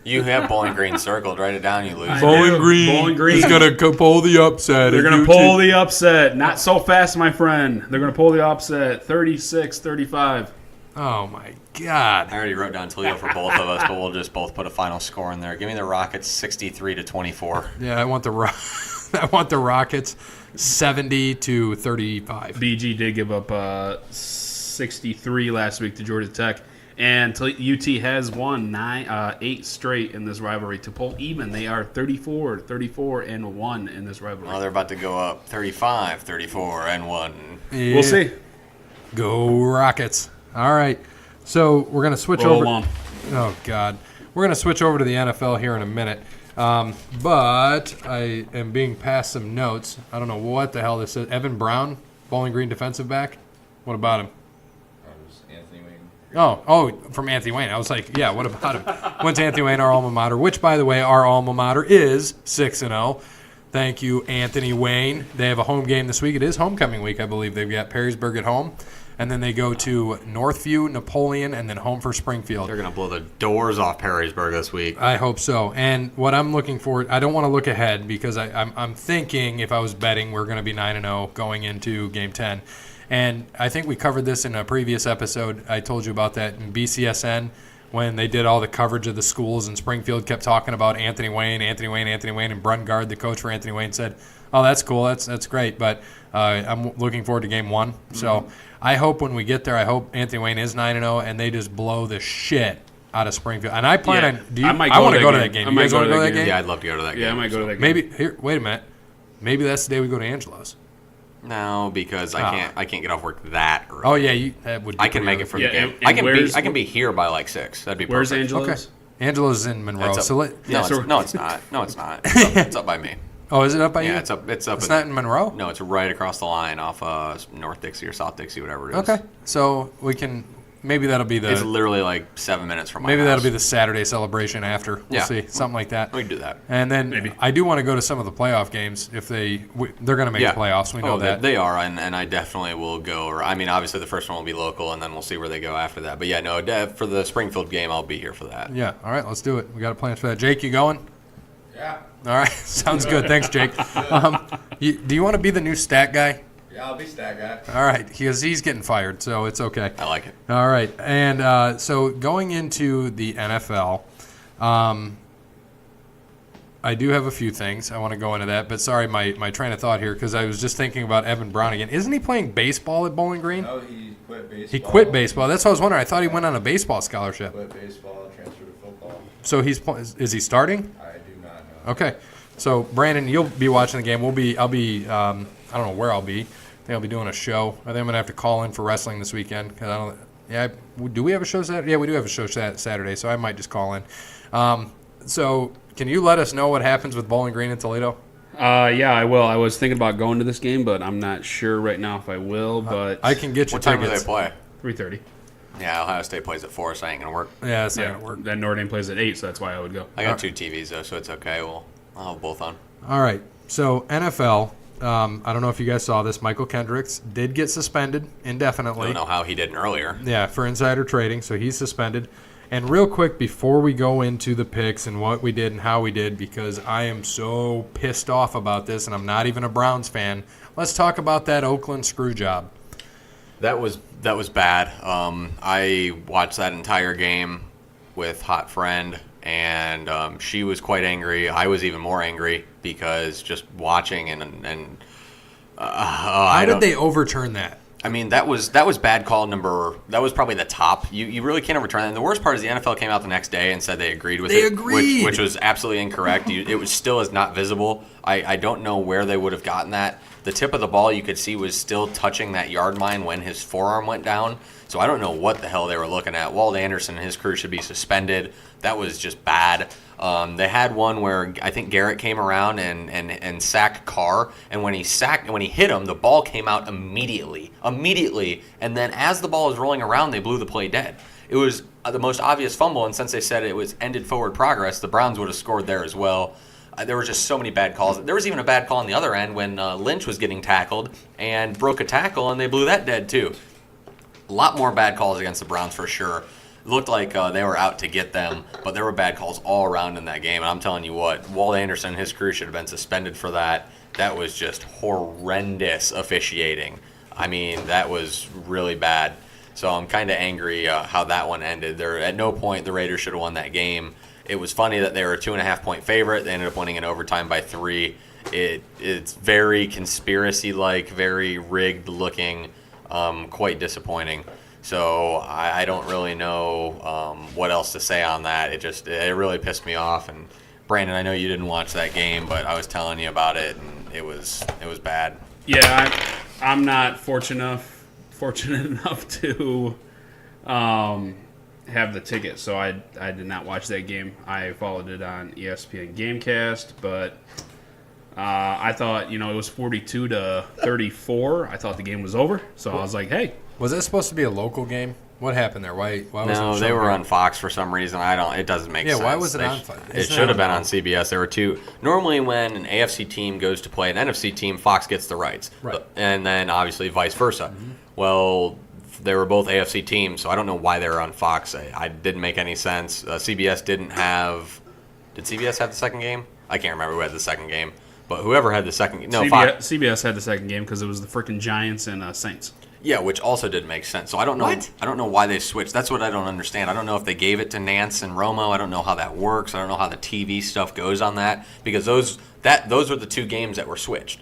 S3: You have Bowling Green circled. Write it down, you lose.
S2: Bowling Green. Bowling Green.
S1: is going to pull the upset.
S2: They're going to pull the upset. Not so fast, my friend. They're going to pull the upset. 36-35.
S1: Oh, my God.
S3: I already wrote down Toledo for both of us, but we'll just both put a final score in there. Give me the Rockets 63-24.
S1: Yeah, I want the I want the Rockets 70-35.
S2: BG did give up 63 last week to Georgia Tech. And UT has won 8 straight in this rivalry. To pull even, they are 34-1 in this rivalry.
S3: Oh, they're about to go up 35-34-1.
S1: Yeah.
S2: We'll see.
S1: Go Rockets. All right. So we're going to switch
S2: Roll
S1: over.
S2: on.
S1: Oh, God. We're going to switch over to the NFL here in a minute. But I am being passed some notes. I don't know what the hell this is. Evan Brown, Bowling Green defensive back. What about him?
S5: Anthony Wayne.
S1: Oh, from Anthony Wayne. I was like, yeah, what about him? Went to Anthony Wayne, our alma mater, which, by the way, our alma mater is 6-0. Thank you, Anthony Wayne. They have a home game this week. It is homecoming week, I believe. They've got Perrysburg at home. And then they go to Northview, Napoleon, and then home for Springfield.
S3: They're going to blow the doors off Perrysburg this week.
S1: I hope so. And what I'm looking for, I don't want to look ahead because I'm thinking if I was betting we're going to be 9-0 going into Game 10. And I think we covered this in a previous episode. I told you about that in BCSN when they did all the coverage of the schools, and Springfield kept talking about Anthony Wayne, and Brungard, the coach for Anthony Wayne, said, oh, that's cool, that's great, but I'm looking forward to Game 1. So I hope when we get there, I hope Anthony Wayne is 9-0, and they just blow the shit out of Springfield. And I plan on,
S2: I
S1: want to go to that game.
S2: I
S1: You
S2: might
S1: guys want to go to that game?
S3: Yeah, I'd love to go to that game.
S2: Yeah, I might go to that game.
S1: Maybe, here, wait a minute. Maybe that's the day we go to Angelo's.
S3: No, because I can't get off work that early.
S1: Oh, yeah, that would be
S3: I can
S1: pretty
S3: make it for
S1: early.
S3: the
S2: Yeah,
S3: game.
S2: and
S3: I can be here by like 6. That'd be
S2: Where's
S3: perfect.
S2: Angelo's?
S1: Okay. Angelo's in Monroe.
S3: It's up,
S1: So let,
S2: Yeah, so-
S3: no, it's not. No, it's not. It's up by me.
S1: oh, is it up by you?
S3: Yeah, it's up. It's up.
S1: It's not in Monroe?
S3: No, it's right across the line off North Dixie or South Dixie, whatever it is.
S1: Okay. So we can, maybe that'll be
S3: It's
S1: the,
S3: literally like 7 minutes from my
S1: maybe
S3: house.
S1: that'll be the Saturday celebration after. We'll
S3: Yeah.
S1: see. Something like that.
S3: We can do that.
S1: And then
S2: Maybe.
S1: I do want to go to some of the playoff games if they're going to make the playoffs. We know that.
S3: They are, and I definitely will go. I mean, obviously the first one will be local, and then we'll see where they go after that. But yeah, no, for the Springfield game, I'll be here for that.
S1: Yeah. All right. Let's do it. We got plans for that. Jake, you going?
S5: Yeah.
S1: All right. Sounds good. Thanks, Jake. Do you want to be the new stat guy?
S5: Yeah, I'll be stat guy.
S1: All right. He's getting fired, so it's okay.
S3: I like it.
S1: All right. And so going into the NFL, I do have a few things. I want to go into that. But sorry, my train of thought here, because I was just thinking about Evan Brown again. Isn't he playing baseball at Bowling Green?
S5: No, he quit baseball.
S1: He quit baseball. That's what I was wondering. I thought he went on a baseball scholarship.
S5: Quit baseball, transferred to football.
S1: So is he starting?
S5: I do not know.
S1: Okay. So Brandon, you'll be watching the game. I'll be. I don't know where I'll be. I think I'll be doing a show. I think I'm gonna have to call in for wrestling this weekend because I don't. Yeah. Do we have a show Saturday? Yeah, we do have a show Saturday. So I might just call in. So can you let us know what happens with Bowling Green in Toledo?
S2: Yeah, I will. I was thinking about going to this game, but I'm not sure right now if I will. But
S1: I can get you
S3: What time do
S1: tickets.
S3: they play?
S2: 3:30.
S3: Yeah, Ohio State plays at 4, so I ain't gonna work.
S1: Yeah, that's not
S2: Yeah,
S1: gonna work.
S2: then Notre Dame plays at 8, so that's why I would go.
S3: I got 2 TVs though, so it's okay. I'll have both on.
S1: All right. So NFL. I don't know if you guys saw this. Michael Kendricks did get suspended
S3: I
S1: indefinitely.
S3: don't know how he didn't earlier.
S1: Yeah, for insider trading. So he's suspended. And real quick, before we go into the picks and what we did and how we did, because I am so pissed off about this, and I'm not even a Browns fan, let's talk about that Oakland screw job.
S3: That was bad. I watched that entire game with Hot Friend and she was quite angry. I was even more angry because just watching and
S1: How did they overturn that?
S3: I mean, that was bad call number. That was probably the top. You really can't overturn that. And the worst part is the NFL came out the next day and said they agreed with
S1: They
S3: it.
S1: agreed!
S3: Which was absolutely incorrect. It was still is not visible. I don't know where they would have gotten that. The tip of the ball you could see was still touching that yard line when his forearm went down. So I don't know what the hell they were looking at. Walt Anderson and his crew should be suspended. That was just bad. They had one where I think Garrett came around and sacked Carr, and when he hit him, the ball came out immediately, and then as the ball was rolling around, they blew the play dead. It was the most obvious fumble, and since they said it was ended forward progress, the Browns would have scored there as well. There were just so many bad calls. There was even a bad call on the other end when Lynch was getting tackled and broke a tackle, and they blew that dead too. A lot more bad calls against the Browns for sure. It looked like they were out to get them, but there were bad calls all around in that game. And I'm telling you what, Walt Anderson and his crew should have been suspended for that. That was just horrendous officiating. I mean, that was really bad. So I'm kind of angry how that one ended. At no point the Raiders should have won that game. It was funny that they were a 2.5-point favorite. They ended up winning in overtime by 3. It's very conspiracy-like, very rigged-looking, quite disappointing. So I don't really know what else to say on that. It really pissed me off. And Brandon, I know you didn't watch that game, but I was telling you about it, and it was bad.
S2: Yeah, I'm not fortunate enough to have the ticket, so I did not watch that game. I followed it on ESPN Gamecast, but I thought it was 42-34. I thought the game was over, so I was like, hey.
S1: Was that supposed to be a local game? What happened there? Why was it
S3: No, they were on Fox for some reason. It doesn't make sense.
S1: Yeah, why was it on Fox?
S3: It should have been on CBS. There were two. Normally, when an AFC team goes to play an NFC team, Fox gets the rights.
S1: Right.
S3: And then, obviously, vice versa. Mm-hmm. Well, they were both AFC teams, so I don't know why they were on Fox. I didn't make any sense. CBS didn't have... Did CBS have the second game? I can't remember who had the second game. But whoever had the second... No,
S2: CBS had the second game because it was the freaking Giants and Saints.
S3: Yeah, which also didn't make sense. So I don't know.
S1: What?
S3: I don't know why they switched. That's what I don't understand. I don't know if they gave it to Nance and Romo. I don't know how that works. I don't know how the TV stuff goes on that, because those were the two games that were switched.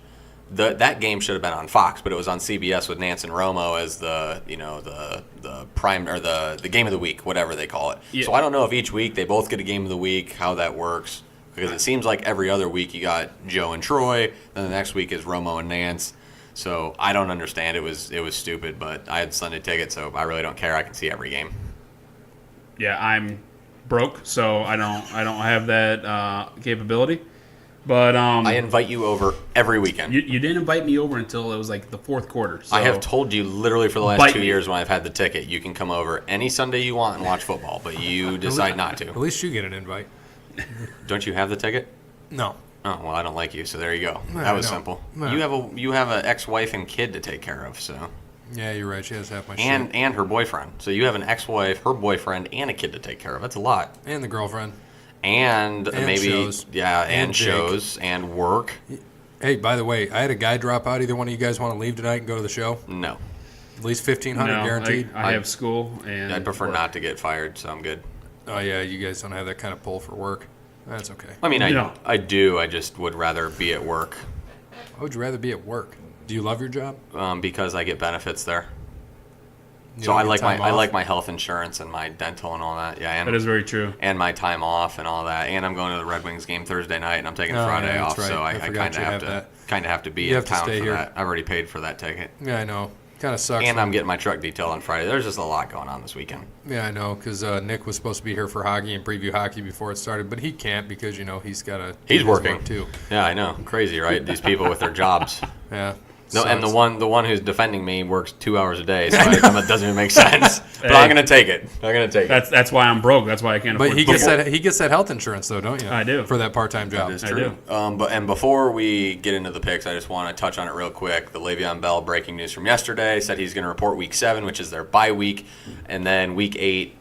S3: That game should have been on Fox, but it was on CBS with Nance and Romo as the prime or the game of the week, whatever they call it. Yeah. So I don't know if each week they both get a game of the week, how that works, because it seems like every other week you got Joe and Troy, then the next week is Romo and Nance. So I don't understand. It was stupid, but I had Sunday ticket, so I really don't care. I can see every game.
S2: Yeah, I'm broke, so I don't have that capability. But
S3: I invite you over every weekend.
S2: You didn't invite me over until it was like the fourth quarter. So
S3: I have told you literally for the last 2 years when I've had the ticket, you can come over any Sunday you want and watch football, but you decide not to.
S1: At least you get an invite.
S3: Don't you have the ticket?
S1: No.
S3: Oh, well, I don't like you, so there you go. That was simple.
S1: No.
S3: You have an ex-wife and kid to take care of, so.
S1: Yeah, you're right. She has half my shit.
S3: And her boyfriend. So you have an ex-wife, her boyfriend, and a kid to take care of. That's a lot.
S1: And the girlfriend.
S3: And maybe
S1: shows.
S3: Yeah, and
S1: Jake.
S3: shows and work.
S1: Hey, by the way, I had a guy drop out. Either one of you guys want to leave tonight and go to the show?
S3: No.
S1: At least $1,500 guaranteed.
S2: I have school, and
S3: I'd prefer not to get fired, so I'm good.
S1: Oh yeah, you guys don't have that kind of pull for work. That's okay.
S3: I mean, I do. I just would rather be at work.
S1: Why would you rather be at work? Do you love your job?
S3: Because I get benefits there.
S1: You
S3: So
S1: don't
S3: I
S1: get
S3: like
S1: time
S3: my
S1: off?
S3: my health insurance and my dental and all that. Yeah, and
S2: that is very true.
S3: And my time off and all that. And I'm going to the Red Wings game Thursday night, and I'm taking
S1: Oh,
S3: Friday
S1: yeah,
S3: off.
S1: that's right.
S3: So
S1: I
S3: I
S1: forgot
S3: kind
S1: you
S3: of have to be
S1: You
S3: in
S1: have to
S3: town
S1: stay
S3: for
S1: here.
S3: that. I've already paid for that ticket.
S1: Yeah, I know. Kind of sucks.
S3: And I'm getting my truck detailed on Friday. There's just a lot going on this weekend.
S1: Yeah, I know, because Nick was supposed to be here for hockey and preview hockey before it started, but he can't because he's got to.
S3: He's working
S1: work too.
S3: Yeah, I know. Crazy, right? These people with their jobs.
S1: Yeah.
S3: No, and the
S1: sucks.
S3: one who's defending me works 2 hours a day, so it doesn't even make sense. But I'm gonna take it.
S2: That's why I'm broke. That's why I can't afford.
S1: But he gets that health insurance though, don't you?
S2: I do.
S1: For that part-time job.
S3: That is
S2: I
S3: true.
S2: do.
S3: But before we get into the picks, I just want to touch on it real quick. The Le'Veon Bell breaking news from yesterday said he's going to report Week 7, which is their bye week, and then Week 8,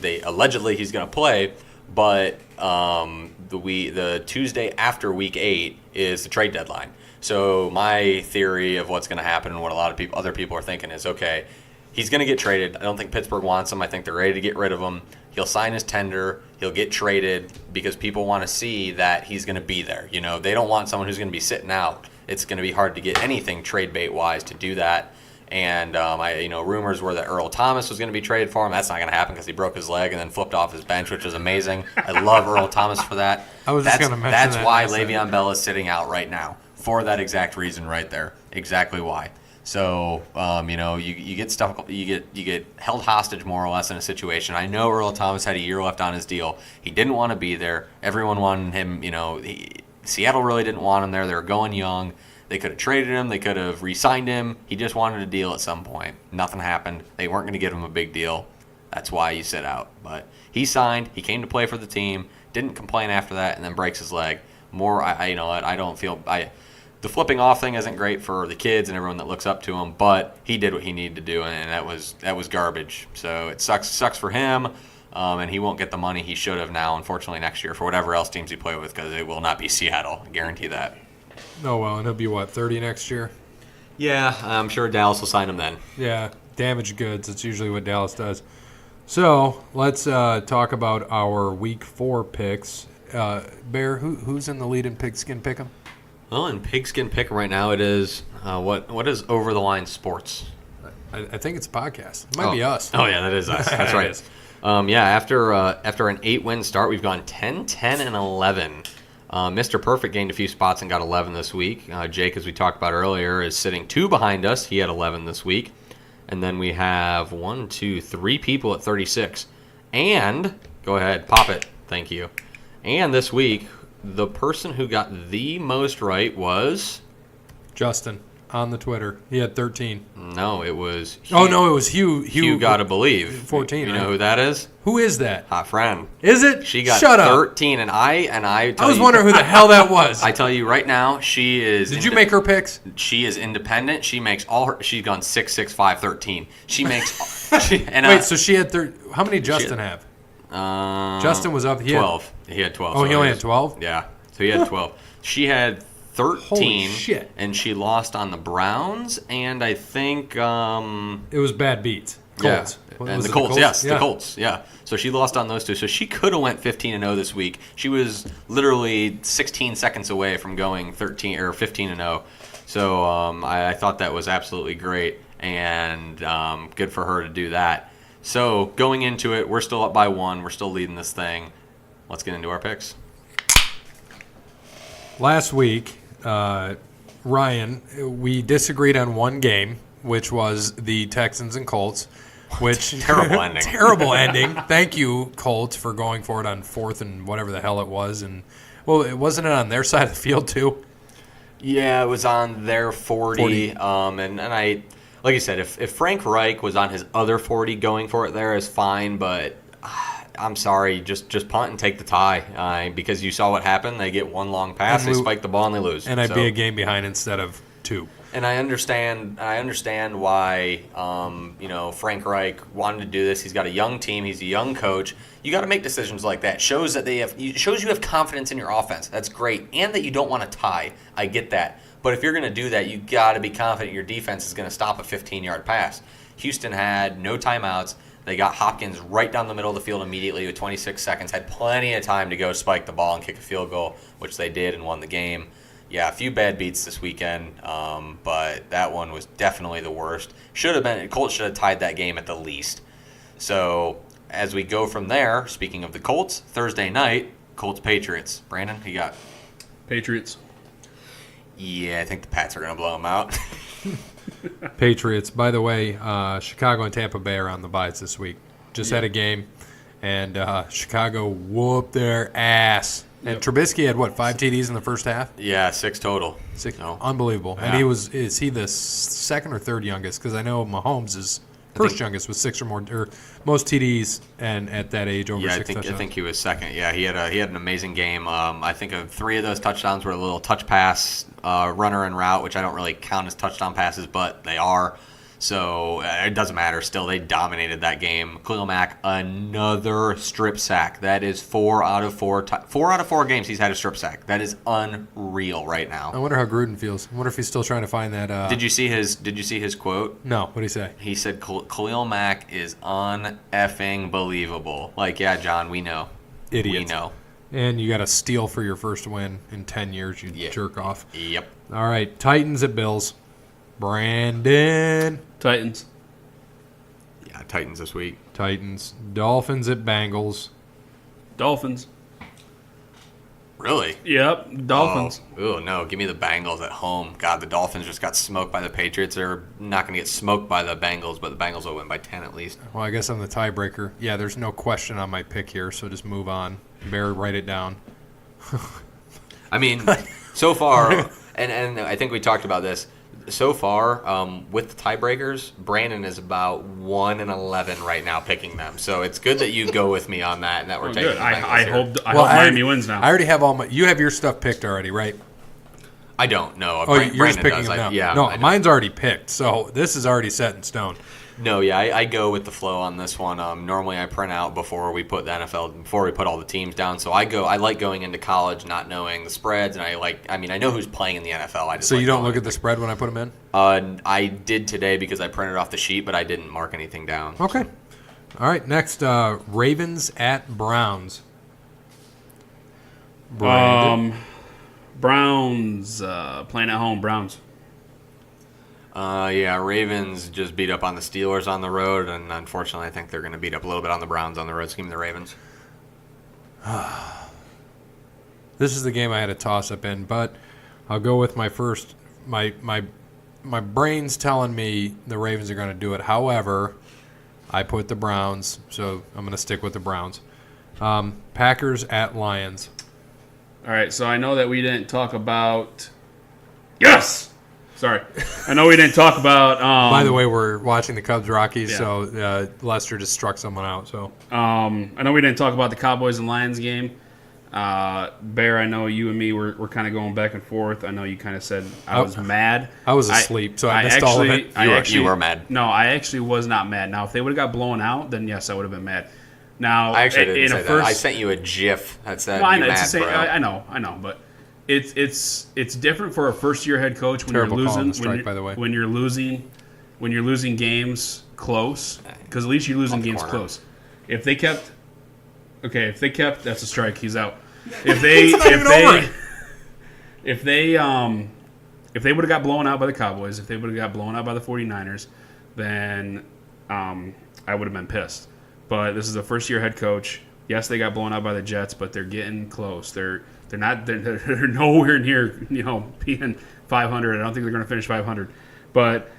S3: they allegedly he's going to play, but the Tuesday after Week 8 is the trade deadline. So my theory of what's going to happen and what a lot of other people are thinking is, okay, he's going to get traded. I don't think Pittsburgh wants him. I think they're ready to get rid of him. He'll sign his tender. He'll get traded because people want to see that he's going to be there. You know, they don't want someone who's going to be sitting out. It's going to be hard to get anything trade bait wise to do that. And rumors were that Earl Thomas was going to be traded for him. That's not going to happen because he broke his leg and then flipped off his bench, which was amazing. I love Earl Thomas for that.
S1: I was just going to mention
S3: that's
S1: that.
S3: why Le'Veon Bell is sitting out right now, for that exact reason right there. Exactly why. So you get stuff, you get held hostage more or less in a situation. I know Earl Thomas had a year left on his deal. He didn't want to be there. Everyone wanted him. Seattle really didn't want him there. They were going young. They could have traded him. They could have re-signed him. He just wanted a deal at some point. Nothing happened. They weren't going to give him a big deal. That's why you sit out. But he signed. He came to play for the team. Didn't complain after that, and then breaks his leg. I don't feel. The flipping off thing isn't great for the kids and everyone that looks up to him, but he did what he needed to do, and that was garbage. So it sucks for him, and he won't get the money he should have now, unfortunately, next year for whatever else teams he play with, because it will not be Seattle. I guarantee that.
S1: Oh, well, and he'll be, 30 next year?
S3: Yeah, I'm sure Dallas will sign him then.
S1: Yeah, damaged goods. That's usually what Dallas does. So let's talk about our Week 4 picks. Bear, who's in the lead in Pigskin PickEm?
S3: Well, in Pigskin PickEm right now, it is what is Over the Line Sports?
S1: I think it's a podcast. It might be us.
S3: Oh yeah, that is us. That's right. After an 8-win start, we've gone 10, 10, and 11. Mr. Perfect gained a few spots and got 11 this week. Jake, as we talked about earlier, is sitting 2 behind us. He had 11 this week. And then we have 3 people at 36. And, go ahead, pop it. Thank you. And this week, the person who got the most right was...
S1: Justin, on the Twitter. He had 13.
S3: No, it was... Hugh.
S1: Oh, no, it was Hugh.
S3: Hugh Gotta Believe.
S1: 14,
S3: You
S1: right?
S3: know who that is?
S1: Who is that?
S3: Hot friend.
S1: Is it?
S3: She got
S1: Shut up.
S3: 13, and I
S1: was wondering who the hell that was.
S3: I tell you right now, she is...
S1: Did you make her picks?
S3: She is independent. She makes all her... She's gone 6, 6, 5, 13. She makes...
S1: Wait, so she had... How many Justin have? Justin was up...
S3: 12. He had 12.
S1: Oh, he only had 12?
S3: Yeah. So he had 12. She had 13.
S1: Holy shit.
S3: And she lost on the Browns, and I think...
S1: It was bad beats. Colts.
S3: Yeah.
S1: Was
S3: And
S1: it
S3: the Colts, yes.
S1: Yeah.
S3: The Colts, yeah. So she lost on those two. So she could have went 15-0 this week. She was literally 16 seconds away from going 13 or 15-0. So I thought that was absolutely great, and good for her to do that. So going into it, we're still up by 1. We're still leading this thing. Let's get into our picks.
S1: Last week, Ryan, we disagreed on one game, which was the Texans and Colts. Which
S3: Terrible ending.
S1: Terrible ending. Thank you, Colts, for going for it on 4th and whatever the hell it was. And it wasn't it on their side of the field too?
S3: Yeah, it was on their 40. And I, like I said, if Frank Reich was on his other 40 going for it there is fine, but I'm sorry, just punt and take the tie because you saw what happened. They get one long pass, they spike the ball, and they lose.
S1: And I'd be a game behind instead of 2.
S3: And I understand why Frank Reich wanted to do this. He's got a young team. He's a young coach. You got to make decisions like that. Shows you have confidence in your offense. That's great, and that you don't want to tie. I get that. But if you're going to do that, you got to be confident your defense is going to stop a 15-yard pass. Houston had no timeouts. They got Hopkins right down the middle of the field immediately with 26 seconds. Had plenty of time to go spike the ball and kick a field goal, which they did and won the game. Yeah, a few bad beats this weekend, but that one was definitely the worst. Colts should have tied that game at the least. So as we go from there, speaking of the Colts, Thursday night, Colts-Patriots. Brandon, who you got?
S2: Patriots.
S3: Yeah, I think the Pats are going to blow them out.
S1: Patriots. By the way, Chicago and Tampa Bay are on the byes this week. Just had a game, and Chicago whooped their ass. And Trubisky had, 5 TDs in the first half?
S3: Yeah, 6 total.
S1: 6.
S3: No.
S1: Unbelievable.
S3: Yeah.
S1: And is he the second or third youngest? Because I know Mahomes is first youngest with 6 or more, or most TDs and at that age over 6 touchdowns.
S3: I think he was second. Yeah, he had an amazing game. I think of 3 of those touchdowns were a little touch pass, runner and route, which I don't really count as touchdown passes, but they are. So it doesn't matter. Still, they dominated that game. Khalil Mack, another strip sack. That is 4 out of 4. 4 out of 4 games he's had a strip sack. That is unreal right
S1: I
S3: now.
S1: wonder how Gruden feels. I wonder if he's still trying to find that.
S3: Did you see his quote?
S1: No, what did he say?
S3: He said Khalil Mack is un-effing believable. Like, yeah, John, we know.
S1: Idiots.
S3: We know.
S1: And you got to steal for your first win in 10 years, you
S3: Yeah.
S1: jerk off.
S3: Yep.
S1: All right, Titans at Bills. Brandon.
S2: Titans.
S3: Yeah, Titans this week.
S1: Titans. Dolphins at Bengals.
S2: Dolphins.
S3: Really?
S2: Yep. Dolphins.
S3: Oh, no. Give me the Bengals at home. God, the Dolphins just got smoked by the Patriots. They're not going to get smoked by the Bengals, but the Bengals will win by 10 at least.
S1: Well, I guess I'm the tiebreaker. Yeah, there's no question on my pick here, so just move on. Bear, write it down.
S3: I mean, so far, and I think we talked about this, so far, with the tiebreakers, Brandon is about 1-11 right now picking them. So it's good that you go with me on that and that we're
S2: Oh,
S3: taking
S2: good.
S3: the Bengals
S2: I
S3: here.
S2: hope
S1: Well,
S2: Miami wins now.
S1: I already have all my. You have your stuff picked already, right?
S3: I don't know.
S1: Oh, yours
S3: Brandon
S1: picking
S3: does.
S1: them now.
S3: Yeah.
S1: No,
S3: I don't.
S1: mine's already picked, so this is already set in stone.
S3: No, yeah, I go with the flow on this one. Normally, I print out before we put the NFL, before we put all the teams down. So I like going into college not knowing the spreads, and I know who's playing in the NFL. I just
S1: So
S3: like
S1: you don't
S3: going
S1: look
S3: in
S1: at the spread when I put them in?
S3: I did today because I printed off the sheet, but I didn't mark anything down.
S1: Okay. All right, next, Ravens at Browns. Brandon.
S2: Browns playing at home. Browns.
S3: Yeah, Ravens just beat up on the Steelers on the road, and unfortunately, I think they're going to beat up a little bit on the Browns on the road. So give me the Ravens.
S1: This is the game I had a toss-up in, but I'll go with my first. My brain's telling me the Ravens are going to do it. However, I put the Browns, so I'm going to stick with the Browns. Packers at Lions.
S2: All right, so I know that we didn't talk about. Yes. Sorry, I know we didn't talk about.
S1: By the way, we're watching the Cubs Rockies,
S2: Yeah.
S1: so Lester just struck someone out. So
S2: I know we didn't talk about the Cowboys and Lions game. Bear, I know you and me were kind of going back and forth. I know you kind of said I was mad.
S1: I was asleep, so I missed all of it.
S3: You were mad.
S2: No, I actually was not mad. Now, if they would have got blown out, then yes, I would have been mad. Now,
S3: I actually didn't
S2: in
S3: say
S2: a
S3: that.
S2: first,
S3: I sent you a GIF that said
S2: No, I
S3: you're
S2: know, it's
S3: mad,
S2: the same,
S3: bro.
S2: I know, but it's different for a first year head coach when
S1: Terrible
S2: you're
S1: call on
S2: losing.
S1: the strike, by the way.
S2: When you're losing games close, because at least you're losing
S3: Off the
S2: games
S3: corner.
S2: close. If they kept, that's a strike. He's out. If they if they would have got blown out by the Cowboys, if they would have got blown out by the 49ers, then I would have been pissed. But this is a first year head coach. Yes, they got blown out by the Jets, but they're getting close. They're nowhere near being 500. I don't think they're going to finish 500, but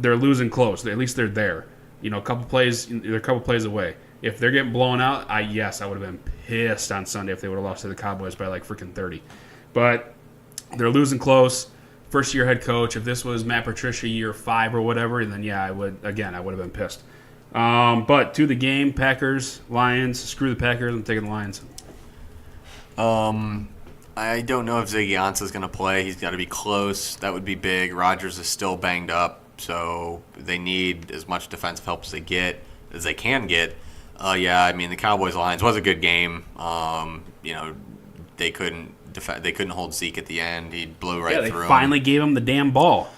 S2: they're losing close. At least they're there. They're a couple plays away. If they're getting blown out, I would have been pissed on Sunday if they would have lost to the Cowboys by like freaking 30. But they're losing close. First year head coach. If this was Matt Patricia year 5 or whatever, then yeah, I would have been pissed. But to the game, Packers, Lions. Screw the Packers. I'm taking the Lions.
S3: I don't know if Ziggy Ansah's going to play. He's got to be close. That would be big. Rodgers is still banged up, so they need as much defensive help as they can get. Yeah, I mean the Cowboys Lions was a good game. They couldn't hold Zeke at the end. He blew right
S2: They
S3: through him.
S2: finally gave him the damn ball.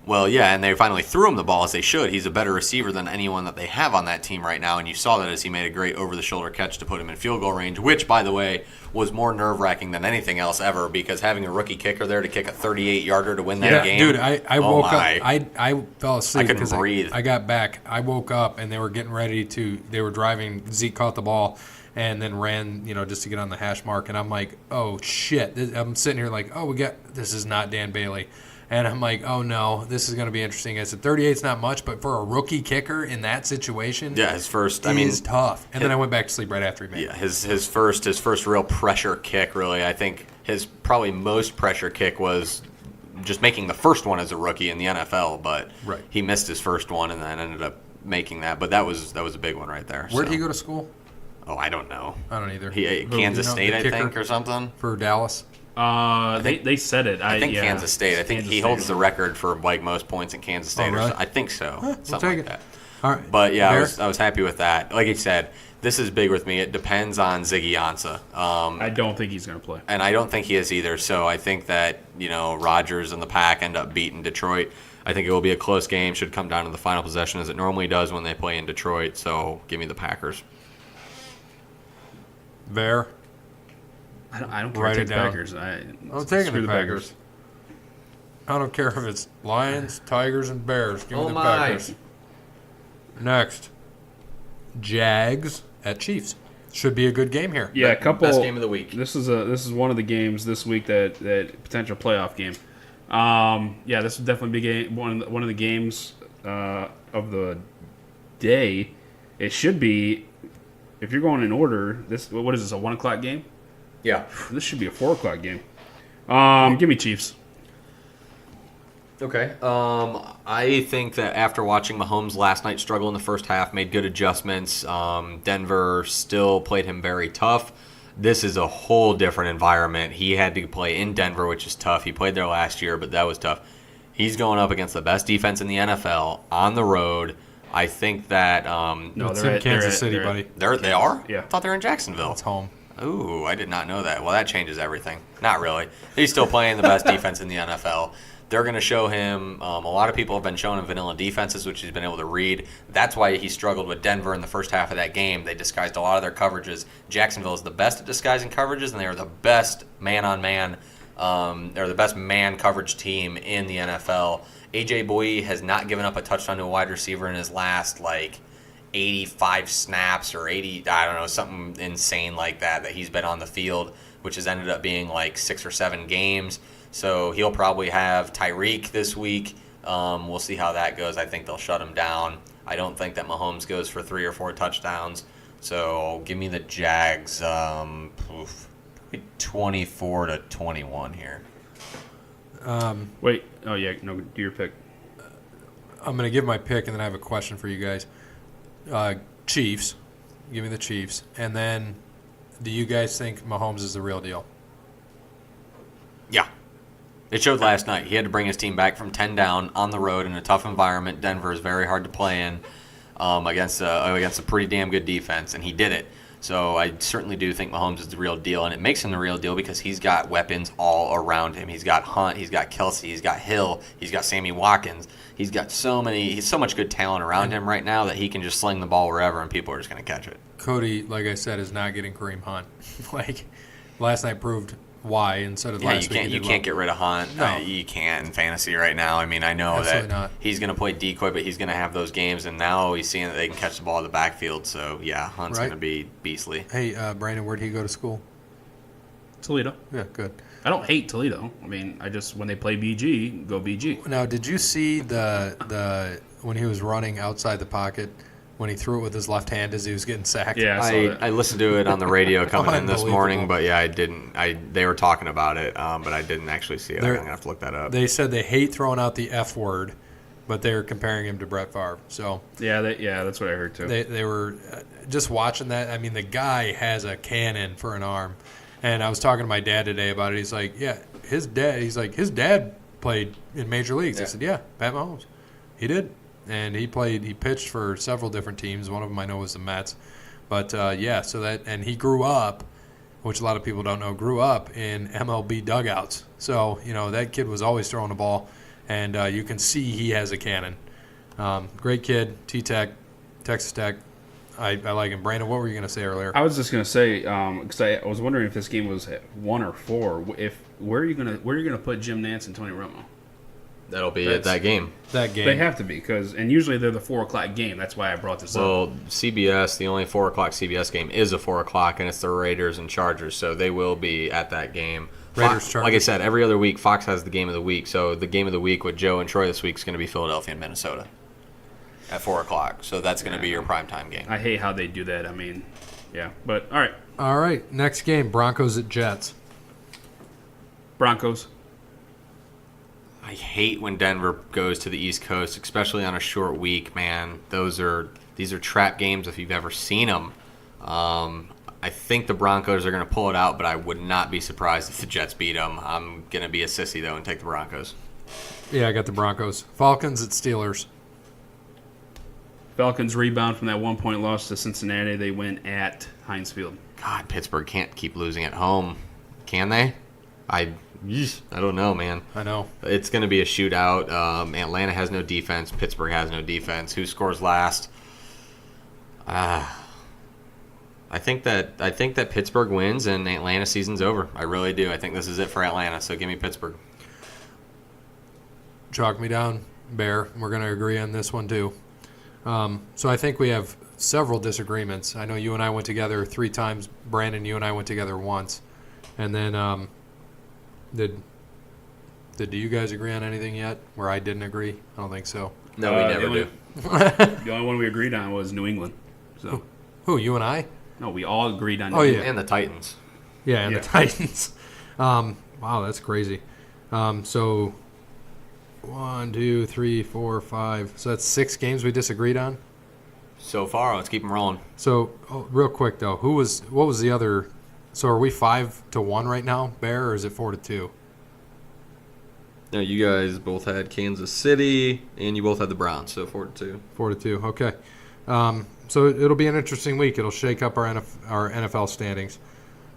S3: Well, yeah, and they finally threw him the ball as they should. He's a better receiver than anyone that they have on that team right now, and you saw that as he made a great over-the-shoulder catch to put him in field goal range, which, by the way, was more nerve-wracking than anything else ever because having a rookie kicker there to kick a 38-yarder to win that game.
S1: Dude, I woke up.
S3: my.
S1: I fell asleep
S3: couldn't
S1: because
S3: breathe.
S1: I got back. I woke up and they were getting ready to. They were driving. Zeke caught the ball and then ran, just to get on the hash mark. And I'm like, oh shit! I'm sitting here like, oh, this is not Dan Bailey. And I'm like, oh no, this is going to be interesting. I said 38's not much, but for a rookie kicker in that situation,
S3: Yeah, his first.
S1: is tough. And then I went back to sleep right after he made it.
S3: Yeah, his first real pressure kick. Really, I think his probably most pressure kick was just making the first one as a rookie in the NFL. But
S1: Right.
S3: he missed his first one and then ended up making that. But that was a big one right there.
S1: Where did
S3: so.
S1: he go to school?
S3: Oh, I don't know.
S1: I don't either.
S3: Kansas State,
S1: the
S3: I
S1: kicker
S3: think, or something.
S1: for Dallas.
S2: They said it.
S3: I think
S2: yeah.
S3: Kansas State. I think
S2: Kansas
S3: he
S2: State.
S3: holds the record for like most points in Kansas State.
S1: really?
S3: I think so.
S1: We'll
S3: Something
S1: take
S3: like
S1: it.
S3: that.
S1: All right.
S3: But yeah,
S1: Bear?
S3: I was happy with that. Like I said, this is big with me. It depends on Ziggy Ansah.
S2: I don't think he's going to play.
S3: And I don't think he is either. So I think that, Rodgers and the Pack end up beating Detroit. I think it will be a close game. Should come down to the final possession as it normally does when they play in Detroit. So give me the Packers.
S1: Bear.
S2: I don't care.
S1: Write
S2: Take
S1: it
S2: the
S1: down.
S2: Packers.
S1: I'm taking
S2: Screw
S1: the Packers. I don't care if it's Lions, Tigers, and Bears. Give me the Packers. Next, Jags at Chiefs. Should be a good game here.
S2: Yeah, a couple.
S3: Best game of the week.
S2: This is one of the games this week that potential playoff game. Yeah, this would definitely be one of the games of the day. It should be, if you're going in order. What is this, a 1:00 game?
S3: Yeah.
S2: This should be a 4:00 game. Give me Chiefs.
S3: Okay. I think that after watching Mahomes last night struggle in the first half, made good adjustments. Denver still played him very tough. This is a whole different environment. He had to play in Denver, which is tough. He played there last year, but that was tough. He's going up against the best defense in the NFL on the road. I think that
S2: No,
S1: It's
S2: they're
S1: in
S2: at
S1: Kansas City,
S2: they're at-
S1: buddy.
S3: they are.
S2: Yeah.
S3: I thought they were in Jacksonville.
S1: It's home.
S3: Ooh, I did not know that. Well, that changes everything. Not really. He's still playing the best defense in the NFL. They're going to show him. A lot of people have been showing him vanilla defenses, which he's been able to read. That's why he struggled with Denver in the first half of that game. They disguised a lot of their coverages. Jacksonville is the best at disguising coverages, and they are the best man-on-man. They're the best man coverage team in the NFL. A.J. Bowie has not given up a touchdown to a wide receiver in his last, 85 snaps or 80, I don't know, something insane like that he's been on the field, which has ended up being 6 or 7 games. So he'll probably have Tyreek this week. We'll see how that goes. I think they'll shut him down. I don't think that Mahomes goes for 3 or 4 touchdowns. So give me the Jags 24-21 here.
S2: Wait. Oh yeah. No. Do your pick.
S1: I'm going to give my pick, and then I have a question for you guys. Chiefs. Give me the Chiefs. And then, do you guys think Mahomes is the real deal?
S3: Yeah. It showed last night. He had to bring his team back from 10 down on the road in a tough environment. Denver is very hard to play in against a pretty damn good defense, and he did it. So I certainly do think Mahomes is the real deal, and it makes him the real deal because he's got weapons all around him. He's got Hunt, he's got Kelsey, he's got Hill, he's got Sammy Watkins. He's got so much good talent around him right now that he can just sling the ball wherever, and people are just going to catch it.
S1: Cody, like I said, is not getting Kareem Hunt. Last night proved why instead of last week.
S3: You can't get rid of Hunt.
S1: No.
S3: You can't in fantasy right now. I mean, I know
S1: Absolutely
S3: that
S1: not.
S3: he's going to play decoy, but he's going to have those games, and now he's seeing that they can catch the ball in the backfield. So, yeah, Hunt's
S1: Right.
S3: going to be beastly.
S1: Hey, Brandon, where'd he go to school?
S2: Toledo.
S1: Yeah, good.
S2: I don't hate Toledo. I mean, when they play BG, go BG.
S1: Now, did you see the when he was running outside the pocket when he threw it with his left hand as he was getting sacked?
S2: Yeah, I saw that.
S3: I listened to it on the radio coming in this morning,
S1: Unbelievable.
S3: but yeah, I didn't. They were talking about it, but I didn't actually see it. I'm
S1: They're-
S3: going to have to look that up.
S1: They said they hate throwing out the F word, but they're comparing him to Brett Favre. So
S2: Yeah, that's what I heard too.
S1: they were just watching that. I mean, the guy has a cannon for an arm. And I was talking to my dad today about it. He's like, yeah, his dad played in major leagues. I said, yeah, Pat Mahomes. He did. And he pitched for several different teams. One of them I know was the Mets. But, and he grew up, which a lot of people don't know, grew up in MLB dugouts. So, that kid was always throwing the ball. And you can see he has a cannon. Great kid, T-Tech, Texas Tech. I like him. Brandon, what were you going to say earlier?
S2: I was just gonna say because I was wondering if this game was at 1 or 4. Where are you gonna put Jim Nance and Tony Romo?
S3: That'll be at that game.
S1: That game.
S2: They have to be and usually they're the 4 o'clock game. That's why I brought this up.
S3: Well, CBS, the only 4 o'clock CBS game is a 4 o'clock, and it's the Raiders and Chargers, so they will be at that game.
S1: Raiders,
S3: Like I
S1: Chargers.
S3: said, every other week Fox has the game of the week, so the game of the week with Joe and Troy this week is going to be Philadelphia and Minnesota at 4 o'clock. So that's going to be your primetime game.
S2: I hate how they do that. I mean, yeah, but all right,
S1: All right, next game, Broncos at Jets.
S2: Broncos.
S3: I hate when Denver goes to the East Coast, especially on a short week, man. These are trap games if you've ever seen them. I think the Broncos are going to pull it out, but I would not be surprised if the Jets beat them. I'm going to be a sissy, though, and take the Broncos.
S1: Yeah, I got the Broncos. Falcons at Steelers.
S2: Falcons rebound from that 1-point loss to Cincinnati. They win at Heinz Field.
S3: God, Pittsburgh can't keep losing at home. Can they? I don't know, man.
S1: I know.
S3: It's going to be a shootout. Atlanta has no defense. Pittsburgh has no defense. Who scores last? I think that Pittsburgh wins and Atlanta season's over. I really do. I think this is it for Atlanta. So give me Pittsburgh.
S1: Chalk me down, Bear. We're going to agree on this one, too. So I think we have several disagreements. I know you and I went together 3 times. Brandon, you and I went together once. And then did you guys agree on anything yet where I didn't agree? I don't think so.
S3: No, we never do.
S2: The only one we agreed on was New England. So
S1: Who, you and I?
S2: no, we all agreed on.
S1: Oh,
S2: New
S1: yeah.
S2: England.
S3: And the Titans.
S1: Yeah, and
S2: Yeah.
S1: the Titans. Wow, that's crazy. So 1, 2, 3, 4, 5. So that's 6 games we disagreed on.
S3: So far, let's keep them rolling.
S1: So real quick though, what was the other? So are we 5-1 right now, Bear, or is it 4-2?
S3: No, you guys both had Kansas City, and you both had the Browns, so 4-2.
S1: 4-2. Okay. So it'll be an interesting week. It'll shake up our NFL standings.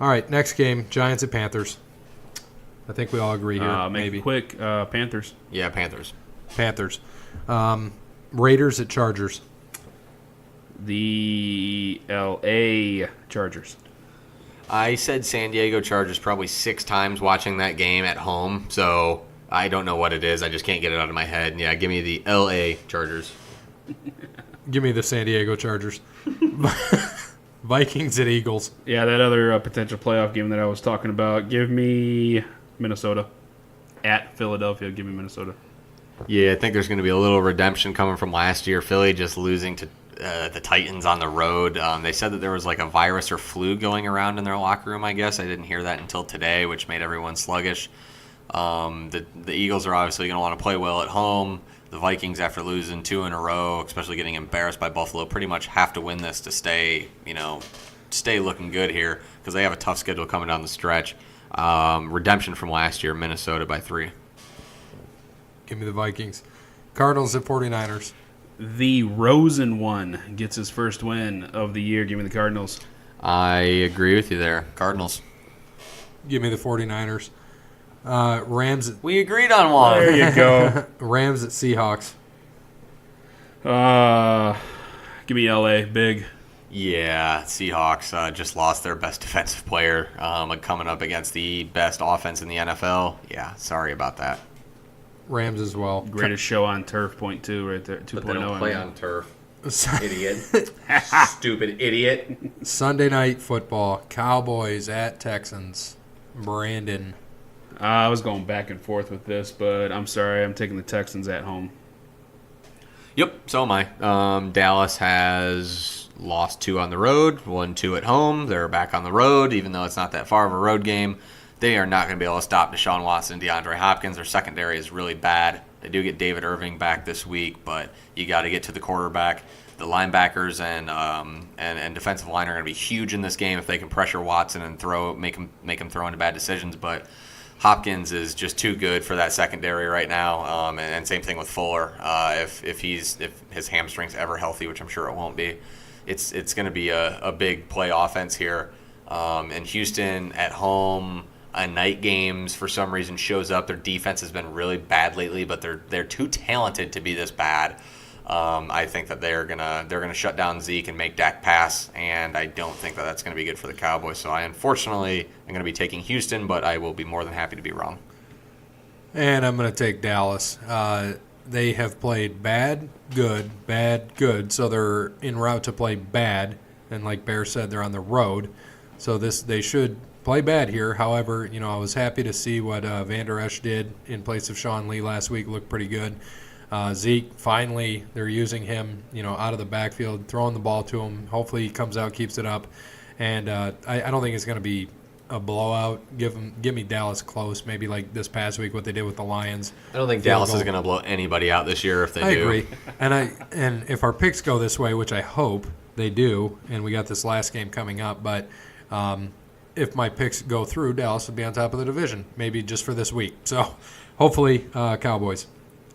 S1: All right, next game: Giants at Panthers. I think we all agree here.
S2: Make
S1: maybe
S2: it quick. Panthers.
S3: Yeah, Panthers.
S1: Panthers. Raiders at Chargers.
S2: The L.A. Chargers.
S3: I said San Diego Chargers probably 6 times watching that game at home, so I don't know what it is. I just can't get it out of my head. Yeah, give me the L.A. Chargers.
S1: Give me the San Diego Chargers. Vikings at Eagles.
S2: Yeah, that other potential playoff game that I was talking about. Give me Minnesota. At Philadelphia, give me Minnesota.
S3: Yeah, I think there's going to be a little redemption coming from last year. Philly just losing to the Titans on the road. They said that there was like a virus or flu going around in their locker room, I guess. I didn't hear that until today, which made everyone sluggish. The Eagles are obviously going to want to play well at home. The Vikings, after losing 2 in a row, especially getting embarrassed by Buffalo, pretty much have to win this to stay looking good here because they have a tough schedule coming down the stretch. Redemption from last year, Minnesota by 3.
S1: Give me the Vikings. Cardinals at 49ers.
S2: The Rosen one gets his first win of the year. Give me the Cardinals.
S3: I agree with you there. Cardinals.
S1: Give me the 49ers. Rams
S3: We agreed on one.
S2: There you go.
S1: Rams at Seahawks.
S2: Give me L.A. Big.
S3: Yeah, Seahawks just lost their best defensive player coming up against the best offense in the NFL. Yeah, sorry about that.
S1: Rams as well.
S2: Greatest show on turf, point 2 right there. 2.0.
S3: turf. Idiot. Stupid idiot.
S1: Sunday night football. Cowboys at Texans. Brandon.
S2: I was going back and forth with this, but I'm sorry. I'm taking the Texans at home.
S3: Yep, so am I. Dallas has lost 2 on the road, won 2 at home. They're back on the road, even though it's not that far of a road game. They are not going to be able to stop Deshaun Watson and DeAndre Hopkins. Their secondary is really bad. They do get David Irving back this week, but you got to get to the quarterback. The linebackers and defensive line are going to be huge in this game if they can pressure Watson and make him throw into bad decisions. But Hopkins is just too good for that secondary right now, and same thing with Fuller. If his hamstring's ever healthy, which I'm sure it won't be, it's going to be a big play offense here. And Houston at home on night games for some reason shows up. Their defense has been really bad lately, but they're too talented to be this bad. I think that they're gonna shut down Zeke and make Dak pass, and I don't think that that's gonna be good for the Cowboys. So I unfortunately am gonna be taking Houston, but I will be more than happy to be wrong.
S1: And I'm going to take Dallas. They have played bad, good. So they're en route to play bad. And like Bear said, they're on the road. So they should play bad here. However, I was happy to see what Van Der Esch did in place of Sean Lee last week. Looked pretty good. Zeke, finally, they're using him, out of the backfield, throwing the ball to him. Hopefully he comes out, keeps it up. And I don't think it's going to be a blowout. Give me Dallas close, maybe like this past week what they did with the Lions.
S3: I don't think Dallas is going to blow anybody out this year if they do.
S1: I agree. And if our picks go this way, which I hope they do, and we got this last game coming up, but If my picks go through, Dallas would be on top of the division, maybe just for this week. So hopefully, Cowboys.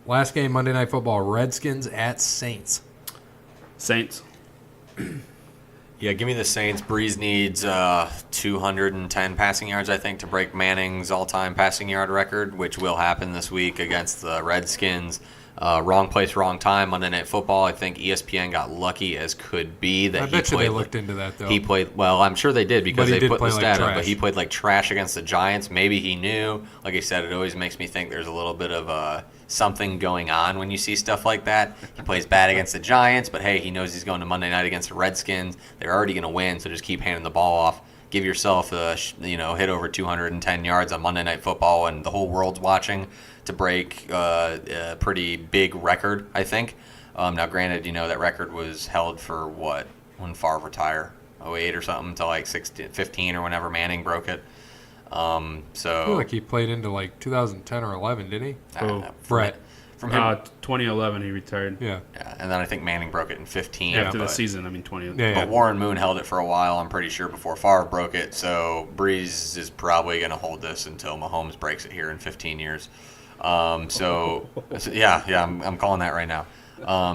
S1: Last game, Monday Night Football, Redskins at Saints.
S2: Saints.
S3: Yeah, give me the Saints. Breeze needs 210 passing yards, I think, to break Manning's all-time passing yard record, which will happen this week against the Redskins. Wrong place, wrong time. Monday Night Football. I think ESPN got lucky as could be that
S1: I bet you they looked into that, though.
S3: He played well. I'm sure they did because
S1: But he
S3: they
S1: did
S3: put
S1: play
S3: the
S1: like
S3: stat up. But
S1: trash.
S3: he played like trash against the Giants. Maybe he knew. Like I said, it always makes me think there's a little bit of something going on when you see stuff like that. He plays bad against the Giants, but hey, he knows he's going to Monday night against the Redskins. They're already going to win, so just keep handing the ball off. Give yourself a hit over 210 yards on Monday Night Football, and the whole world's watching to break a pretty big record, I think. Now, granted, that record was held for what? When Favre retired? 08 or something to like 15 or whenever Manning broke it.
S1: I feel like he played into like 2010 or 11, didn't he?
S3: I don't know.
S1: Brett.
S3: From him,
S2: 2011 he retired.
S1: Yeah.
S3: yeah, and then I think Manning broke it in 15.
S2: After the
S3: but-
S2: season, 2011.
S1: Yeah.
S3: But Warren Moon held it for a while, I'm pretty sure, before Favre broke it. So Breeze is probably going to hold this until Mahomes breaks it here in 15 years. I'm calling that right now.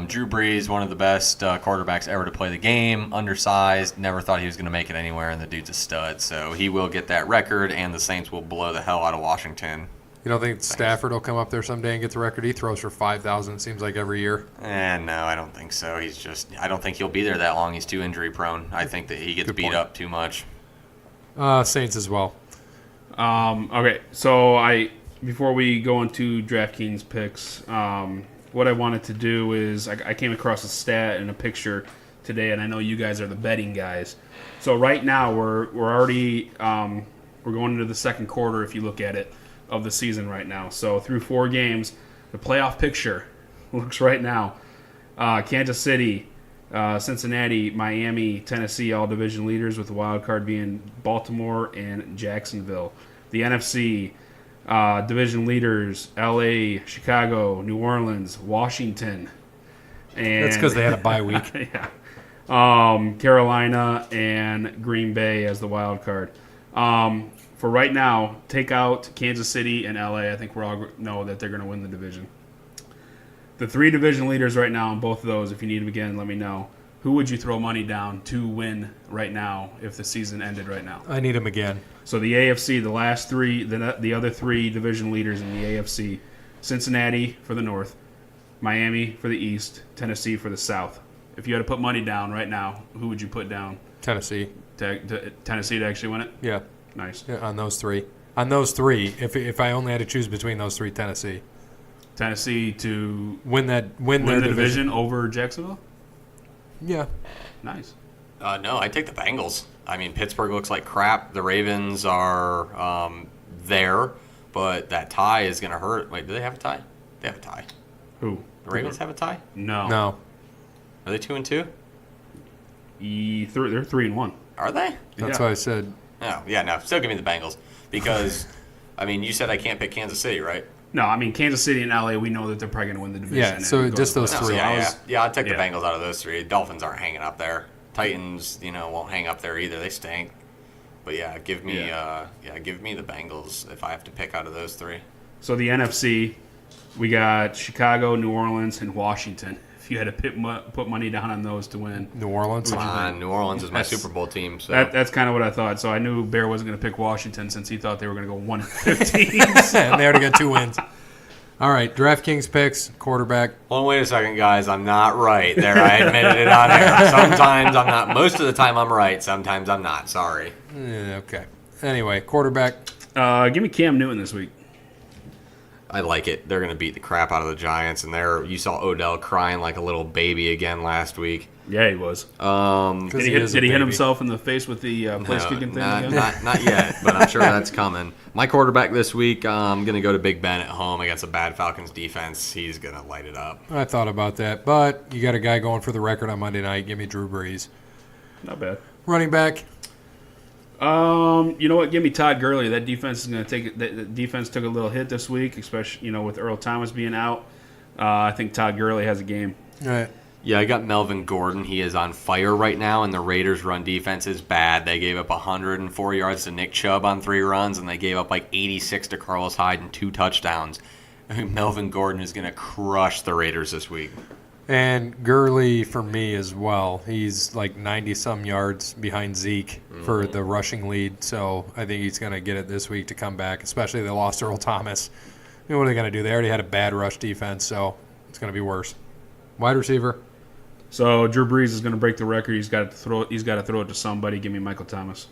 S3: Drew Brees, one of the best quarterbacks ever to play the game, undersized, never thought he was going to make it anywhere, and the dude's a stud. So he will get that record, and the Saints will blow the hell out of Washington.
S1: You don't think Stafford will come up there someday and get the record? He throws for 5,000, it seems like, every year.
S3: No, I don't think so. I don't think he'll be there that long. He's too injury prone. I think that he gets
S1: Good
S3: beat
S1: point.
S3: up too much.
S1: Saints as well.
S2: Okay, so before we go into DraftKings picks, what I wanted to do is I came across a stat and a picture today, and I know you guys are the betting guys. So right now we're already we're going into the second quarter, if you look at it, of the season right now. So through 4 games, the playoff picture looks right now: Kansas City, Cincinnati, Miami, Tennessee, all division leaders, with the wild card being Baltimore and Jacksonville. The NFC. Division leaders: L.A., Chicago, New Orleans, Washington. And
S1: That's because they had a bye week.
S2: yeah. Carolina and Green Bay as the wild card. For right now, take out Kansas City and L.A. I think we all know that they're going to win the division. The 3 division leaders right now in both of those, if you need them again, let me know. Who would you throw money down to win right now if the season ended right now?
S1: I need him again.
S2: So the AFC, the last 3, the other 3 division leaders in the AFC: Cincinnati for the North, Miami for the East, Tennessee for the South. If you had to put money down right now, who would you put down
S1: Tennessee.
S2: to Tennessee to actually win it?
S1: Yeah.
S2: Nice.
S1: Yeah, on those 3. On those 3, if I only had to choose between those 3, Tennessee.
S2: Tennessee to
S1: Win their
S2: win the division over Jacksonville?
S1: Yeah.
S2: Nice.
S3: No, I take the Bengals. I mean, Pittsburgh looks like crap. The Ravens are there, but that tie is going to hurt. Wait, do they have a tie? They have a tie.
S2: Who?
S3: The Ravens have a tie?
S2: No.
S1: No.
S3: Are they 2-2?
S2: They're 3-1.
S3: Are they?
S1: That's
S2: Yeah.
S1: why I said
S3: No. Yeah, no. Still give me the Bengals because, I mean, you said I can't pick Kansas City, right?
S2: No, I mean Kansas City and LA. We know that they're probably going to win the division.
S1: Yeah,
S2: and
S1: so
S2: go
S1: just
S2: to the
S1: those
S2: playoffs.
S3: No,
S1: three.
S3: yeah, I'd take the
S2: yeah.
S3: Bengals out of those 3. Dolphins aren't hanging up there. Titans, won't hang up there either. They stink. But yeah, give me the Bengals if I have to pick out of those 3.
S2: So the NFC, we got Chicago, New Orleans, and Washington. If you had to put money down on those to win,
S1: New Orleans.
S3: Come on, New Orleans is my
S2: That's-
S3: Super Bowl team. So
S2: that's kind of what I thought. So I knew Bear wasn't going to pick Washington since he thought they were going to go 1-15.
S1: And they already got 2 wins. All right, DraftKings picks, quarterback.
S3: Well, wait a second, guys. I'm not right there. I admitted it on air. Sometimes I'm not. Most of the time I'm right. Sometimes I'm not. Sorry.
S1: Okay. Anyway, quarterback.
S2: Give me Cam Newton this week.
S3: I like it. They're going to beat the crap out of the Giants. And you saw Odell crying like a little baby again last week.
S2: Yeah, he was.
S1: Because
S2: Did he hit himself in the face with the place kicking thing again?
S3: Not yet, but I'm sure that's coming. My quarterback this week, I'm going to go to Big Ben at home against a bad Falcons defense. He's going to light it up.
S1: I thought about that, but you got a guy going for the record on Monday night. Give me Drew Brees.
S2: Not bad.
S1: Running back.
S2: You know what? Give me Todd Gurley. That defense is going to take. The defense took a little hit this week, especially with Earl Thomas being out. I think Todd Gurley has a game.
S1: All right.
S3: Yeah, I got Melvin Gordon. He is on fire right now, and the Raiders' run defense is bad. They gave up 104 yards to Nick Chubb on 3 runs, and they gave up like 86 to Carlos Hyde and 2 touchdowns. I think Melvin Gordon is going to crush the Raiders this week.
S1: And Gurley for me as well. He's like 90-some yards behind Zeke for the rushing lead, so I think he's going to get it this week to come back, especially they lost Earl Thomas. You know, what are they going to do? They already had a bad rush defense, so it's going to be worse. Wide receiver.
S2: So Drew Brees is going to break the record. He's got to throw it to somebody. Give me Michael Thomas.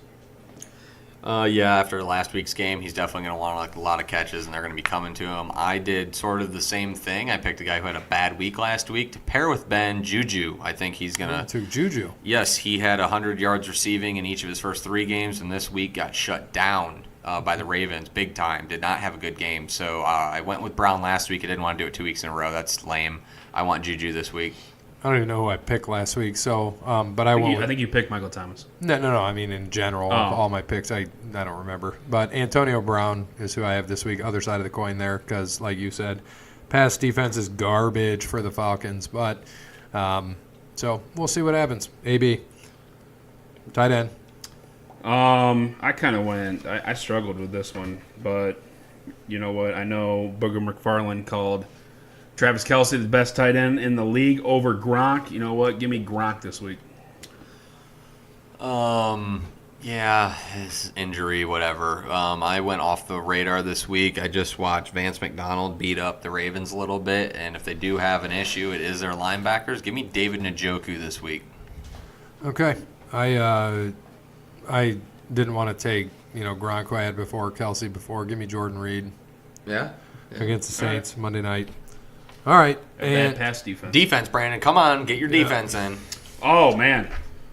S3: Yeah, after last week's game, he's definitely going to want like a lot of catches, and they're going to be coming to him. I did sort of the same thing. I picked a guy who had a bad week last week to pair with Ben Juju. I think he's going to.
S1: To Juju.
S3: Yes, he had 100 yards receiving in each of his first 3 games, and this week got shut down by the Ravens big time. Did not have a good game. So I went with Brown last week. I didn't want to do it 2 weeks in a row. That's lame. I want Juju this week.
S1: I don't even know who I picked last week, so but I won't.
S2: I think you picked Michael Thomas.
S1: No. I mean, in general, all my picks, I don't remember. But Antonio Brown is who I have this week. Other side of the coin there, because like you said, pass defense is garbage for the Falcons. But so we'll see what happens. AB, tight end.
S2: I kind of went. I struggled with this one, but you know what? I know Booger McFarland called Travis Kelce the best tight end in the league over Gronk. You know what? Give me Gronk this week.
S3: Yeah, his injury, whatever. I went off the radar this week. I just watched Vance McDonald beat up the Ravens a little bit, and if they do have an issue, it is their linebackers. Give me David Njoku this week.
S1: Okay, I didn't want to take Gronk who I had before, Kelsey before. Give me Jordan Reed
S3: Yeah.
S1: against the Saints Monday night. All right,
S2: Bad
S1: and
S2: pass defense.
S3: Defense, Brandon. Come on, get your defense in.
S2: Oh man,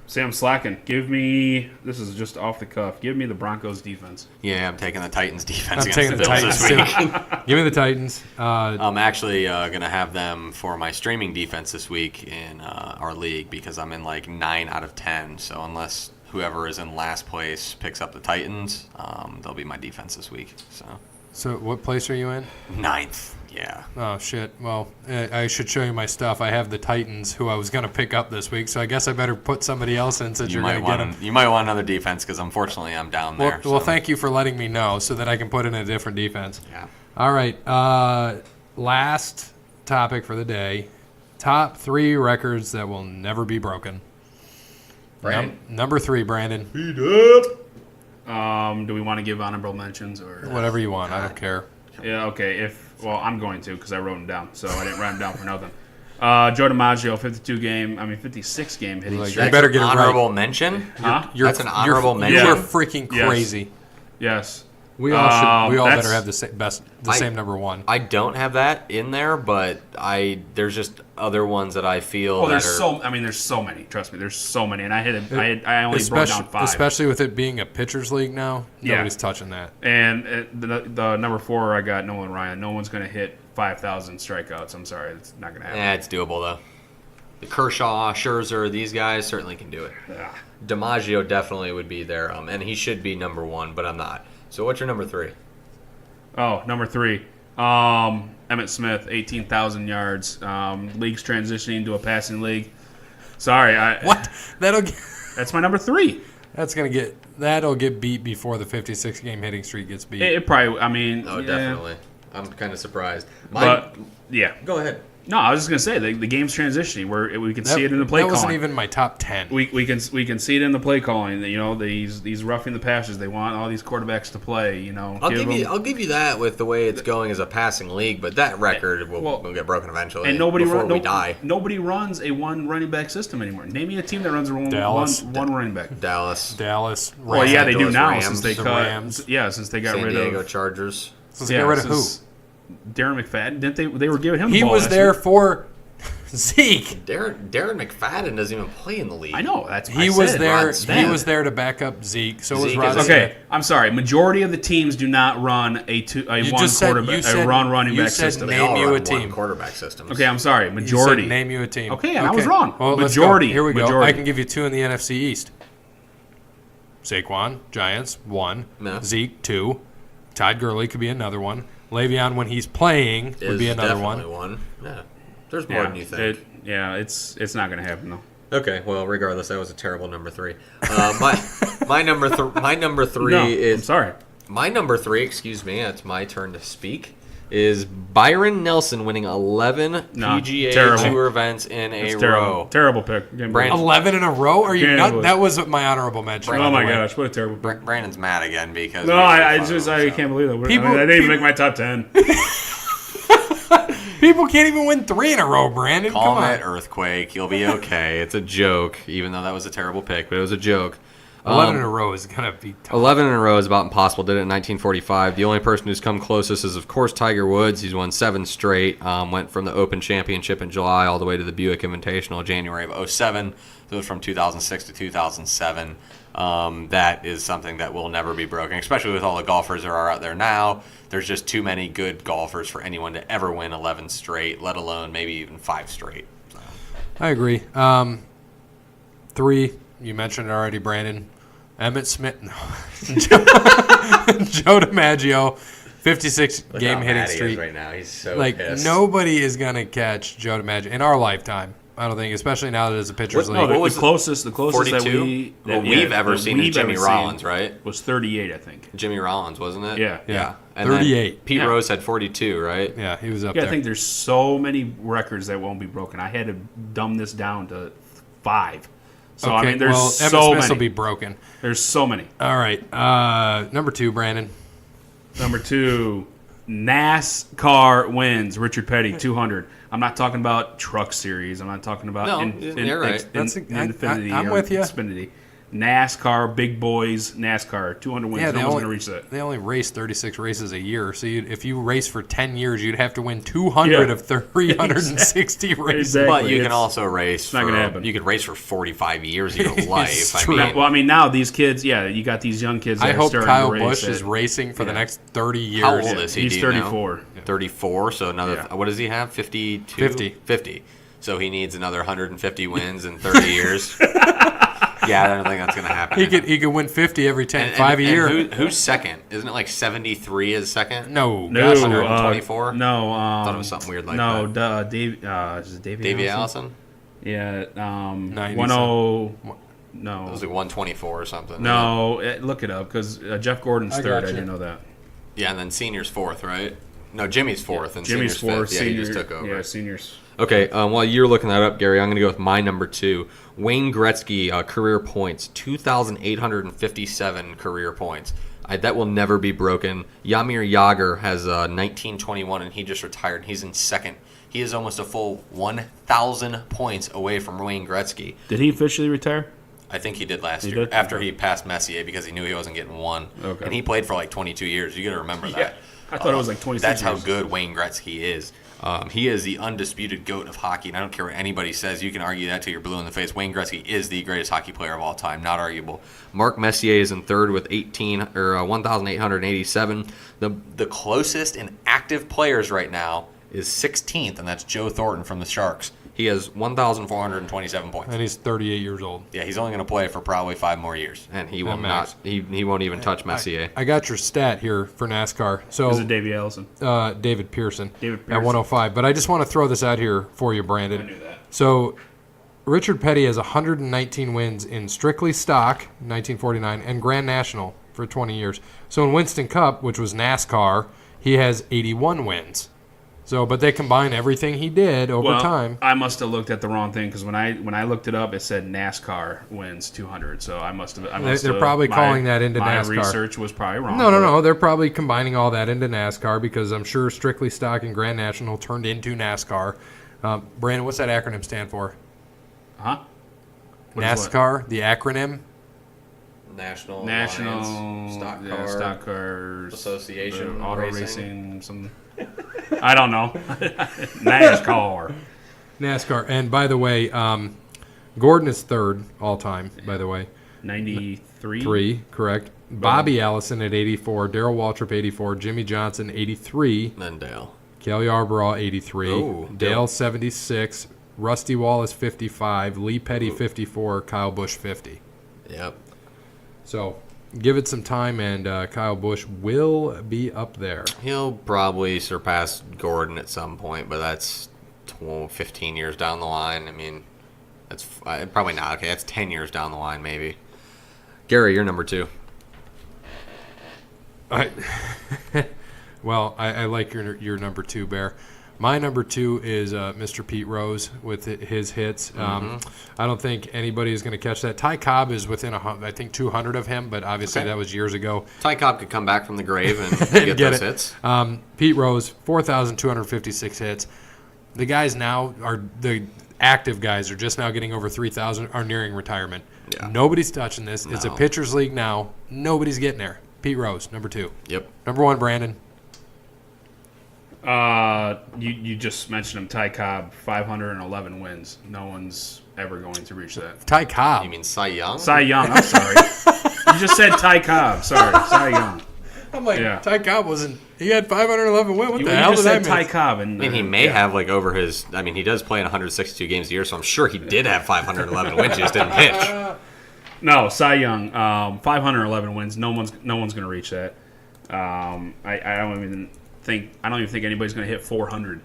S2: Sam slacking. Give me. This is just off the cuff. Give me the Broncos defense.
S3: Yeah, I'm taking the Titans defense
S1: I'm
S3: against
S1: taking
S3: the
S1: the
S3: Bills
S1: Titans
S3: this week.
S1: too. Give me the Titans.
S3: I'm actually going to have them for my streaming defense this week in our league because I'm in like 9 out of 10. So unless whoever is in last place picks up the Titans, they'll be my defense this week.
S1: So what place are you in?
S3: 9th, yeah.
S1: Oh, shit. Well, I should show you my stuff. I have the Titans, who I was going to pick up this week, so I guess I better put somebody else in since you're going to get them.
S3: You might want another defense because unfortunately I'm down there.
S1: Well, thank you for letting me know so that I can put in a different defense.
S3: Yeah.
S1: All right. Last topic for the day. Top 3 records that will never be broken.
S3: Brandon?
S1: Number 3, Brandon.
S2: Beat up. Do we want to give honorable mentions or
S1: Whatever you want. I don't care.
S2: Yeah, okay. I'm going to because I wrote them down, so I didn't write them down for nothing. Joe DiMaggio, 56 game hitting
S1: Like,
S2: streak.
S1: you better get it right.
S3: Honorable mention?
S2: Huh?
S3: That's an honorable mention.
S1: You're freaking crazy.
S2: Yes.
S1: We all
S2: that's-
S1: better have the same number 1.
S3: I don't have that in there, but there's just other ones that I feel
S2: Well,
S3: that
S2: there's
S3: are...
S2: there's so many. Trust me, there's so many, and I only broke down 5.
S1: Especially with it being a pitcher's league now,
S2: Yeah.
S1: nobody's touching that.
S2: And the number 4, I got Nolan Ryan. No one's going to hit 5,000 strikeouts. I'm sorry, it's not going to happen.
S3: It's doable, though. The Kershaw, Scherzer, these guys certainly can do it.
S2: Yeah.
S3: DiMaggio definitely would be there, and he should be number 1, but I'm not. So what's your number 3?
S2: Oh, number 3. Emmitt Smith, 18,000 yards. League's transitioning to a passing league. Sorry,
S1: What?
S2: that's my number 3.
S1: That'll get beat before the 56 game hitting streak gets beat.
S2: It probably. I mean,
S3: Oh,
S2: yeah.
S3: definitely. I'm kind of surprised.
S2: But yeah,
S3: Go ahead.
S2: no, I was just gonna say the game's transitioning. We can see it in the play
S1: that
S2: calling.
S1: wasn't even my top 10.
S2: We can see it in the play calling. You know, these roughing the passes. They want all these quarterbacks to play. You know,
S3: I'll give you that with the way it's going as a passing league, but that record will get broken eventually.
S2: and nobody
S3: die.
S2: Nobody runs a one running back system anymore. Name me a team that runs a one running back.
S3: Dallas,
S1: Dallas.
S2: Well, yeah, they do
S3: Angeles
S2: now
S3: Rams,
S2: since they
S1: the
S2: got
S1: Rams.
S2: since they got
S3: San
S2: rid
S3: Diego
S2: of
S3: Chargers.
S1: Get rid of who?
S2: since Darren McFadden. Didn't they were giving him the
S1: He
S2: ball
S1: was
S2: last
S1: there
S2: week.
S1: for Zeke.
S3: Darren McFadden doesn't even play in the league.
S2: I know that's
S1: He
S2: I
S1: was
S2: said.
S1: there.
S3: Rod Smith.
S1: He was there to back up Zeke. So was
S3: Zeke
S1: Rod
S3: is-
S1: Smith.
S2: Okay, I'm sorry. Majority of the teams do not run a
S1: You
S2: one
S1: just said-
S2: quarterback,
S1: you said-
S2: a running
S1: you
S2: back
S1: said
S2: system.
S3: They
S1: Name
S3: all
S1: you
S3: run
S1: a
S3: one
S1: team.
S3: quarterback systems.
S2: Okay, I'm sorry.
S1: You said
S2: Majority.
S1: name you a team.
S2: Okay, and I was wrong.
S1: Well, let's
S2: Majority.
S1: go. Here we go.
S2: Majority.
S1: I can give you 2 in the NFC East. Saquon, Giants, 1.
S3: No.
S1: Zeke, 2. Todd Gurley could be another one. Le'Veon, when he's playing, would be another one.
S3: Definitely one. Yeah. There's more than you think.
S2: It's not going to happen though.
S3: Okay, well, regardless, that was a terrible number 3. My number 3
S2: No,
S3: is
S2: I'm sorry.
S3: my number 3. Excuse me, it's my turn to speak. Is Byron Nelson winning 11 PGA
S2: terrible.
S3: Tour events in a
S2: It's
S3: row?
S2: terrible pick. Can't
S3: Brandon-
S2: believe
S1: 11 in a row? Are you
S2: Can't
S1: not?
S2: believe-
S1: That was my honorable mention.
S2: it.
S1: by
S2: Oh
S1: the
S2: my
S1: way.
S2: gosh, what a terrible pick.
S3: Brandon's mad again because
S2: No,
S3: we made
S2: I
S3: fun
S2: just
S3: of him,
S2: I
S3: so.
S2: can't believe that.
S1: People-
S2: I didn't even
S1: people-
S2: make my top 10.
S1: People can't even win 3 in a row, Brandon.
S3: Call
S1: Come
S3: it
S1: on.
S3: earthquake. You'll be okay. It's a joke, even though that was a terrible pick, but it was a joke.
S1: 11 in a row is going to be tough.
S3: 11 in a row is about impossible. Did it in 1945. The only person who's come closest is, of course, Tiger Woods. He's won 7 straight. Went from the Open Championship in July all the way to the Buick Invitational January of 07. So it was from 2006 to 2007. That is something that will never be broken, especially with all the golfers there are out there now. There's just too many good golfers for anyone to ever win 11 straight, let alone maybe even 5 straight. So.
S1: I agree. 3, you mentioned it already, Brandon. Emmett Smith. No. Joe DiMaggio, 56
S3: Look
S1: game
S3: how
S1: hitting
S3: mad he is
S1: streak.
S3: right now. He's so
S1: Like,
S3: pissed.
S1: nobody is going to catch Joe DiMaggio in our lifetime. I don't think, especially now that it's a pitcher's
S3: What-
S1: league.
S3: what
S2: the
S3: was
S2: closest that
S3: 42?
S2: we
S3: Well, we've ever
S2: that
S3: seen is
S2: we've
S3: Jimmy
S2: ever
S3: Rollins,
S2: seen
S3: right?
S2: was 38, I think.
S3: Jimmy Rollins, wasn't it?
S2: Yeah.
S1: Yeah.
S3: And then
S1: 38.
S3: Pete
S2: Yeah.
S3: Rose had 42, right?
S1: Yeah, he was up
S2: Yeah,
S1: there.
S2: I think there's so many records that won't be broken. I had to dumb this down to 5. So I mean, there's
S1: well,
S2: so
S1: Emmett Smith
S2: many.
S1: will be broken.
S2: There's so many.
S1: All right. Number 2, Brandon.
S2: Number 2, NASCAR wins. Richard Petty, 200. I'm not talking about Truck Series. I'm not talking about
S3: No, you're right.
S2: Infinity.
S1: I'm
S2: or
S1: with ya.
S2: Xfinity. NASCAR, big boys, NASCAR, 200 wins.
S1: Yeah,
S2: no one's going to reach that.
S1: they only race 36 races a year. So if you race for 10 years, you'd have to win 200
S2: Yeah.
S1: of 360 races.
S2: Exactly.
S3: But you can
S2: It's
S3: also race.
S2: not
S3: for,
S2: gonna happen.
S3: You could race for 45 years of your life. I
S1: true.
S3: mean,
S2: Well, I mean, now these kids, you got these young kids that
S1: I
S2: are
S1: hope
S2: starting
S1: Kyle
S2: to race
S1: Busch
S2: it.
S1: is racing for the
S2: Yeah.
S1: next 30 years.
S3: How old is he?
S2: He's
S3: do you know?
S2: 34.
S3: 34. So another.
S2: Yeah.
S3: What does he have? 52.
S1: 50.
S3: 50. So he needs another 150 wins in 30 years. Yeah, I don't think that's going to happen.
S1: He could win 50 every 5 a year.
S3: Who's second? Isn't it like 73 is second?
S1: No.
S2: No,
S1: gosh,
S3: 124?
S2: No,
S3: I thought it was something weird like
S2: no,
S3: that.
S2: Dave, is it
S3: Davey Allison?
S2: Yeah,
S1: 90
S2: 10.
S3: It
S2: No,
S3: was like 124 or something.
S2: no, look it up because Jeff Gordon's
S1: I
S2: third. I
S1: gotcha.
S2: didn't know that.
S3: Yeah, and then senior's fourth, right? No, Jimmy's fourth, and
S2: Jimmy's
S3: senior's
S2: fourth.
S3: fifth. Yeah, he just took over.
S2: Yeah, seniors.
S3: Okay, while you're looking that up, Gary, I'm going to go with my number 2. Wayne Gretzky, career points, 2,857 career points. That will never be broken. Jaromir Jagr has 1921, and he just retired. He's in second. He is almost a full 1,000 points away from Wayne Gretzky.
S2: Did he officially retire?
S3: I think he did last
S2: He
S3: year
S2: did?
S3: after he passed Messier because he knew he wasn't getting one.
S2: Okay.
S3: And he played for like 22 years. You got to remember that.
S2: I thought it was like 26
S3: That's how
S2: years.
S3: good Wayne Gretzky is. He is the undisputed GOAT of hockey, and I don't care what anybody says. You can argue that till you're blue in the face. Wayne Gretzky is the greatest hockey player of all time, not arguable. Mark Messier is in third with 1,887. The closest in active players right now is 16th, and that's Joe Thornton from the Sharks. He has 1,427 points.
S1: And he's 38 years old.
S3: Yeah, he's only going to play for probably 5 more years, and he will
S1: max.
S3: not. He won't even touch Messier.
S1: I got your stat here for NASCAR. So
S2: Is it Davey Allison?
S1: David Pearson,
S2: David
S1: at
S2: Pearson.
S1: 105. But I just want to throw this out here for you, Brandon.
S2: I knew that.
S1: So Richard Petty has 119 wins in strictly stock, 1949, and Grand National for 20 years. So in Winston Cup, which was NASCAR, he has 81 wins. So, but they combine everything he did over time.
S2: I must have looked at the wrong thing because when I looked it up, it said NASCAR wins 200. So I must have.
S1: They're probably calling that into
S2: my
S1: NASCAR.
S2: research was probably wrong.
S1: No. They're probably combining all that into NASCAR because I'm sure Strictly Stock and Grand National turned into NASCAR. Brandon, what's that acronym stand for?
S2: Huh? What is what?
S1: NASCAR, the acronym?
S3: National
S2: National
S3: Stock
S2: yeah,
S3: Car
S2: Stock Cars
S3: Association
S2: Auto
S3: Racing.
S2: Racing something. I don't know. NASCAR.
S1: NASCAR. And by the way, Gordon is third all time, by the way.
S2: 93.
S1: 3, correct. Bobby Allison at 84, Darrell Waltrip 84, Jimmy Johnson 83,
S3: Then Dale.
S1: Cale Yarborough 83,
S3: Ooh,
S1: Dale 76, Rusty Wallace 55, Lee Petty 54, Kyle Busch 50.
S3: Yep.
S1: So give it some time, and Kyle Busch will be up there.
S3: He'll probably surpass Gordon at some point, but that's 15 years down the line. I mean, that's probably not. Okay, that's 10 years down the line, maybe. Gary, you're number 2.
S1: Well, I like your number 2, Bear. My number 2 is Mr. Pete Rose with his hits. I don't think anybody is going to catch that. Ty Cobb is within, I think, 200 of him, but obviously that was years ago.
S3: Ty Cobb could come back from the grave and get those hits.
S1: Pete Rose, 4,256 hits. The guys now the active guys are just now getting over 3,000, are nearing retirement.
S3: Yeah.
S1: Nobody's touching this.
S3: No.
S1: It's a pitcher's league now. Nobody's getting there. Pete Rose, number 2.
S3: Yep.
S1: Number 1, Brandon.
S2: You just mentioned him, Ty Cobb, 511 wins. No one's ever going to reach that.
S1: Ty Cobb.
S3: You mean Cy Young?
S2: Cy Young, I'm sorry. You just said Ty Cobb. Sorry, Cy Young.
S1: I'm like,
S2: Yeah.
S1: Ty Cobb wasn't. He had 511 wins. What
S2: You
S1: the hell
S2: just
S1: did I
S2: said Ty
S1: miss?
S2: Cobb. And,
S3: I mean, he may have, like, over his... I mean, he does play in 162 games a year, so I'm sure he did have 511 wins. He just didn't pitch.
S2: No, Cy Young, 511 wins. No one's going to reach that. I don't even think anybody's going to hit 400.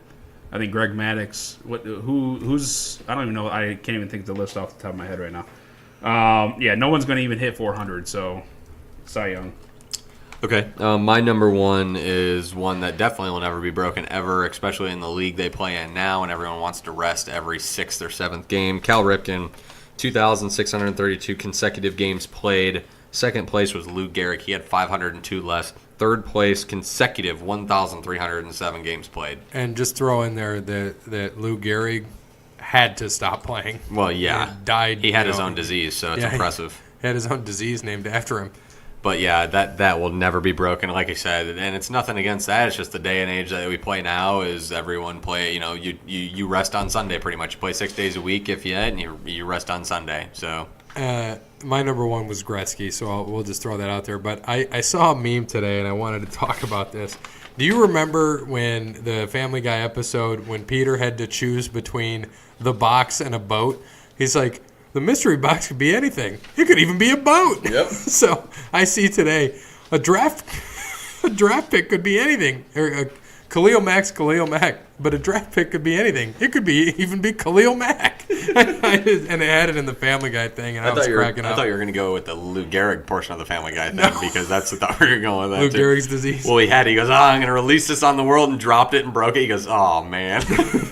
S2: I think Greg Maddux. Who's? I don't even know. I can't even think of the list off the top of my head right now. Yeah, no one's going to even hit 400. So, Cy Young.
S3: Okay. My number 1 is one that definitely will never be broken ever, especially in the league they play in now, and everyone wants to rest every 6th or 7th game. Cal Ripken, 2,632 consecutive games played. Second place was Lou Gehrig. He had 502 less. Third place, consecutive 1,307 games played.
S1: And just throw in there that Lou Gehrig had to stop playing.
S3: Well, yeah.
S1: He died.
S3: He had his own disease, so it's impressive.
S1: He had his own disease named after him.
S3: But, yeah, that will never be broken, like I said. And it's nothing against that. It's just the day and age that we play now is everyone play, you rest on Sunday pretty much. You play 6 days a week if you and you rest on Sunday. So
S1: My number 1 was Gretzky, so we'll just throw that out there. But I saw a meme today, and I wanted to talk about this. Do you remember when the Family Guy episode, when Peter had to choose between the box and a boat? He's like, the mystery box could be anything. It could even be a boat.
S3: Yep.
S1: So I see today a draft pick could be anything. Or Khalil Mack, but a draft pick could be anything. It could even be Khalil Mack. And they had it in the Family Guy thing, and I was cracking up.
S3: I thought you were going to go with the Lou Gehrig portion of the Family Guy thing because that's I thought we were going with that.
S1: Lou Gehrig's disease.
S3: Well, he goes, I'm going to release this on the world, and dropped it and broke it. He goes, oh, man.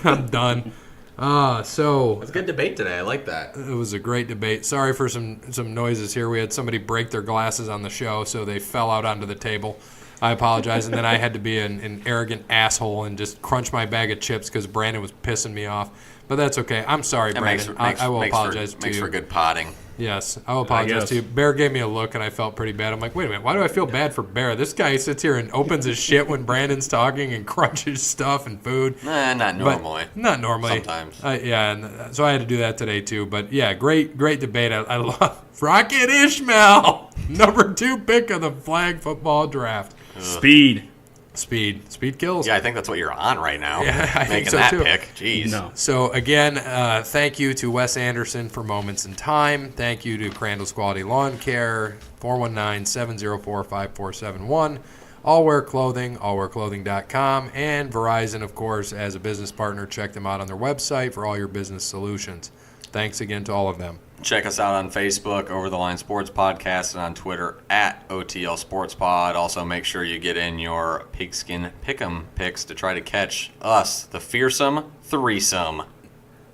S1: I'm done. So
S3: It's a good debate today. I like that.
S1: it was a great debate. Sorry for some noises here. We had somebody break their glasses on the show, so they fell out onto the table. I apologize, and then I had to be an arrogant asshole and just crunch my bag of chips because Brandon was pissing me off. But that's okay. I'm sorry, Brandon. I will apologize to you.
S3: Makes for good potting.
S1: Yes, I will apologize to you. Bear gave me a look, and I felt pretty bad. I'm like, wait a minute, why do I feel bad for Bear? This guy sits here and opens his shit when Brandon's talking and crunches stuff and food.
S3: Not normally.
S1: Not normally.
S3: Sometimes.
S1: And so I had to do that today, too. But, yeah, great debate. I love Rocket Ishmael, number 2 pick of the flag football draft.
S2: Speed.
S1: Speed kills.
S3: Yeah, I think that's what you're on right now.
S1: Yeah, I think
S3: Making
S1: so,
S3: that
S1: too.
S3: pick. Jeez.
S2: No.
S1: So, again, thank you to Wes Anderson for Moments in Time. Thank you to Crandall's Quality Lawn Care, 419-704-5471. All Wear Clothing, allwearclothing.com, and Verizon, of course, as a business partner. Check them out on their website for all your business solutions. Thanks again to all of them.
S3: Check us out on Facebook, Over the Line Sports Podcast, and on Twitter at OTL Sports Pod. Also, make sure you get in your Pigskin PickEm picks to try to catch us, the fearsome threesome.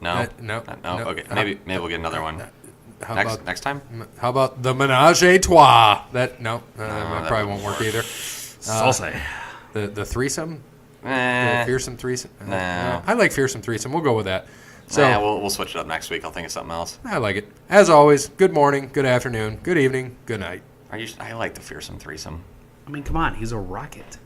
S3: No?
S1: No.
S3: Okay, maybe we'll get another one. Next time?
S1: How about the Menage a Trois? That probably won't work either.
S2: Salsa.
S1: The threesome?
S3: Eh,
S1: The fearsome threesome?
S3: No.
S1: I like fearsome threesome. We'll go with that. So
S3: we'll switch it up next week. I'll think of something else.
S1: I like it. As always, good morning, good afternoon, good evening, good night.
S3: I like the fearsome threesome.
S2: I mean, come on. He's a rocket.